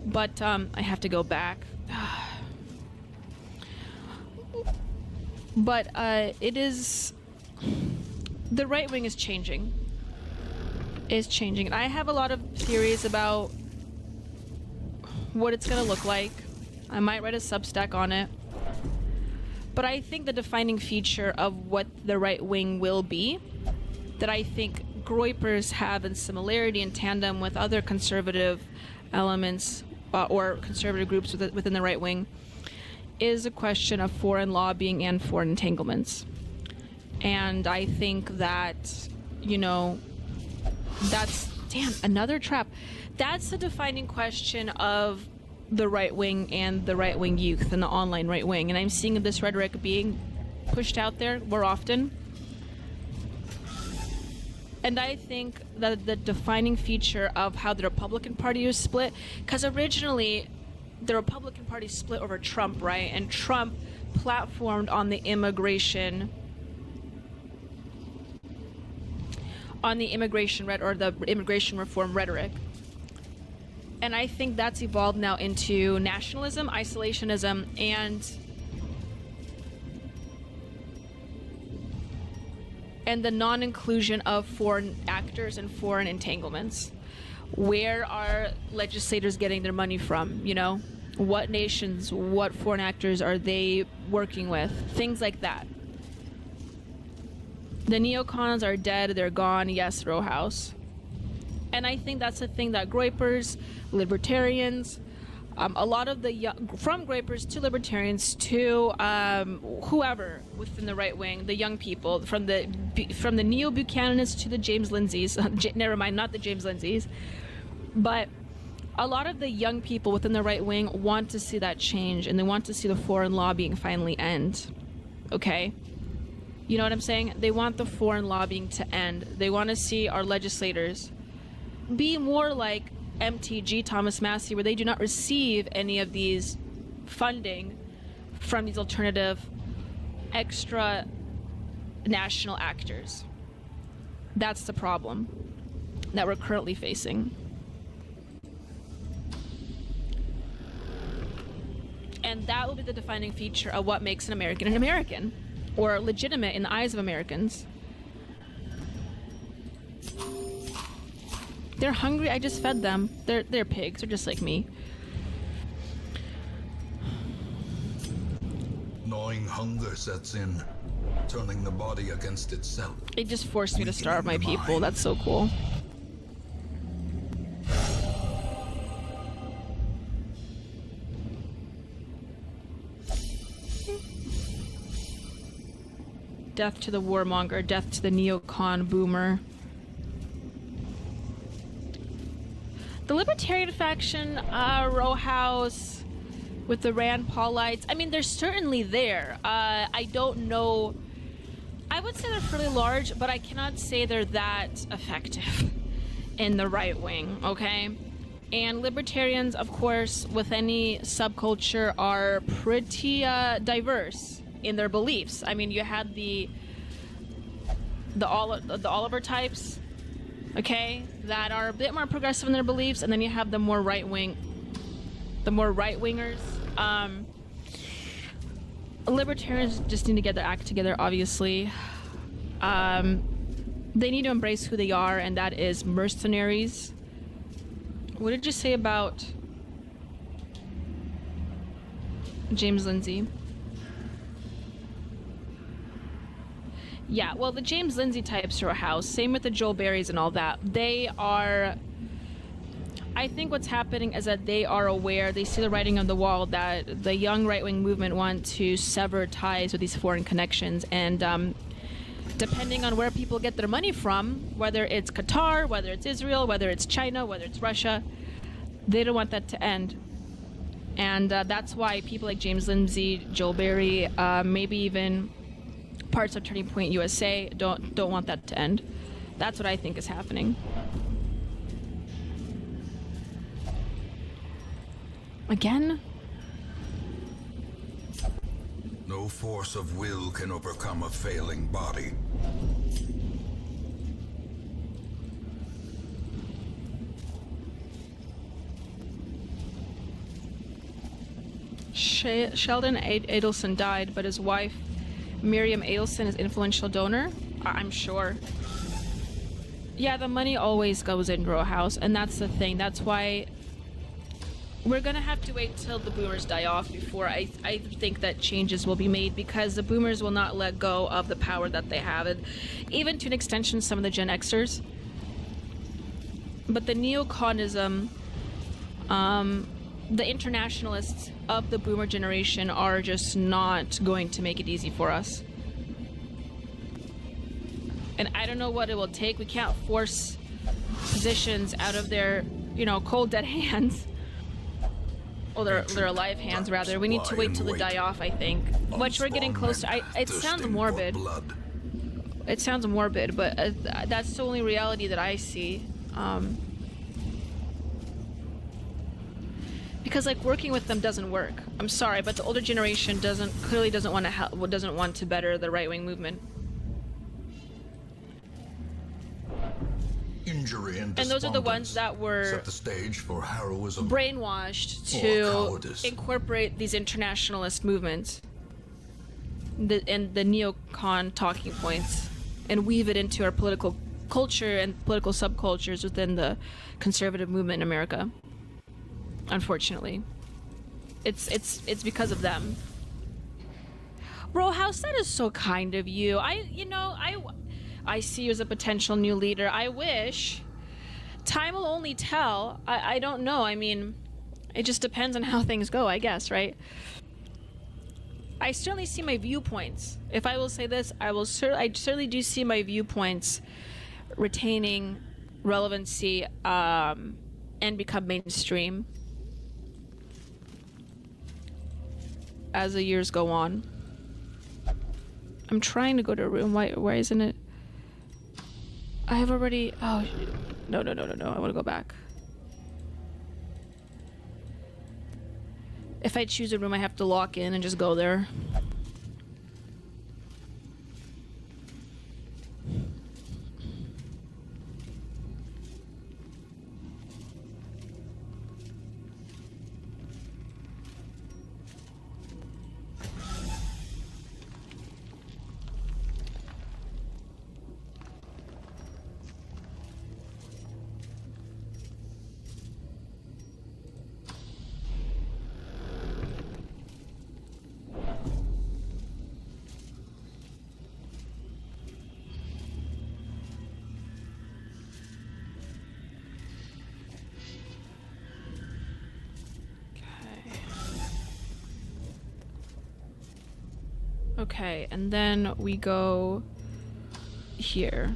But I have to go back. But it is... The right wing is changing. And I have a lot of theories about what it's going to look like. I might write a Substack on it. But I think the defining feature of what the right wing will be, that I think groypers have in similarity in tandem with other conservative elements or conservative groups within the right wing, is a question of foreign lobbying and foreign entanglements. And I think that, that's, another trap. That's the defining question of the right wing and the right wing youth and the online right wing. And I'm seeing this rhetoric being pushed out there more often. And I think that the defining feature of how the Republican Party is split, because originally the Republican Party split over Trump, right? And Trump platformed on the immigration the immigration reform rhetoric. And I think that's evolved now into nationalism, isolationism, and the non-inclusion of foreign actors and foreign entanglements. Where are legislators getting their money from? What nations, what foreign actors are they working with? Things like that. The neocons are dead, they're gone, yes, Row House. And I think that's the thing that groypers, libertarians, a lot of from groypers to libertarians to whoever within the right wing, the young people, from the neo-Buchananists to the James Lindsays, never mind, not the James Lindsays, but a lot of the young people within the right wing want to see that change, and they want to see the foreign lobbying finally end. Okay? You know what I'm saying? They want the foreign lobbying to end. They want to see our legislators be more like MTG, Thomas Massey, where they do not receive any of these funding from these alternative extra national actors. That's the problem that we're currently facing. And that will be the defining feature of what makes an American, or legitimate in the eyes of Americans. They're hungry, I just fed them. They're pigs, they're just like me. Gnawing hunger sets in, turning the body against itself. It just forced me to starve my people. That's so cool. Death to the warmonger, death to the neocon boomer. The libertarian faction, Row House, with the Rand Paulites, I mean, they're certainly there. I don't know. I would say they're fairly large, but I cannot say they're that effective in the right wing, okay? And libertarians, of course, with any subculture, are pretty diverse in their beliefs. I mean, you had the Oliver types, okay, that are a bit more progressive in their beliefs, and then you have the more right-wingers. Libertarians just need to get their act together, obviously. They need to embrace who they are, and that is mercenaries. What did you say about James Lindsay? Yeah, well, the James Lindsay types are a house. Same with the Joel Berrys and all that. They are... I think what's happening is that they are aware, they see the writing on the wall that the young right-wing movement want to sever ties with these foreign connections, and depending on where people get their money from, whether it's Qatar, whether it's Israel, whether it's China, whether it's Russia, they don't want that to end. And that's why people like James Lindsay, Joel Berry, maybe even parts of Turning Point USA don't want that to end. That's what I think is happening. Again? No force of will can overcome a failing body. Sheldon Adelson died, but his wife, Miriam Adelson, is influential donor. I'm sure. Yeah, the money always goes in Row House, and that's the thing. That's why we're gonna have to wait till the boomers die off before I think that changes will be made, because the boomers will not let go of the power that they have, and even to an extension some of the Gen Xers. But the neoconism, the internationalists of the boomer generation are just not going to make it easy for us. And I don't know what it will take. We can't force positions out of their, cold dead hands. Well, their alive hands, rather. We need to wait till they die off, I think. Which we're getting closer. It sounds morbid. It sounds morbid, but that's the only reality that I see. Because working with them doesn't work. I'm sorry, but the older generation clearly doesn't want to help, doesn't want to better the right-wing movement. Injury and those are the ones that were set the stage for heroism, brainwashed to incorporate these internationalist movements and the neocon talking points and weave it into our political culture and political subcultures within the conservative movement in America. Unfortunately, it's because of them. Row House, that is so kind of you. I see you as a potential new leader. I wish. Time will only tell. I don't know. I mean, it just depends on how things go, I guess, right? I certainly see my viewpoints. If I will say this, I certainly do see my viewpoints retaining relevancy and become mainstream as the years go on. I'm trying to go to a room. Why isn't it? I have already... Oh, no. I want to go back. If I choose a room, I have to lock in and just go there. Okay, and then we go here.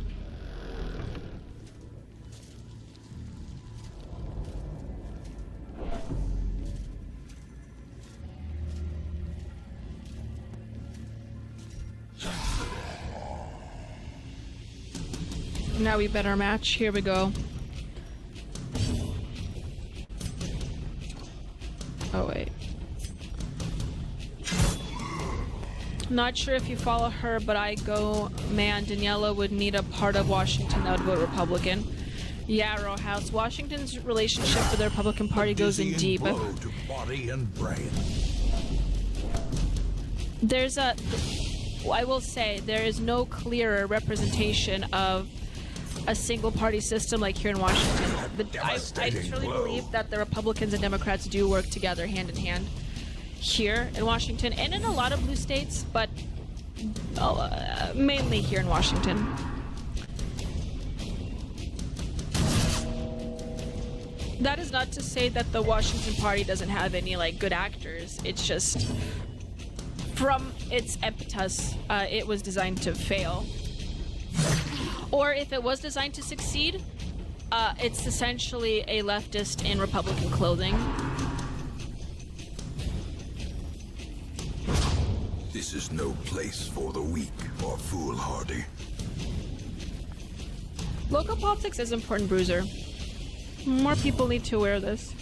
Now we better match. Here we go. Oh, wait. Not sure if you follow her, but Daniela would need a part of Washington that would vote Republican. Yeah, Row House. Washington's relationship with the Republican Party goes in deep. Blow to body and brain. I will say, there is no clearer representation of a single party system like here in Washington. I truly believe that the Republicans and Democrats do work together hand in hand here in Washington and in a lot of blue states, but mainly here in Washington. That is not to say that the Washington Party doesn't have any good actors. It's just from its impetus, it was designed to fail. Or if it was designed to succeed, it's essentially a leftist in Republican clothing. This is no place for the weak or foolhardy. Local politics is important, Bruiser. More people need to wear this.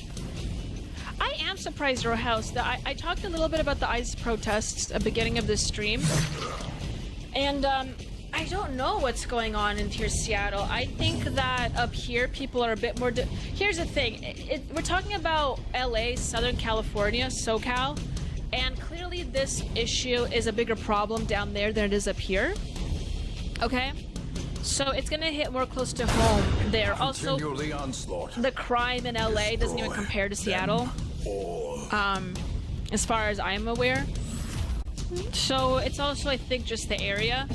I am surprised, Row House, that I talked a little bit about the ICE protests at the beginning of this stream. And I don't know what's going on in here, Seattle. I think that up here, people are a bit more... Here's the thing. We're talking about LA, Southern California, SoCal. And clearly this issue is a bigger problem down there than it is up here. Okay? So it's gonna hit more close to home there. Also, the crime in LA doesn't even compare to Seattle. As far as I'm aware. So it's also, I think, just the area.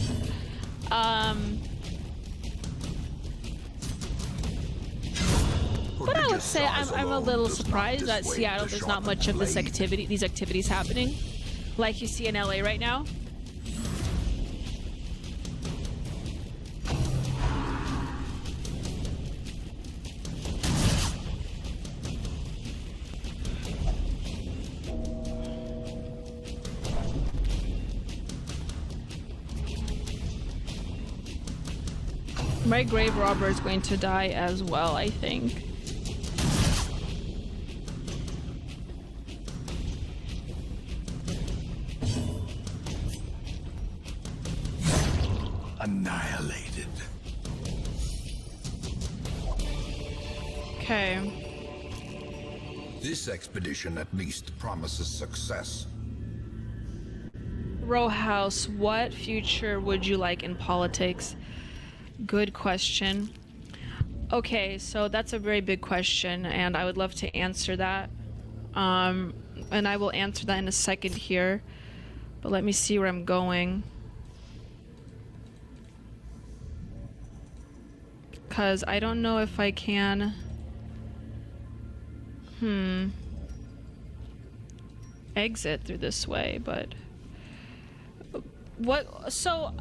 But I would say I'm a little surprised that Seattle there's not much of these activities happening, like you see in LA right now. My grave robber is going to die as well, I think. Annihilated. Okay. This expedition at least promises success. Row House, what future would you like in politics? Good question. Okay, so that's a very big question, and I would love to answer that. And I will answer that in a second here. But let me see where I'm going. Because I don't know if I can... exit through this way, but... What... So...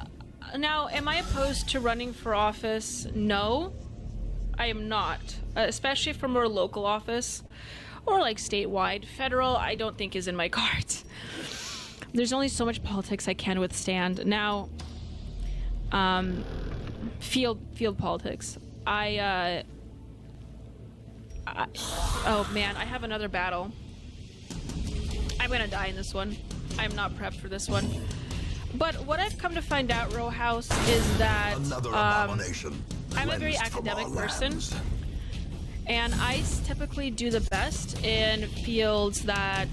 Now, am I opposed to running for office? No, I am not. Especially for more local office or like statewide. Federal, I don't think is in my cards. There's only so much politics I can withstand. Now, field politics. Oh man, I have another battle. I'm gonna die in this one. I'm not prepped for this one. But what I've come to find out, Row House, is that I'm a very academic person, and I typically do the best in fields that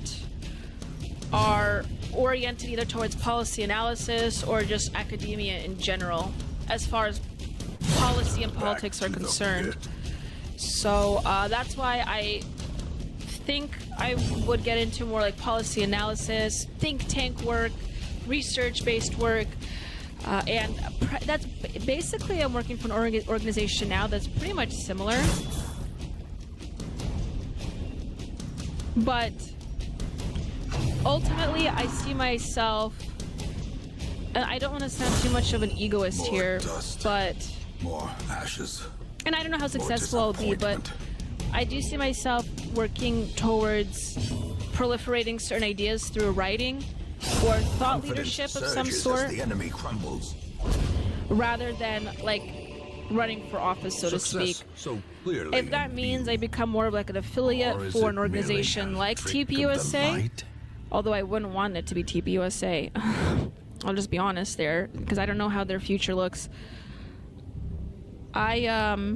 are oriented either towards policy analysis or just academia in general, as far as policy and politics are concerned. So that's why I think I would get into more like policy analysis, think tank work, research-based work, and that's basically I'm working for an organization now that's pretty much similar. But ultimately, I see myself, and I don't want to sound too much of an egoist here, but more ashes. And I don't know how successful I'll be, but I do see myself working towards proliferating certain ideas through writing or thought leadership of some sort, the enemy crumbles. rather than like running for office, so to speak. So clearly if that means I become more of like an affiliate for an organization like TPUSA, although I wouldn't want it to be TPUSA, I'll just be honest there, because I don't know how their future looks. I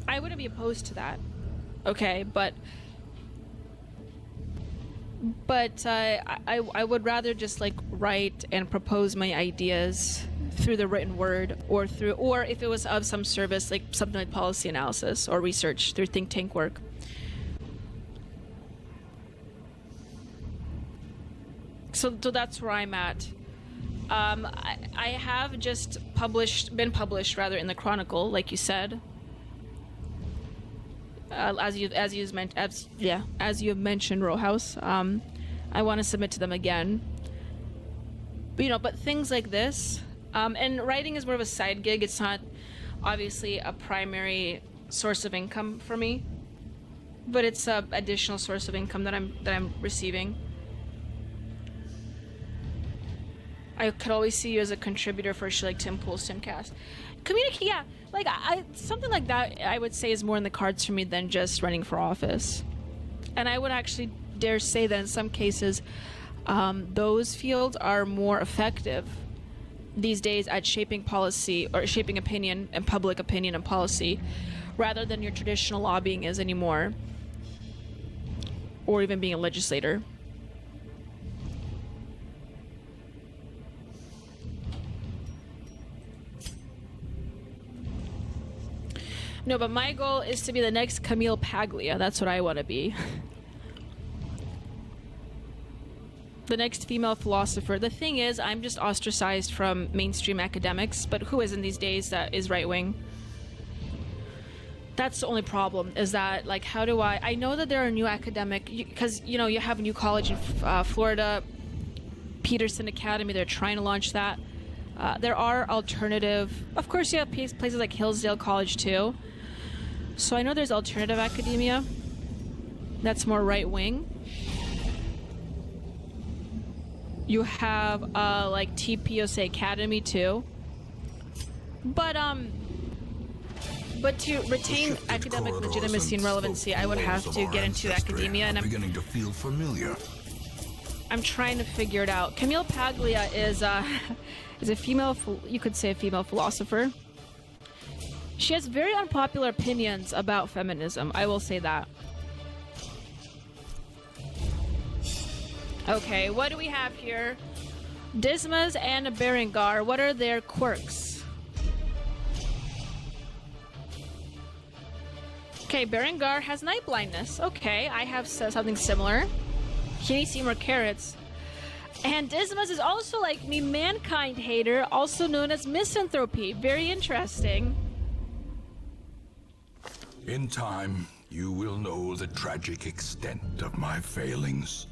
wouldn't be opposed to that, okay, but I would rather just like write and propose my ideas through the written word, or if it was of some service, like something like policy analysis or research through think tank work. So that's where I'm at. I have just been published rather in the Chronicle, like you said. As you have mentioned, Row House. I want to submit to them again. But, but things like this, And writing is more of a side gig. It's not obviously a primary source of income for me, but it's a additional source of income that I'm receiving. I could always see you as a contributor for a show like Tim Pool's Timcast. Communicate, yeah, like I something like that I would say is more in the cards for me than just running for office. And I would actually dare say that in some cases, those fields are more effective these days at shaping policy or shaping opinion and public opinion and policy, rather than your traditional lobbying is anymore, or even being a legislator. No, but my goal is to be the next Camille Paglia. That's what I want to be. The next female philosopher. The thing is, I'm just ostracized from mainstream academics, but who isn't these days that is right-wing? That's the only problem, is that, like, how do I know that there are new academic, because, you know, you have a new college in Florida, Peterson Academy, they're trying to launch that. There are alternative, of course you have places like Hillsdale College too. So I know there's alternative academia that's more right-wing. You have like TPOSA Academy too. But to retain academic legitimacy and relevancy, I would have to get into academia, and I'm beginning to feel familiar. I'm trying to figure it out. Camille Paglia is a female, you could say a female philosopher. She has very unpopular opinions about feminism, I will say that. Okay, what do we have here? Dismas and Berengar, what are their quirks? Okay, Berengar has night blindness. Okay, I have something similar. Can you see more carrots? And Dismas is also like me, mankind hater, also known as misanthropy. Very interesting. In time, you will know the tragic extent of my failings.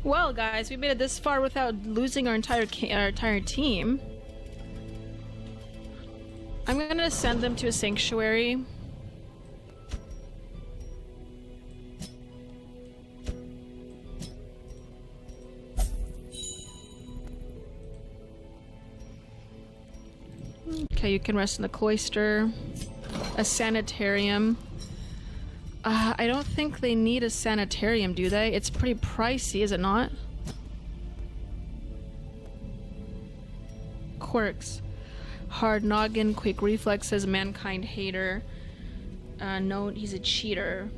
Well, guys, we made it this far without losing our entire team. I'm gonna send them to a sanctuary. Okay, you can rest in the cloister. A sanitarium. I don't think they need a sanitarium, do they? It's pretty pricey, is it not? Quirks. Hard noggin, quick reflexes, mankind hater. No, he's a cheater.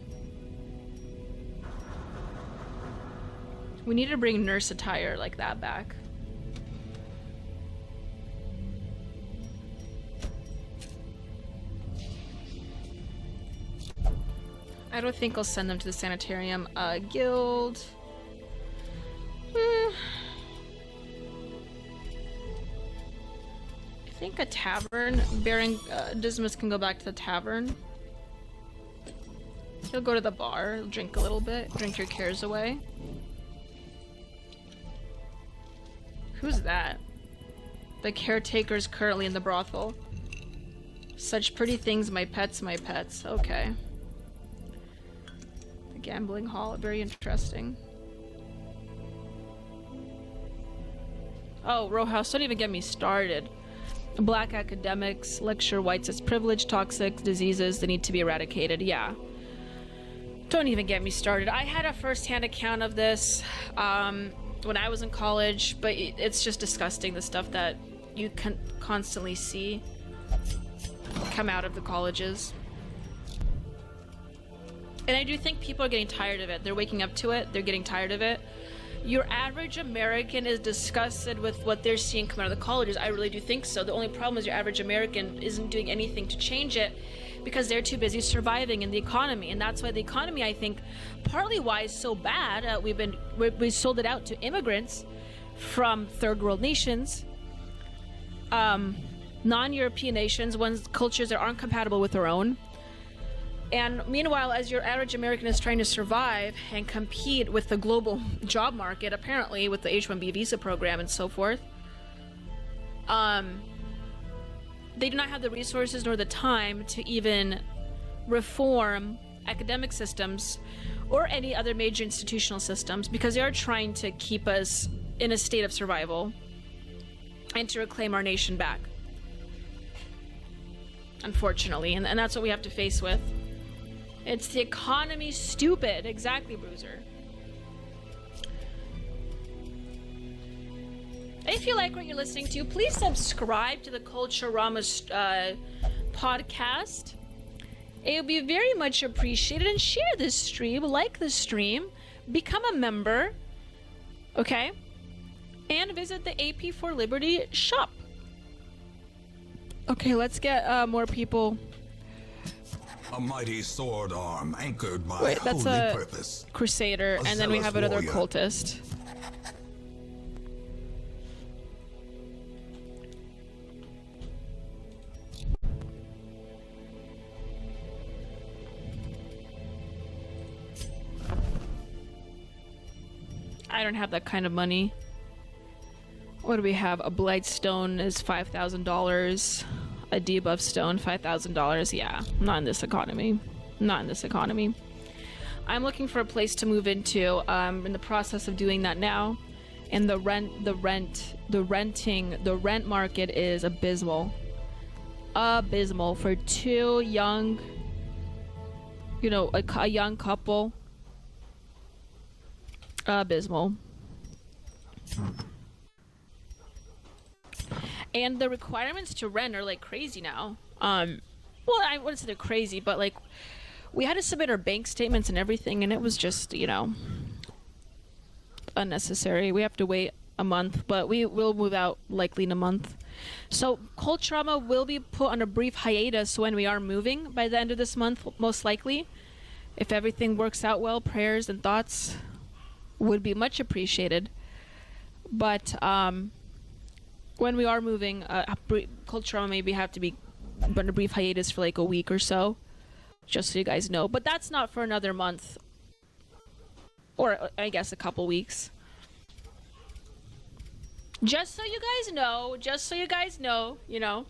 We need to bring nurse attire like that back. I don't think I'll send them to the sanitarium. Guild. I think a tavern. Dismas can go back to the tavern. He'll go to the bar, drink a little bit, drink your cares away. Who's that? The caretaker's currently in the brothel. Such pretty things, my pets, my pets. Okay. The gambling hall, very interesting. Oh, row house, don't even get me started. Black academics lecture whites as privilege, toxic diseases that need to be eradicated. Yeah. Don't even get me started. I had a first-hand account of this when I was in college, but it's just disgusting, the stuff that you can constantly see come out of the colleges. And I do think people are getting tired of it. They're waking up to it. They're getting tired of it. Your average American is disgusted with what they're seeing come out of the colleges. I really do think so. The only problem is your average American isn't doing anything to change it because they're too busy surviving in the economy. And that's why the economy, I think, partly why is so bad. We sold it out to immigrants from third world nations, non-European nations, ones cultures that aren't compatible with our own. And meanwhile, as your average American is trying to survive and compete with the global job market, apparently with the H-1B visa program and so forth, they do not have the resources nor the time to even reform academic systems or any other major institutional systems, because they are trying to keep us in a state of survival and to reclaim our nation back, unfortunately. And that's what we have to face with. It's the economy, stupid. Exactly, Bruiser. If you like what you're listening to, please subscribe to the Culturama podcast. It would be very much appreciated. And share this stream, like the stream, become a member, okay? And visit the AP for Liberty shop. Okay, let's get more people. A mighty sword arm anchored by Wait, that's holy a purpose. crusader, A and then we zealous have another warrior. cultist. I don't have that kind of money. What do we have? A Blightstone is $5,000. A debuff stone, $5,000. Yeah, not in this economy. Not in this economy. I'm looking for a place to move into. I'm in the process of doing that now. And the rent market is abysmal. Abysmal for two young, you know, a young couple. Abysmal. And the requirements to rent are like crazy now. Well, I wouldn't say they're crazy, but like we had to submit our bank statements and everything, and it was just, you know, unnecessary. We have to wait a month, but we will move out likely in a month. So Culturama will be put on a brief hiatus when we are moving by the end of this month, most likely. If everything works out well, prayers and thoughts would be much appreciated. But when we are moving, Culturama maybe have to be on a brief hiatus for like a week or so, just so you guys know. But that's not for another month, or I guess a couple weeks. Just so you guys know, you know.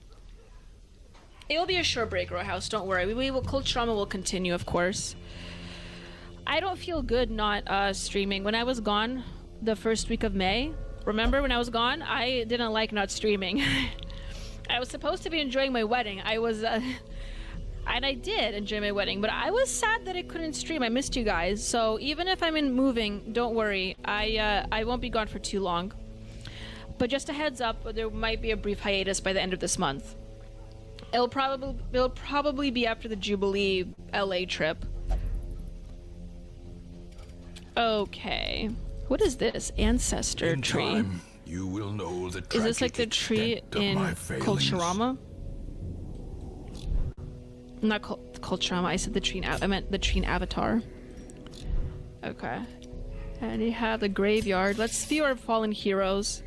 It will be a short break, Row House, don't worry. Culturama will continue, of course. I don't feel good not streaming. When I was gone the first week of May, remember when I was gone? I didn't like not streaming. I was supposed to be enjoying my wedding. I was, and I did enjoy my wedding, but I was sad that I couldn't stream. I missed you guys. So even if I'm in moving, don't worry. I won't be gone for too long. But just a heads up, there might be a brief hiatus by the end of this month. It'll probably be after the Jubilee LA trip. Okay. What is this? Ancestor tree. Time, you will know the is this like the tree in Culturama? Not Culturama, I said the tree I meant the tree in Avatar. Okay. And you have the graveyard. Let's view our fallen heroes.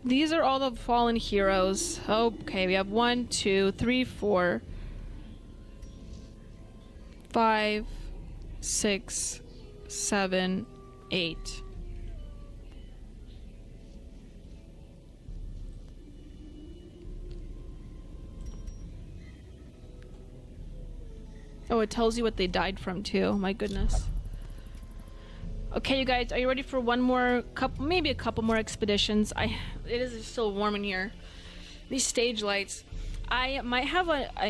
These are all the fallen heroes. Okay, we have 1, 2, 3, 4, 5, 6, 7, 8. Oh, it tells you what they died from too. My goodness. Okay, you guys, are you ready for one more couple, maybe a couple more expeditions? It is still warm in here. These stage lights. I might have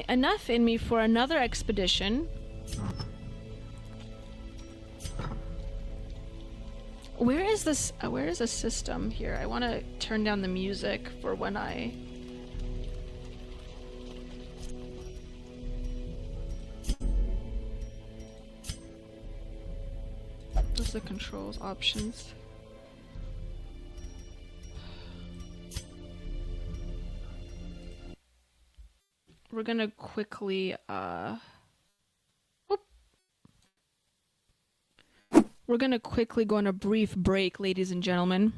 enough in me for another expedition. Where is this? Where is the system here? I want to turn down the music for when I. Those are the controls options. We're gonna quickly we're gonna quickly go on a brief break, ladies and gentlemen.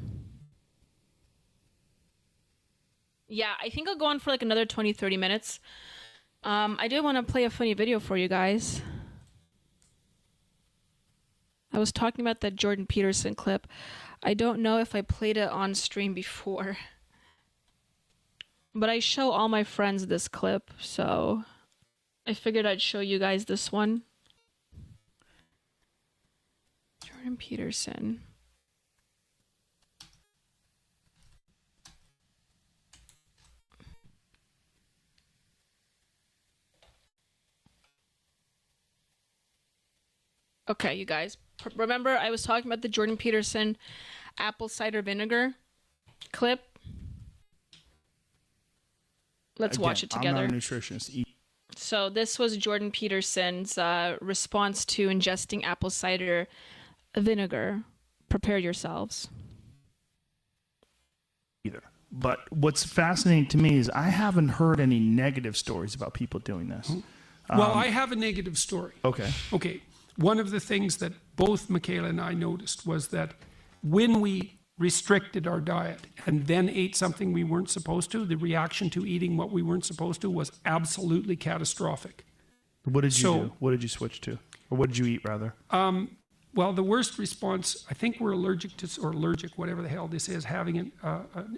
Yeah, I think I'll go on for like another 20-30 minutes. I do want to play a funny video for you guys. I was talking about that Jordan Peterson clip. I don't know if I played it on stream before, but I show all my friends this clip, so I figured I'd show you guys this one. Jordan Peterson. Okay, you guys. Remember I was talking about the Jordan Peterson apple cider vinegar clip? Let's watch it together. I'm not a nutritionist. So this was Jordan Peterson's response to ingesting apple cider vinegar. Prepare yourselves. Either. But what's fascinating to me is I haven't heard any negative stories about people doing this. Well, I have a negative story. Okay. Okay. One of the things that both Michaela and I noticed was that when we restricted our diet and then ate something we weren't supposed to, the reaction to eating what we weren't supposed to was absolutely catastrophic. What did you do? What did you switch to? Or what did you eat, rather? Well, the worst response, I think we're allergic to, or allergic, whatever the hell this is, having an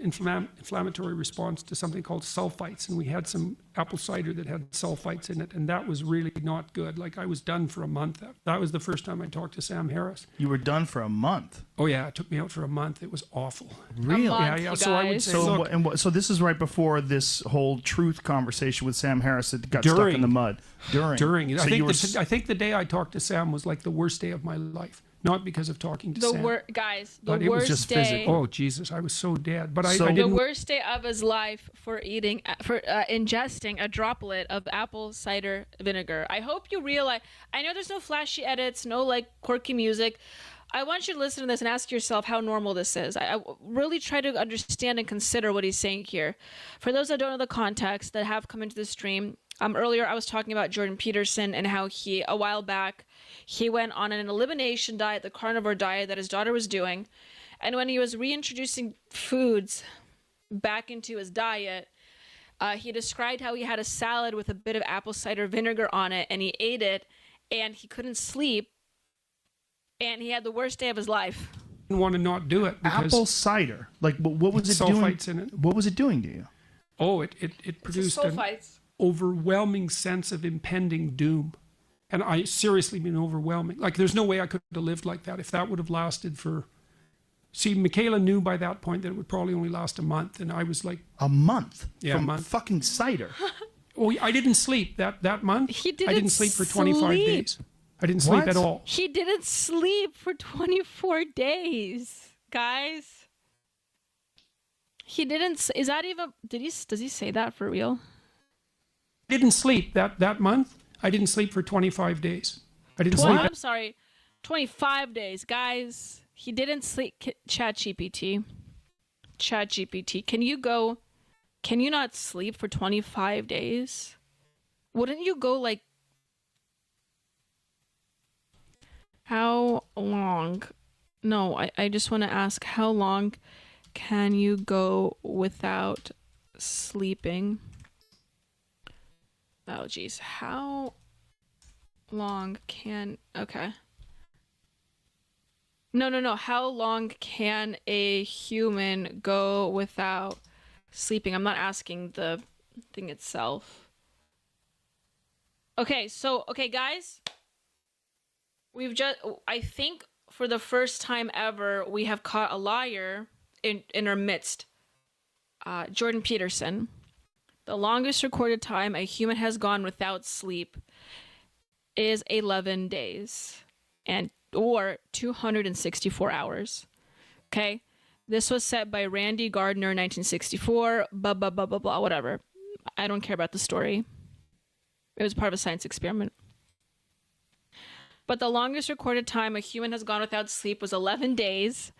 inflammatory response to something called sulfites. And we had some apple cider that had sulfites in it, and that was really not good. Like, I was done for a month. That was the first time I talked to Sam Harris. You were done for a month? Oh, yeah. It took me out for a month. It was awful. Really? Yeah. So I would say, so this is right before this whole truth conversation with Sam Harris that got stuck in the mud. During. So I think the day I talked to Sam was like the worst day of my life. Not because of talking to Sam. Guys, but it was just physical. Oh, Jesus, I was so dead. But I didn't. The worst day of his life for ingesting a droplet of apple cider vinegar. I hope you realize. I know there's no flashy edits, no like quirky music. I want you to listen to this and ask yourself how normal this is. I really try to understand and consider what he's saying here. For those that don't know the context that have come into the stream, earlier I was talking about Jordan Peterson and how a while back, he went on an elimination diet, the carnivore diet that his daughter was doing. And when he was reintroducing foods back into his diet, he described how he had a salad with a bit of apple cider vinegar on it, and he ate it, and he couldn't sleep, and he had the worst day of his life. I didn't want to not do it. Apple cider? Like, what was it doing? Sulfites in it. What was it doing to you? Oh, it produced an overwhelming sense of impending doom. And I seriously mean overwhelming. Like, there's no way I could have lived like that if that would have lasted for... See, Michaela knew by that point that it would probably only last a month, and I was like... A month? Yeah, from a month. Fucking cider? Oh, I didn't sleep that month. I didn't sleep for 25 days. I didn't sleep at all. He didn't sleep for 24 days, guys. He didn't... Is that even... Does he say that for real? Didn't sleep that month. I didn't sleep for 25 days. I didn't sleep. I'm sorry, 25 days, guys. He didn't sleep. ChatGPT, can you not sleep for 25 days? Wouldn't you go like, how long? No, I just want to ask, how long can you go without sleeping? Oh, geez. How long can... Okay. No. How long can a human go without sleeping? I'm not asking the thing itself. Okay, guys. I think for the first time ever, we have caught a liar in our midst. Jordan Peterson. The longest recorded time a human has gone without sleep is 11 days or 264 hours. Okay? This was set by Randy Gardner in 1964, blah, blah, blah, blah, blah, whatever. I don't care about the story. It was part of a science experiment. But the longest recorded time a human has gone without sleep was 11 days.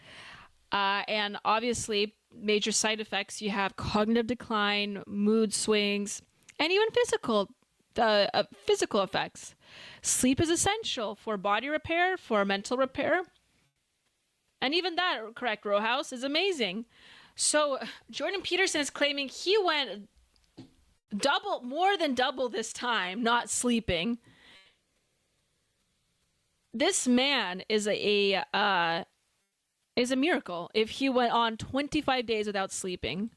And obviously, major side effects, you have cognitive decline, mood swings, and even physical effects. Sleep is essential for body repair, for mental repair. And even that, correct, Rowhouse, is amazing. So Jordan Peterson is claiming he went more than double this time, not sleeping. This man is a miracle. If he went on 25 days without sleeping,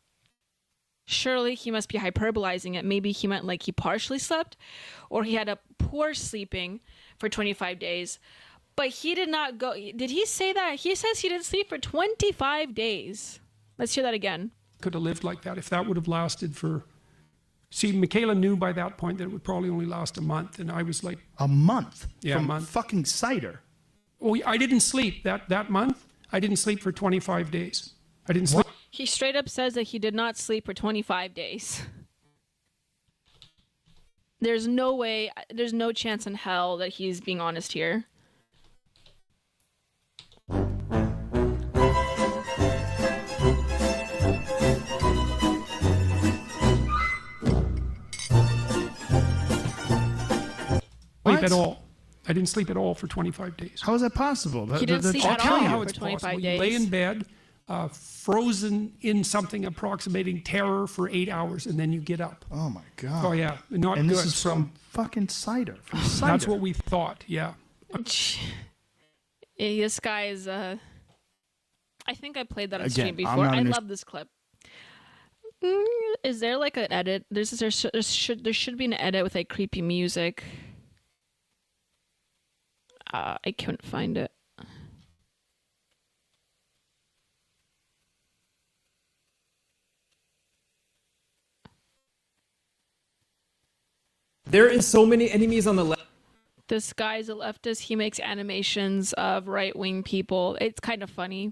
surely he must be hyperbolizing it. Maybe he meant like he partially slept, or he had a poor sleeping for 25 days. But he did not go. Did he say that? He says he didn't sleep for 25 days. Let's hear that again. Could have lived like that if that would have lasted for... See, Michaela knew by that point that it would probably only last a month, and I was like... A month? Yeah, from a month. Fucking cider. Oh, I didn't sleep that month. I didn't sleep for 25 days. I didn't sleep. He straight up says that he did not sleep for 25 days. There's no way, there's no chance in hell that he's being honest here. Sleep at all. I didn't sleep at all for 25 days. How is that possible? He didn't sleep I'll at tell you all how for it's 25 possible. days. You lay in bed, frozen in something approximating terror for 8 hours, and then you get up. Oh my God. Oh yeah, not and good. this is from fucking cider. From cider. That's what we thought. Yeah. This guy is. I think I played that on stream Again, before. I love this clip. Is there like an edit? There should be an edit with like creepy music. I couldn't find it. There is so many enemies on the left. This guy's a leftist. He makes animations of right-wing people. It's kind of funny.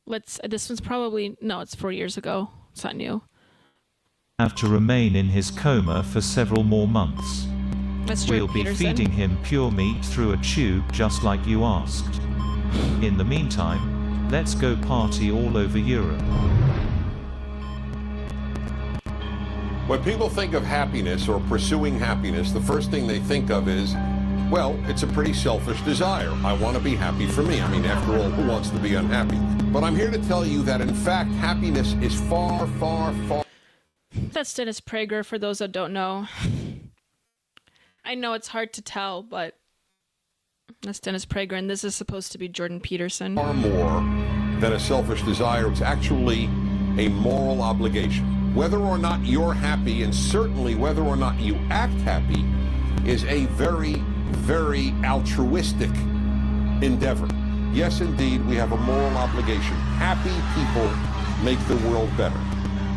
This one's probably, no, it's 4 years ago. It's not new. Have to remain in his coma for several more months. That's We'll Jordan be Peterson. feeding him pure meat through a tube just like you asked. In the meantime, let's go party all over Europe. When people think of happiness or pursuing happiness, the first thing they think of is, well, it's a pretty selfish desire. I want to be happy for me. I mean, after all, who wants to be unhappy? But I'm here to tell you that, in fact, happiness is far, far, far... That's Dennis Prager, for those that don't know. I know it's hard to tell, but that's Dennis Prager, and this is supposed to be Jordan Peterson. Far more than a selfish desire. It's actually a moral obligation. Whether or not you're happy, and certainly whether or not you act happy, is a very, very altruistic endeavor. Yes, indeed, we have a moral obligation. Happy people make the world better.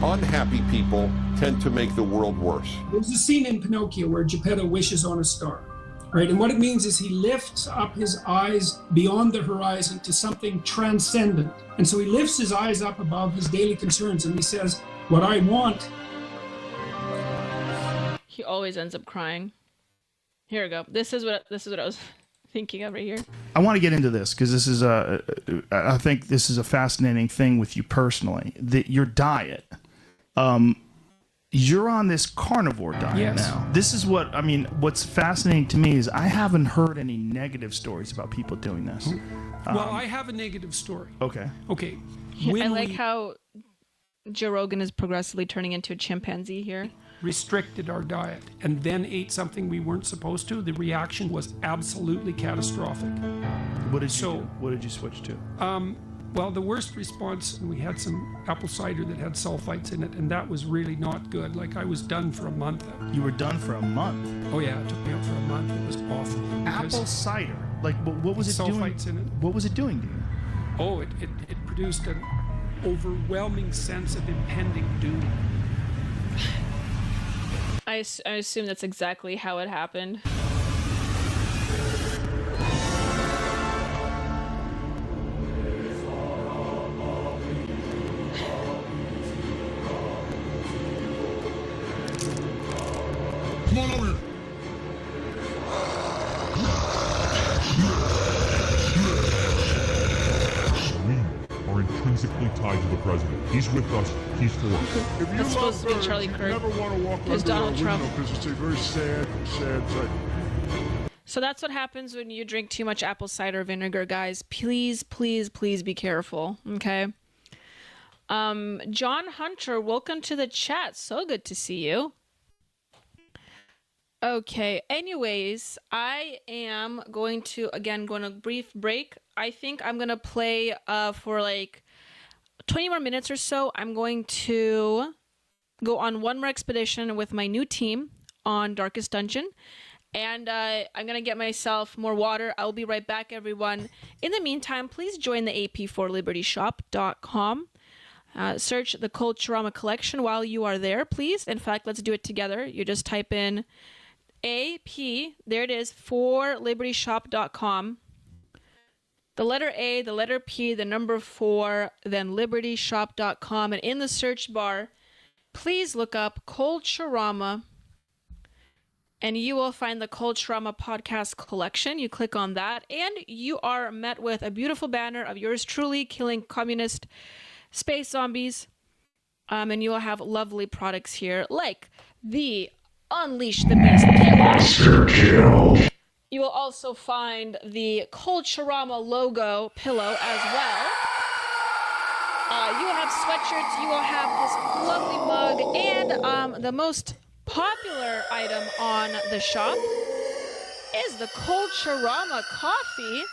Unhappy people tend to make the world worse. There's a scene in Pinocchio where Geppetto wishes on a star, right? And what it means is he lifts up his eyes beyond the horizon to something transcendent. And so he lifts his eyes up above his daily concerns and he says, what I want. He always ends up crying. Here we go. This is what I was thinking of right here. I want to get into this because this is I think this is a fascinating thing with you personally. Your diet. You're on this carnivore diet now. This is what, I mean, what's fascinating to me is I haven't heard any negative stories about people doing this. Well, I have a negative story. Okay. Okay. I like how Joe Rogan is progressively turning into a chimpanzee here. Restricted our diet and then ate something we weren't supposed to, the reaction was absolutely catastrophic. What did you do? What did you switch to? Well, the worst response, we had some apple cider that had sulfites in it, and that was really not good. Like, I was done for a month. You were done for a month? Oh yeah, it took me out for a month. It was awful. Apple cider? Like, what was it doing? Sulfites in it. What was it doing to you? Oh, it produced an overwhelming sense of impending doom. I assume that's exactly how it happened. Come on over here. We are intrinsically tied to the president. He's with us. He's for us. If you That's supposed to be Charlie Kirk. you never want to walk It's under Donald our Trump. window because it's a very sad, sad sight. So that's what happens when you drink too much apple cider vinegar, guys. Please, please, please be careful, okay? John Hunter, welcome to the chat. So good to see you. Okay, anyways, I am going to, again, go on a brief break. I think I'm going to play for like 20 more minutes or so. I'm going to go on one more expedition with my new team on Darkest Dungeon. And I'm going to get myself more water. I'll be right back, everyone. In the meantime, please join the ap4libertyshop.com. Search the Culturama collection while you are there, please. In fact, let's do it together. You just type in AP, there it is, for libertyshop.com. The letter A, the letter P, the number 4, then libertyshop.com. And in the search bar, please look up Culturama, and you will find the Culturama podcast collection. You click on that, and you are met with a beautiful banner of yours truly killing communist space zombies. And you will have lovely products here, like the Unleash the Beast Monster Kill. You will also find the Culturama logo pillow as well. You will have sweatshirts, you will have this lovely mug, and the most popular item on the shop is the Culturama coffee.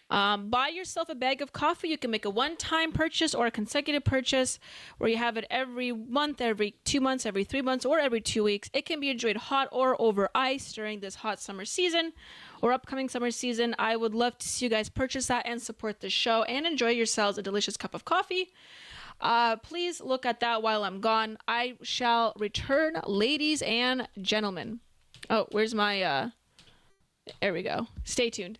Buy yourself a bag of coffee. You can make a one-time purchase or a consecutive purchase where you have it every month, every 2 months, every 3 months, or every 2 weeks. It can be enjoyed hot or over ice during this hot summer season or upcoming summer season. I would love to see you guys purchase that and support the show and enjoy yourselves a delicious cup of coffee. Please look at that while I'm gone. I shall return, ladies and gentlemen. Oh, where's my, there we go. Stay tuned.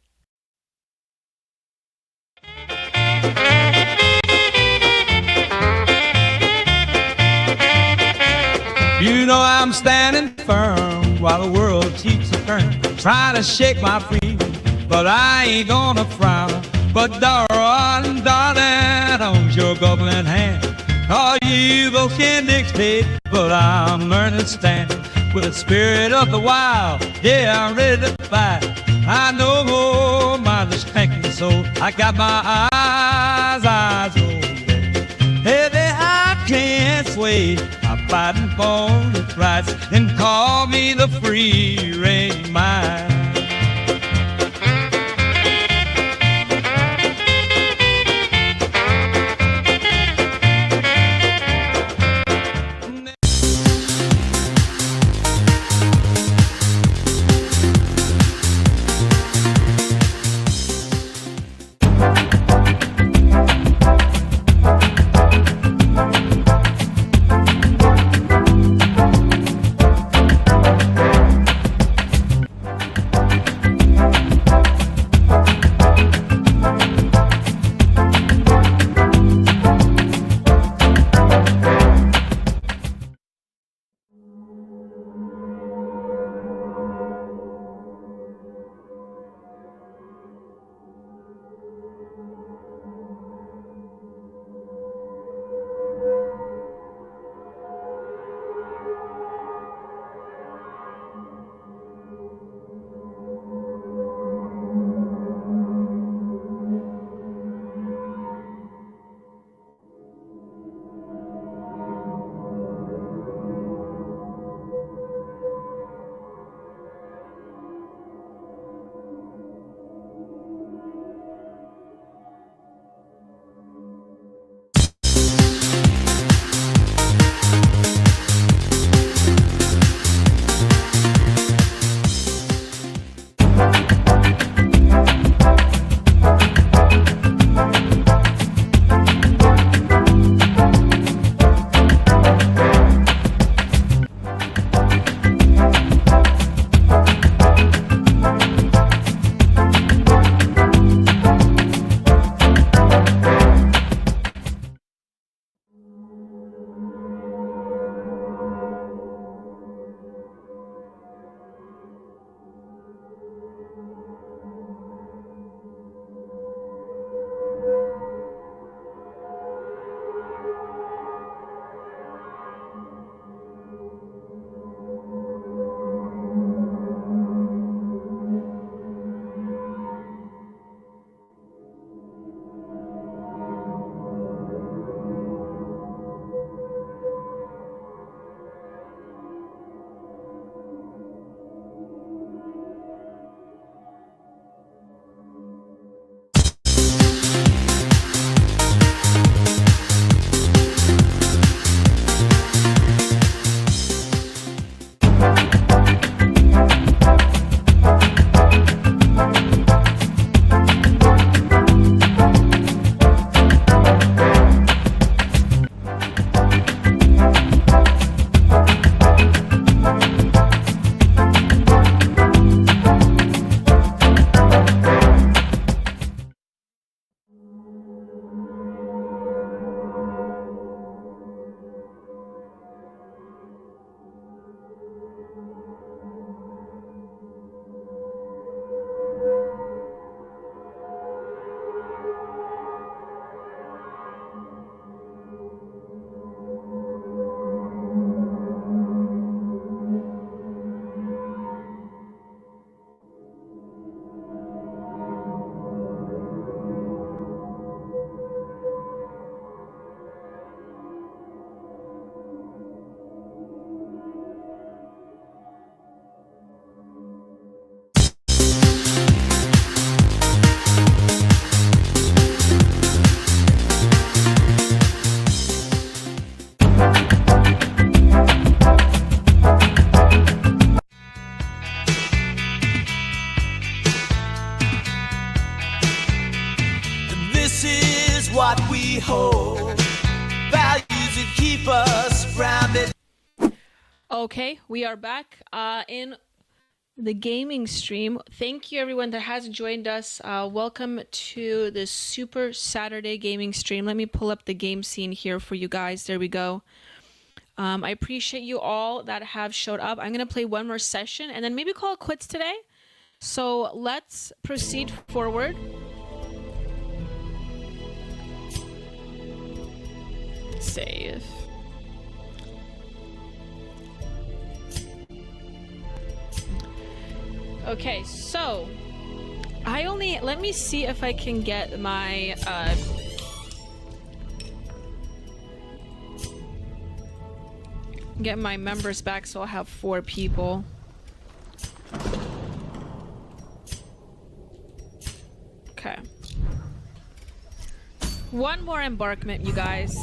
You know I'm standing firm while the world keeps a turn, trying to shake my freedom, but I ain't gonna frown. But darling, darling, hold your goblin hand. All you both can dictate, but I'm learning to stand with the spirit of the wild. Yeah, I'm ready to fight. I know my spanking soul. I got my eyes open. Heavy, I can't sway. I'm fighting for its rights. And call me the free range mind. what we hold. Values that keep us grounded. Okay, we are back in the gaming stream. Thank you everyone that has joined us. Welcome to the Super Saturday gaming stream. Let me pull up the game scene here for you guys. There we go. I appreciate you all that have showed up. I'm going to play one more session and then maybe call it quits today. So let's proceed forward. Save. Okay, so let me see if I can get my members back, so I'll have 4 people. Okay. One more embarkment, you guys.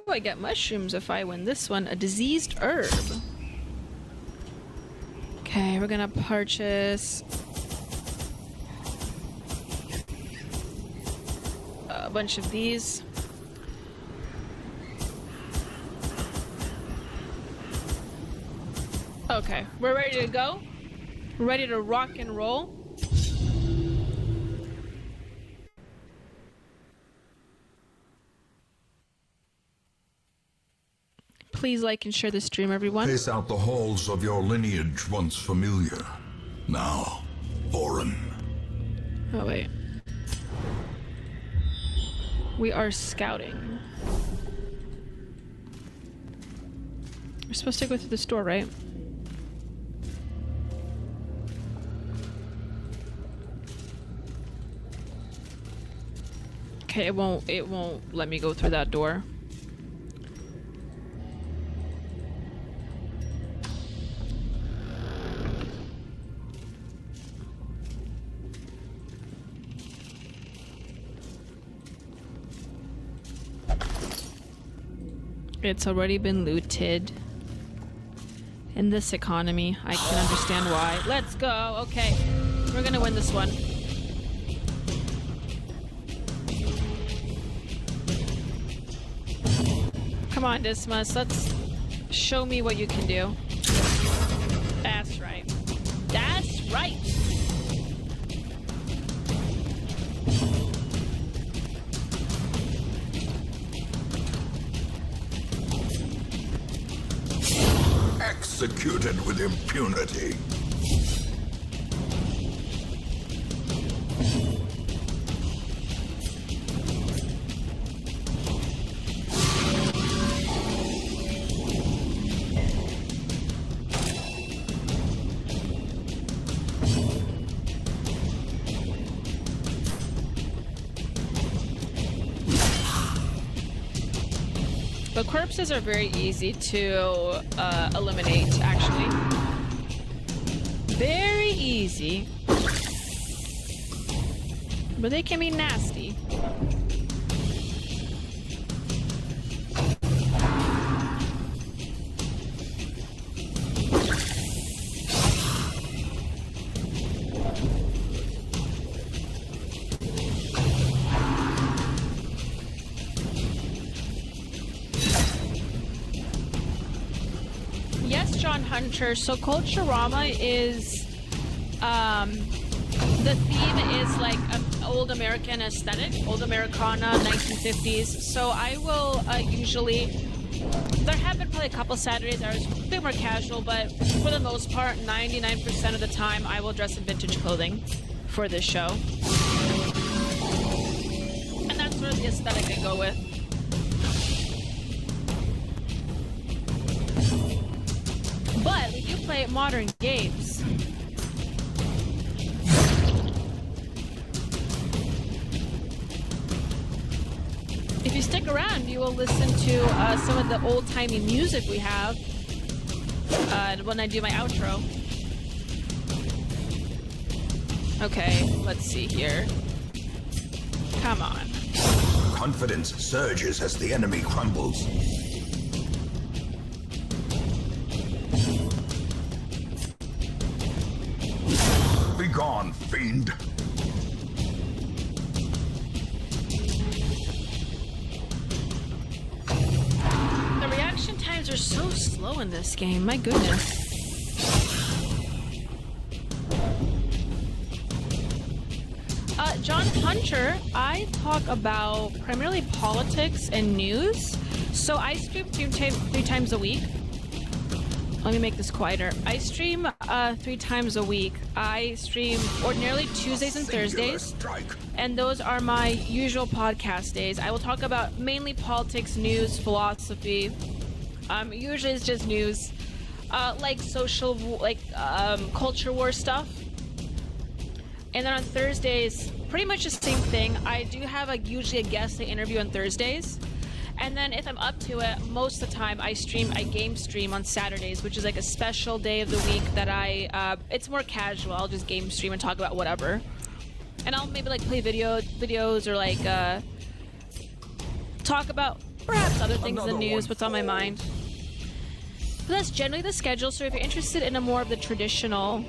I get mushrooms if I win this one. A diseased herb. Okay, we're gonna purchase a bunch of these. Okay, we're ready to go. We're ready to rock and roll. Please like and share the stream, everyone. Pace out the halls of your lineage once familiar, now foreign. Oh, wait. We are scouting. We're supposed to go through the store, right? Okay, it won't let me go through that door. It's already been looted. In this economy, I can understand why. Let's go. Okay, we're gonna win this one. Come on, Dismas. Let's show me what you can do. That's right. That's right. Executed with impunity. The corpses are very easy to eliminate, actually. Very easy. But they can be nasty. Hunter. So Culturama is the theme is like an old American aesthetic, old Americana, 1950s. So I will usually, there have been probably a couple Saturdays I was a bit more casual, but for the most part, 99% of the time I will dress in vintage clothing for this show. And that's sort of the aesthetic I go with. But we do play modern games. If you stick around, you will listen to some of the old-timey music we have when I do my outro. Okay, let's see here. Come on. confidence surges as the enemy crumbles. Begone, fiend! The reaction times are so slow in this game, my goodness. John Hunter, I talk about primarily politics and news. So I stream three times a week. Let me make this quieter. I stream 3 times a week. I stream ordinarily Tuesdays and Thursdays. And those are my usual podcast days. I will talk about mainly politics, news, philosophy. Usually it's just news. Like social, culture war stuff. And then on Thursdays, pretty much the same thing. I do have usually a guest I interview on Thursdays. And then if I'm up to it, most of the time I game stream on Saturdays, which is like a special day of the week that it's more casual. I'll just game stream and talk about whatever. And I'll maybe like play videos or like talk about perhaps other things in the news, what's on my mind. But that's generally the schedule. So if you're interested in a more of the traditional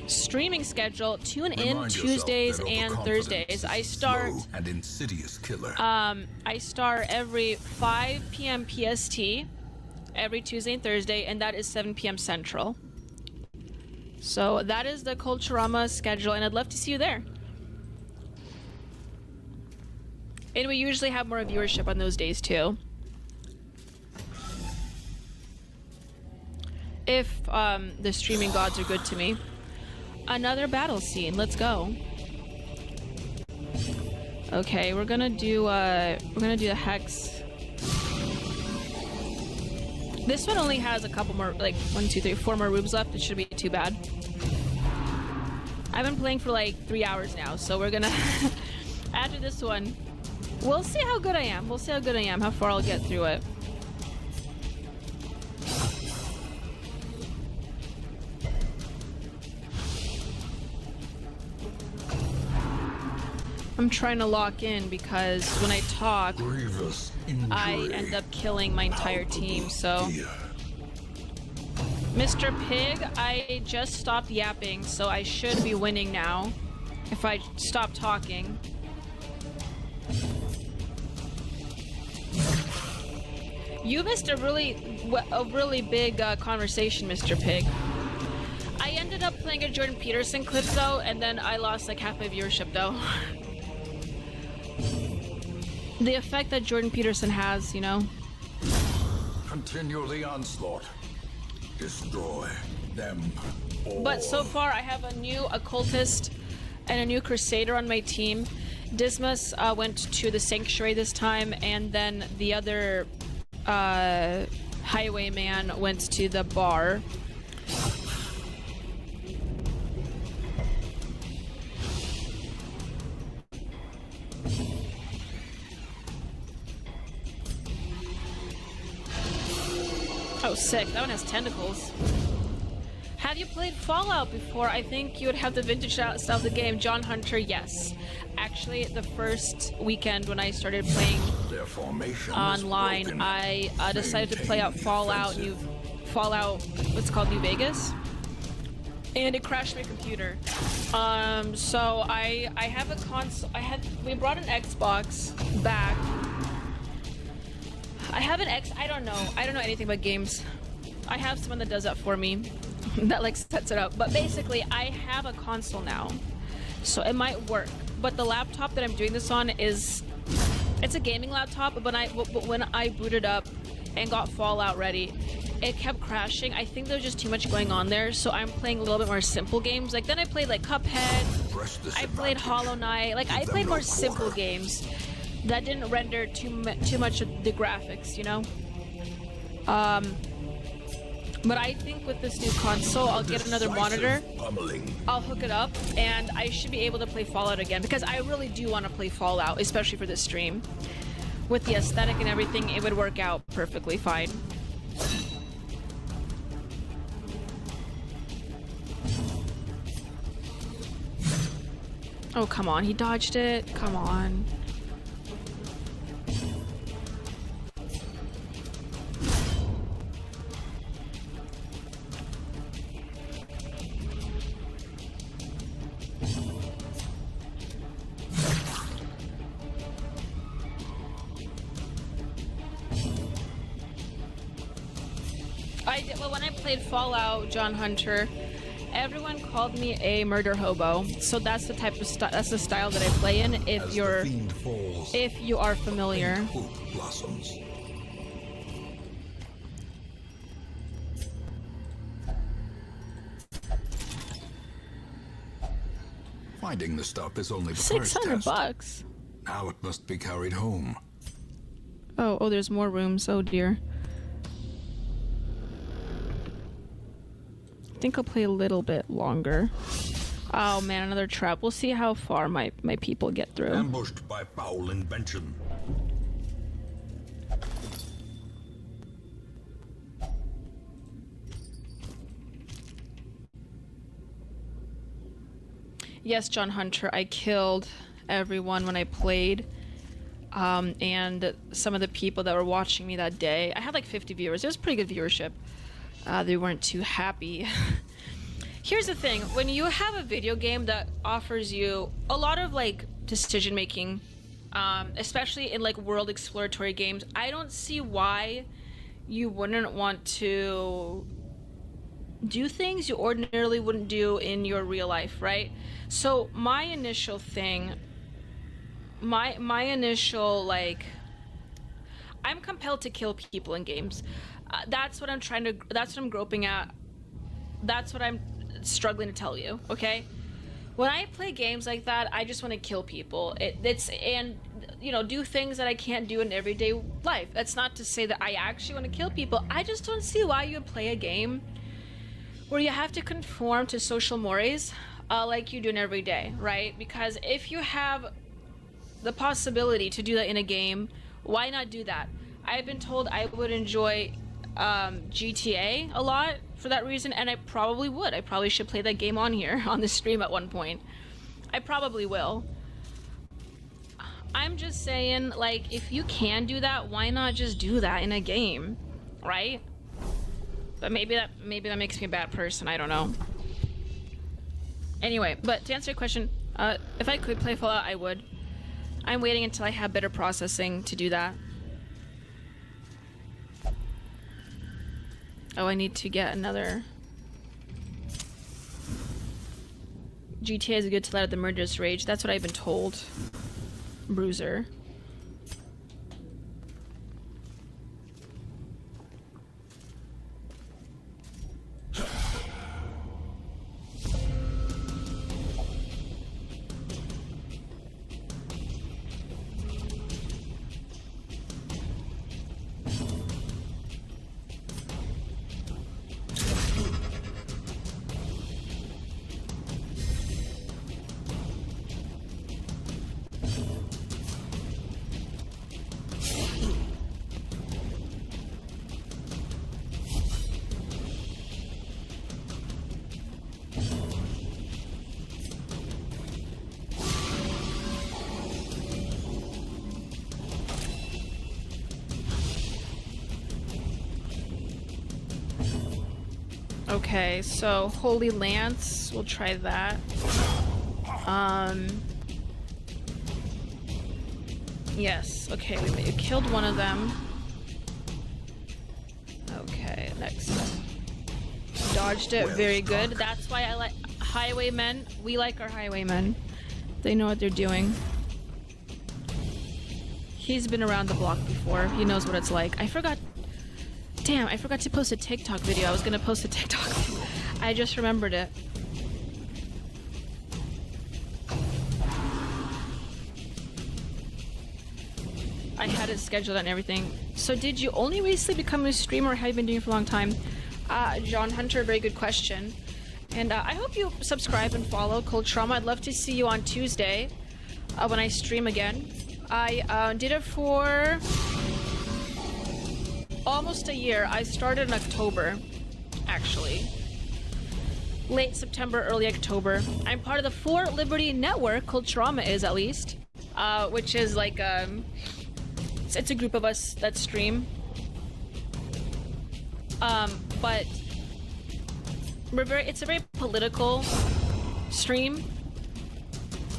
streaming schedule, tune in Tuesdays and Thursdays. I start and insidious killer. I start every 5 p.m. PST every Tuesday and Thursday, and that is 7 p.m. Central. So that is the Culturama schedule, and I'd love to see you there. And we usually have more viewership on those days too. If the streaming gods are good to me. Another battle scene. Let's go. Okay, we're gonna do the hex. This one only has a couple more, like 1, 2, 3, 4 more rooms left. It shouldn't be too bad. I've been playing for like 3 hours now, so we're gonna after this one, we'll see how good I am. We'll see how good I am. How far I'll get through it. I'm trying to lock in because when I talk, I end up killing my entire team, so... Mr. Pig, I just stopped yapping, so I should be winning now if I stop talking. You missed a really big conversation, Mr. Pig. I ended up playing a Jordan Peterson clip though, and then I lost like half my viewership though. The effect that Jordan Peterson has, you know. Continue the onslaught. Destroy them all. But so far, I have a new occultist and a new crusader on my team. Dismas went to the sanctuary this time, and then the other highwayman went to the bar. Oh, sick. That one has tentacles. Have you played Fallout before? I think you would have the vintage style of the game. John Hunter, yes. Actually, the first weekend when I started playing online, I decided to play out Fallout, what's called New Vegas. And it crashed my computer. So I have a console. We brought an Xbox back. I don't know anything about games. I have someone that does that for me, that like sets it up. But basically, I have a console now, so it might work. But the laptop that I'm doing this on it's a gaming laptop. But when I booted up and got Fallout ready, it kept crashing. I think there was just too much going on there, so I'm playing a little bit more simple games. Like then I played like Cuphead, I played Hollow Knight. Like I played more simple games that didn't render too much of the graphics, you know? But I think with this new console, I'll get another monitor, I'll hook it up, and I should be able to play Fallout again, because I really do want to play Fallout, especially for this stream. With the aesthetic and everything, it would work out perfectly fine. Oh, come on, he dodged it. Come on. I did. Well, when I played Fallout, John Hunter, everyone called me a murder hobo. So that's the type of that's the style that I play in. If you are familiar. Hope blossoms. Finding the stuff is only the first test. $600. Now it must be carried home. Oh, there's more rooms. Oh dear. I think I'll play a little bit longer. Oh man, another trap. We'll see how far my people get through. Ambushed by foul invention. Yes, John Hunter, I killed everyone when I played. And some of the people that were watching me that day, I had like 50 viewers. It was pretty good viewership. They weren't too happy. Here's the thing, when you have a video game that offers you a lot of like decision making, especially in like world exploratory games, I don't see why you wouldn't want to do things you ordinarily wouldn't do in your real life, right? So my initial thing, my initial like, I'm compelled to kill people in games. That's what I'm that's what I'm groping at. That's what I'm struggling to tell you, okay? When I play games like that, I just want to kill people. And you know, do things that I can't do in everyday life. That's not to say that I actually want to kill people. I just don't see why you would play a game where you have to conform to social mores like you do in every day, right? Because if you have the possibility to do that in a game, why not do that? I've been told I would enjoy GTA a lot for that reason, and I probably would. I probably should play that game on here on the stream at one point. I probably will. I'm just saying, like, if you can do that, why not just do that in a game, right? But maybe that makes me a bad person. I don't know. Anyway, but to answer your question, if I could play Fallout, I would. I'm waiting until I have better processing to do that. Oh, I need to get another. GTA is good to let out the murderous rage. That's what I've been told. Bruiser. Okay, so Holy Lance, we'll try that. Yes, okay, we killed one of them. Okay, next. Dodged it, very good. That's why I like highwaymen. We like our highwaymen. They know what they're doing. He's been around the block before. He knows what it's like. Damn, I forgot to post a TikTok video. I was gonna post a TikTok video. I just remembered it. I had it scheduled and everything. So did you only recently become a streamer or have you been doing it for a long time? John Hunter, very good question. And I hope you subscribe and follow Cold Trauma. I'd love to see you on Tuesday when I stream again. I did it for almost a year. I started in October, actually. Late September, early October. I'm part of the For Liberty Network, Cold Trauma is at least, which is like, it's a group of us that stream. But it's a very political stream.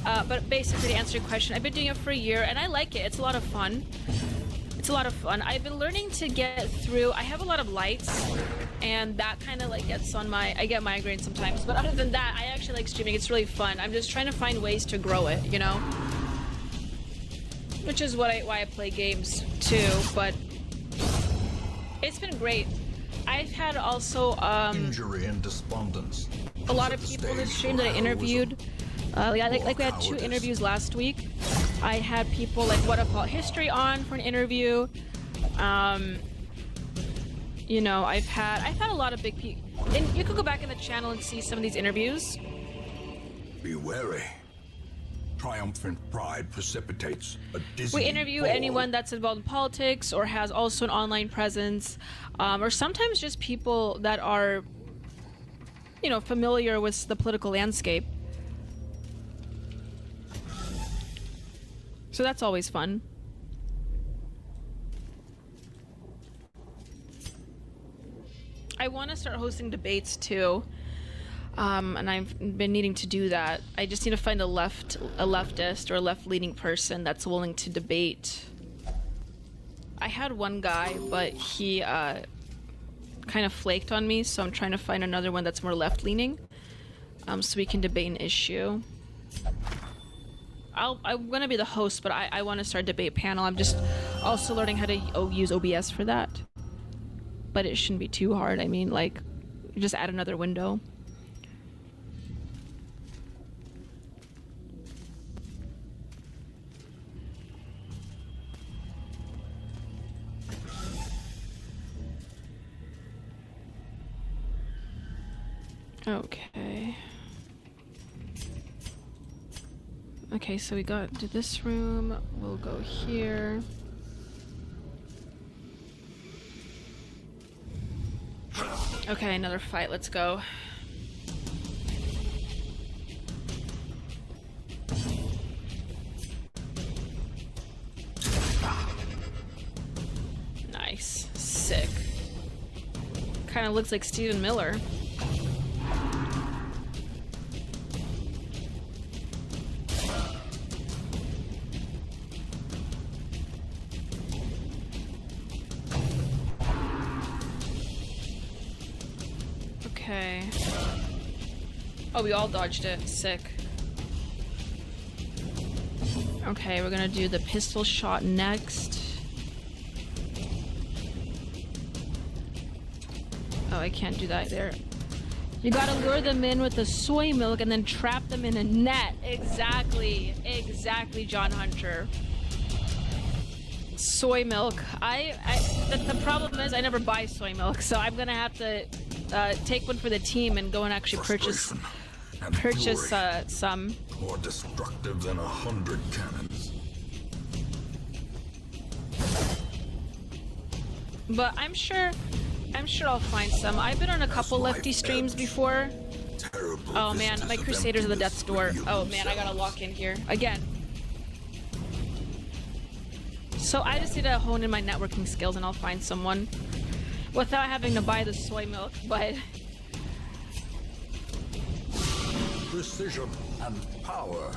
But basically, to answer your question, I've been doing it for a year, and I like it. It's a lot of fun. It's a lot of fun. I've been learning to get through. I have a lot of lights, and that kind of like gets on my. I get migraines sometimes, but other than that, I actually like streaming. It's really fun. I'm just trying to find ways to grow it, you know. Which is why I play games too. But it's been great. I've had also injury and despondence. a lot of people in the stream that I interviewed. Like we had 2 interviews last week. I had people like What About History on for an interview. You know, I've had a lot of big people. And you could go back in the channel and see some of these interviews. Be wary. Triumphant pride precipitates a dizzying We interview fall. anyone that's involved in politics or has also an online presence, or sometimes just people that are, you know, familiar with the political landscape. So that's always fun. I want to start hosting debates too, and I've been needing to do that. I just need to find a leftist or a left-leaning person that's willing to debate. I had one guy, but he kind of flaked on me, so I'm trying to find another one that's more left-leaning, so we can debate an issue. I'm gonna be the host, but I want to start a debate panel. I'm just also learning how to use OBS for that. But it shouldn't be too hard. I mean, like, you just add another window. Okay. Okay, so we got to this room. We'll go here. Okay, another fight. Let's go. Nice. Sick. Kind of looks like Stephen Miller. Okay. Oh, we all dodged it. Sick. Okay, we're gonna do the pistol shot next. Oh, I can't do that there. You gotta lure them in with the soy milk and then trap them in a net. Exactly. Exactly, John Hunter. Soy milk. The problem is I never buy soy milk, so I'm gonna have to take one for the team and go and actually purchase some. More destructive than 100 cannons. But I'm sure I'll find some. I've been on a couple lefty streams before. Oh man, my Crusaders of the Death's Door. Oh man, I gotta lock in here again. So I just need to hone in my networking skills and I'll find someone without having to buy the soy milk, but Precision and power.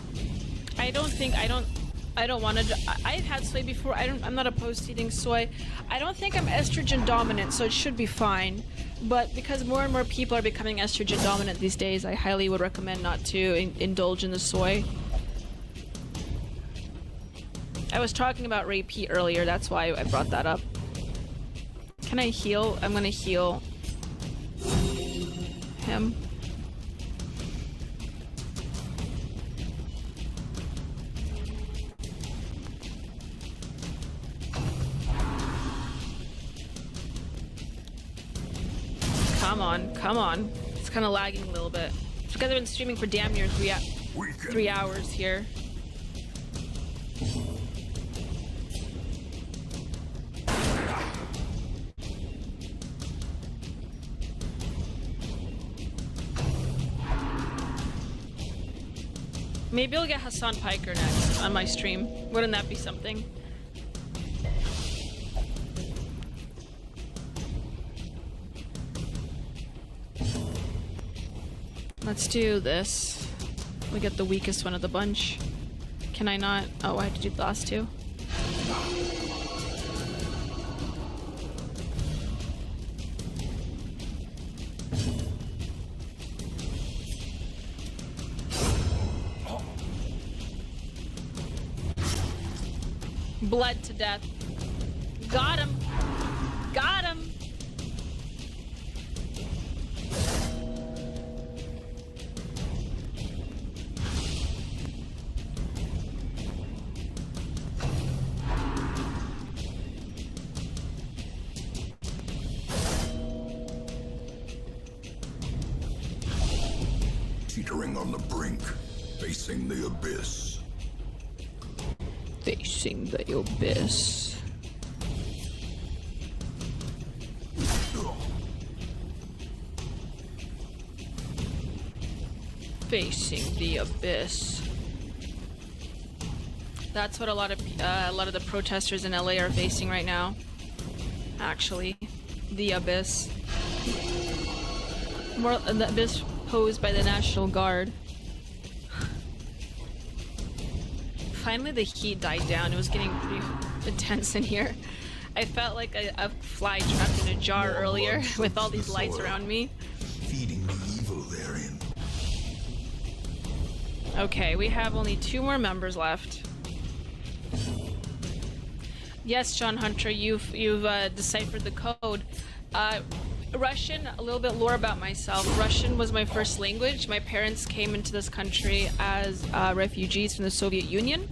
I don't want to. I've had soy before. I'm not opposed to eating soy. I don't think I'm estrogen dominant, so it should be fine. But because more and more people are becoming estrogen dominant these days, I highly would recommend not to indulge in the soy. I was talking about Ray P earlier, that's why I brought that up. Can I heal? I'm gonna heal him. Come on. It's kind of lagging a little bit. It's because I've been streaming for damn near 3 hours here. Maybe I'll get Hassan Piker next on my stream. Wouldn't that be something? Let's do this. We get the weakest one of the bunch. Can I not? Oh, I have to do the last two. Bled to death. Got him. Got him. Teetering on the brink, facing the abyss. Facing the abyss. Facing the abyss. That's what a lot of the protesters in LA are facing right now. Actually, the abyss. More the abyss posed by the National Guard. Finally, the heat died down. It was getting pretty intense in here. I felt like a fly trapped in a jar earlier with all these lights around me. Feeding the evil therein. Okay, we have only 2 more members left. Yes, John Hunter, you've deciphered the code. Russian, a little bit lore about myself. Russian was my first language. My parents came into this country as refugees from the Soviet Union.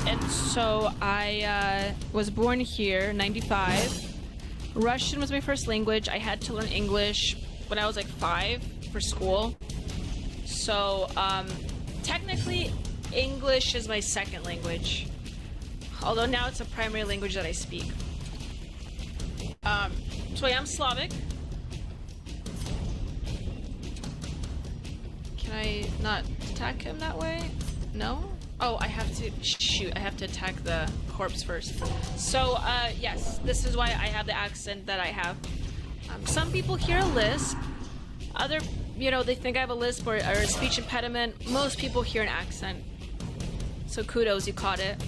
And so I was born here, 95. Russian was my first language. I had to learn English when I was like 5 for school. So technically, English is my second language. Although now it's a primary language that I speak. So I am Slavic. Can I not attack him that way? No? Oh, I have to shoot. I have to attack the corpse first. So, yes, this is why I have the accent that I have. Some people hear a lisp. Other, they think I have a lisp or a speech impediment. Most people hear an accent. So kudos, you caught it.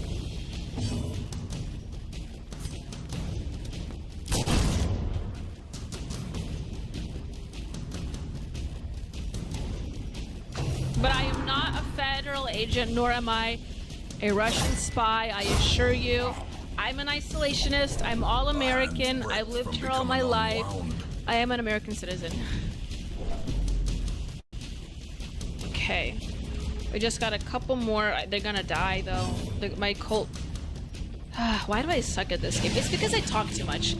But I am not a federal agent, nor am I a Russian spy, I assure you. I'm an isolationist. I'm all American. I've lived here all my life. I am an American citizen. Okay. We just got a couple more. They're gonna die, though. My cult... Why do I suck at this game? It's because I talk too much.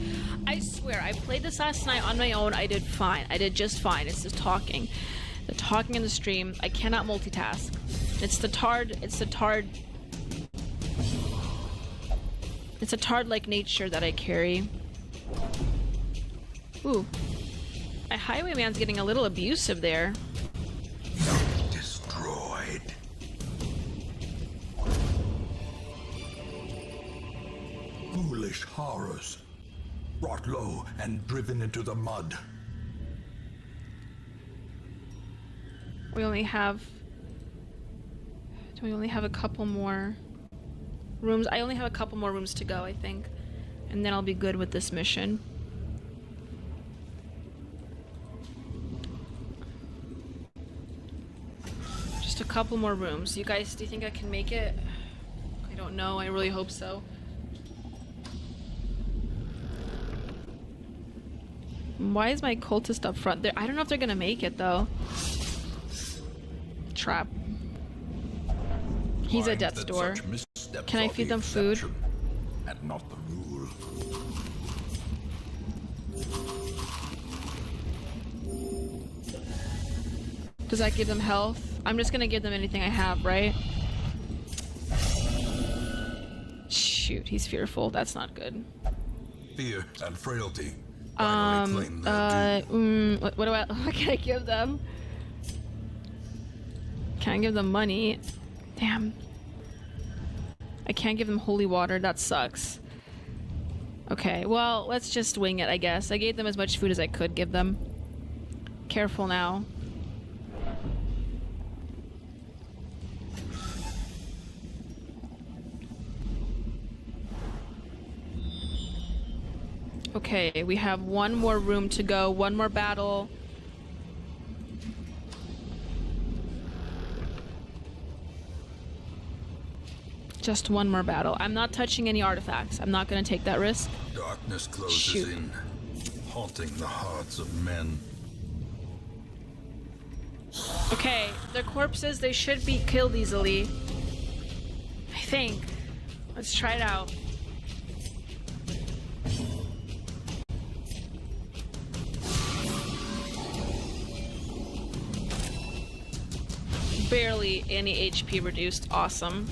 I swear, I played this last night on my own. I did fine. I did just fine. It's just talking. The talking in the stream. I cannot multitask. It's the tard-like nature that I carry. Ooh. My highwayman's getting a little abusive there. Destroyed. Foolish horrors. Brought low and driven into the mud. We only have... Do we only have a couple more rooms? I only have a couple more rooms to go, I think. And then I'll be good with this mission. Just a couple more rooms. You guys, do you think I can make it? I don't know. I really hope so. Why is my cultist up front there? I don't know if they're gonna make it, though. Trap. He's a death's door. Can I feed them food? And not the rule. Does that give them health? I'm just gonna give them anything I have, right? Shoot, he's fearful. That's not good. Fear and frailty. What can I give them? Can I give them money? Damn. I can't give them holy water. That sucks. Okay, well, let's just wing it, I guess. I gave them as much food as I could give them. Careful now. Okay, we have one more room to go, one more battle. Just one more battle. I'm not touching any artifacts. I'm not gonna take that risk. Darkness closes in, haunting the hearts of men. Okay, they're corpses. They should be killed easily. I think. Let's try it out. Barely any HP reduced. Awesome.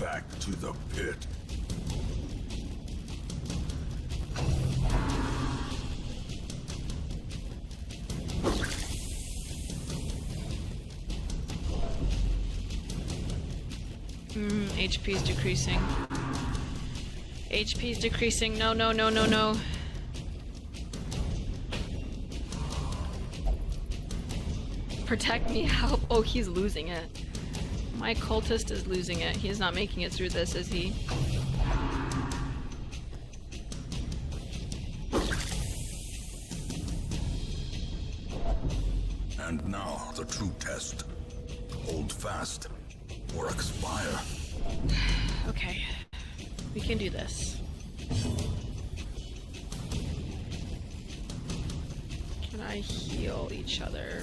Back to the pit. HP is decreasing. HP is decreasing. No, no, no, no, no. Protect me, help. Oh, he's losing it. My cultist is losing it. He's not making it through this, is he? And now the true test. Hold fast or expire. Okay. We can do this. Can I heal each other?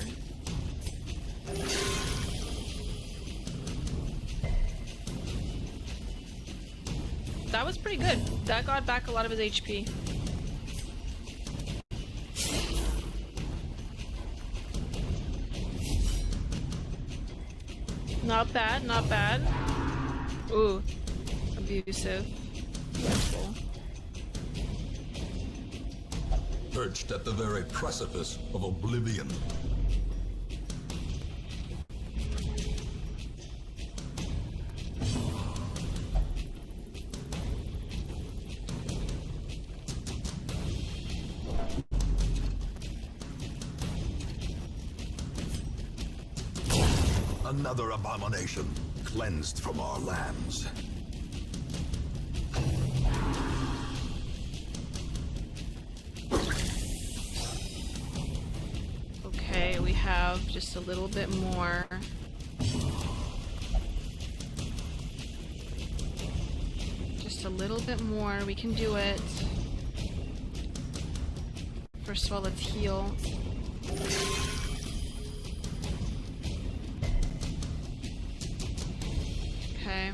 That was pretty good. That got back a lot of his HP. Not bad, not bad. Ooh, abusive. Dreadful. Perched at the very precipice of oblivion. Another abomination cleansed from our lands. Okay, we have just a little bit more. Just a little bit more. We can do it. First of all, let's heal. Okay.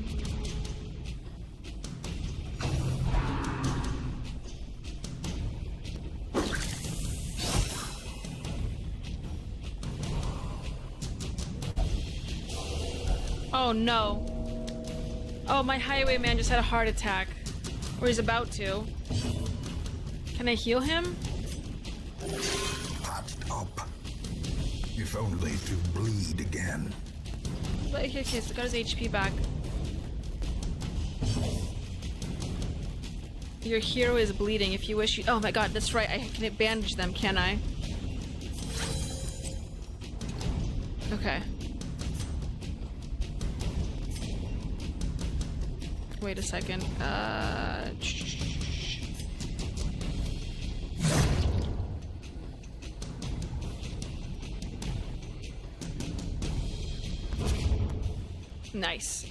Oh no. Oh, my highwayman just had a heart attack. Or he's about to. Can I heal him? Patched up. If only to bleed again. But okay, so got his HP back. Your hero is bleeding. If you wish you— oh my god, that's right. I can bandage them, can I? Okay. Wait a second. Nice.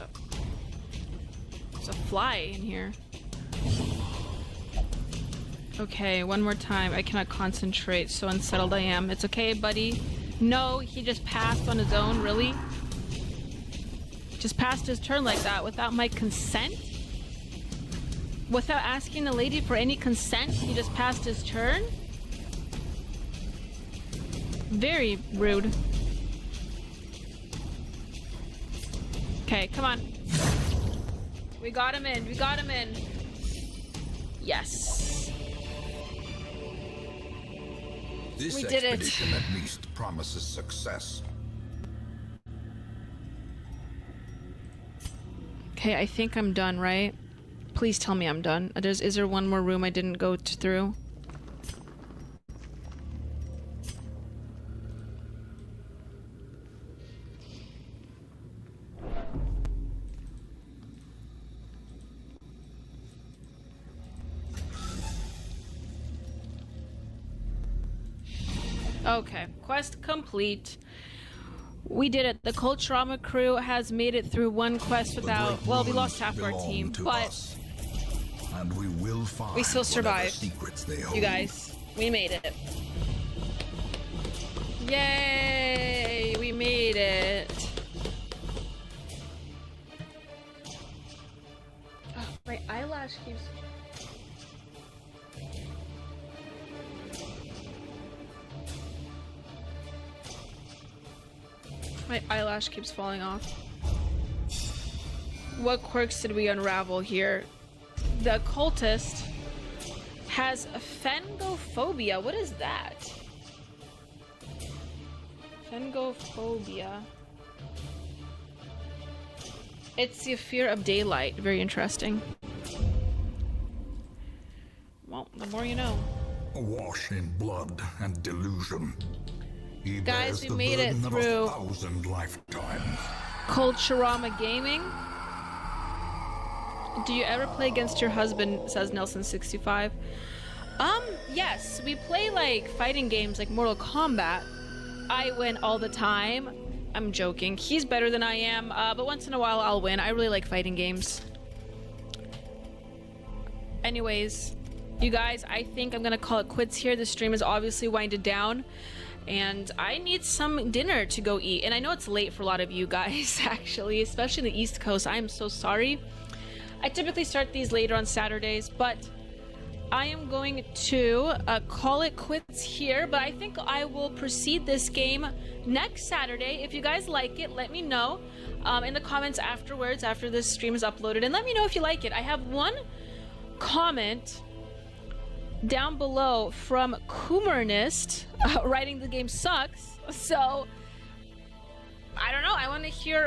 There's a fly in here. Okay, one more time. I cannot concentrate. So unsettled I am. It's okay, buddy. No, he just passed on his own. Really? Just passed his turn like that without my consent? Without asking the lady for any consent, he just passed his turn? Very rude. Okay, come on. We got him in. We got him in. Yes. This We did it. expedition at least promises success. Okay, I think I'm done, right? Please tell me I'm done. Is there one more room I didn't go through? Okay, quest complete. We did it. The Culturama crew has made it through one quest without... Well, we lost half our team, but... And we will find we still survived. Secrets they hold. You guys, we made it. Yay! We made it. Oh, my eyelash keeps... My eyelash keeps falling off. What quirks did we unravel here? The cultist has phengophobia. What is that? Phengophobia. It's the fear of daylight. Very interesting. Well, the more you know. Awash in blood and delusion. He Guys, bears we the made it burden of through 1,000 lifetimes. Culturama Gaming. Do you ever play against your husband, says Nelson65. Yes, we play like fighting games like Mortal Kombat. I win all the time. I'm joking. He's better than I am, but once in a while I'll win. I really like fighting games. Anyways, you guys, I think I'm gonna call it quits here. The stream is obviously winded down. And I need some dinner to go eat. And I know it's late for a lot of you guys, actually, especially in the East Coast. I am so sorry. I typically start these later on Saturdays, but I am going to call it quits here. But I think I will proceed this game next Saturday. If you guys like it, let me know in the comments afterwards, after this stream is uploaded. And let me know if you like it. I have one comment down below from Coomernist writing the game sucks. So I don't know. I want to hear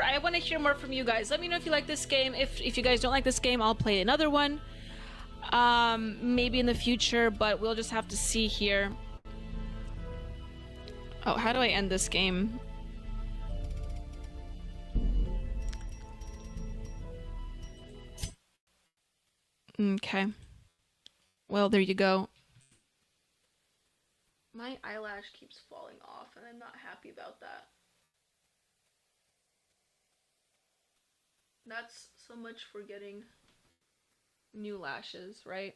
more from you guys. Let me know if you like this game. If you guys don't like this game, I'll play another one maybe in the future, but we'll just have to see here. Oh, how do I end this game? Okay. Well, there you go. My eyelash keeps falling off, and I'm not happy about that. That's so much for getting new lashes, right?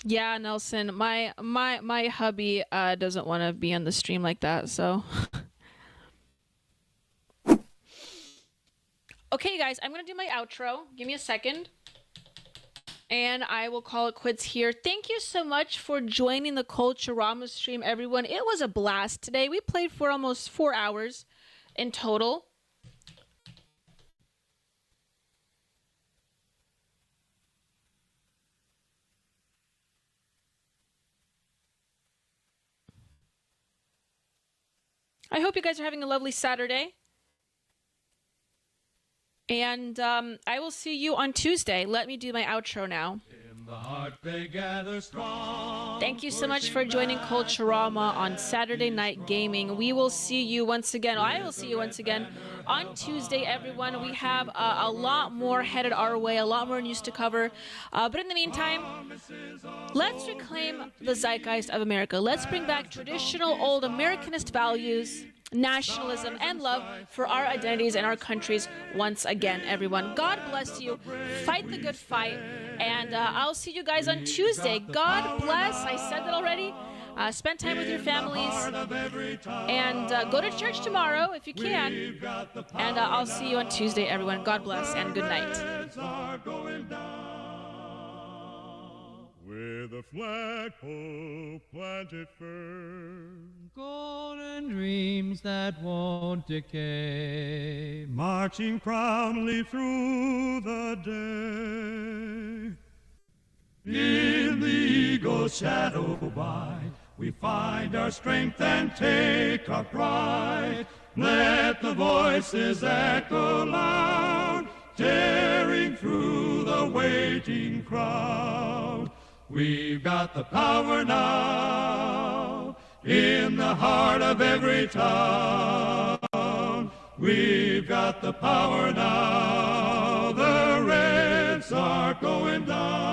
Yeah, Nelson, my hubby doesn't want to be on the stream like that, so... Okay, guys, I'm going to do my outro. Give me a second. And I will call it quits here. Thank you so much for joining the Culturama stream, everyone. It was a blast today. We played for almost 4 hours in total. I hope you guys are having a lovely Saturday. And I will see you on Tuesday. Let me do my outro now. Thank you so much for joining Culturama on Saturday Night Gaming. We will see you once again. I will see you once again on Tuesday, everyone. We have a lot more headed our way, a lot more news to cover. But in the meantime, let's reclaim the zeitgeist of America. Let's bring back traditional old Americanist values, nationalism, and love for our identities and our countries once again, everyone. God bless you. Fight the good fight. And I'll see you guys on Tuesday. God bless. I said that already. Spend time with your families. And go to church tomorrow if you can. And I'll see you on Tuesday, everyone. God bless and good night. With a flagpole planted firm, golden dreams that won't decay, marching proudly through the day. In the eagle's shadow by, we find our strength and take our pride. Let the voices echo loud, tearing through the waiting crowd. We've got the power now, in the heart of every town. We've got the power now, the Reds are going down.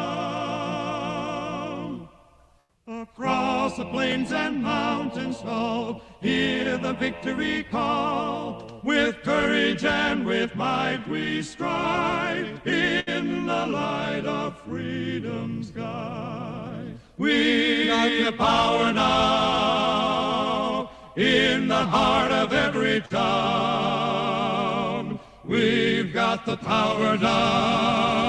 the plains and mountains tall, hear the victory call. With courage and with might we strive in the light of freedom's guide. We got the power now in the heart of every town. We've got the power now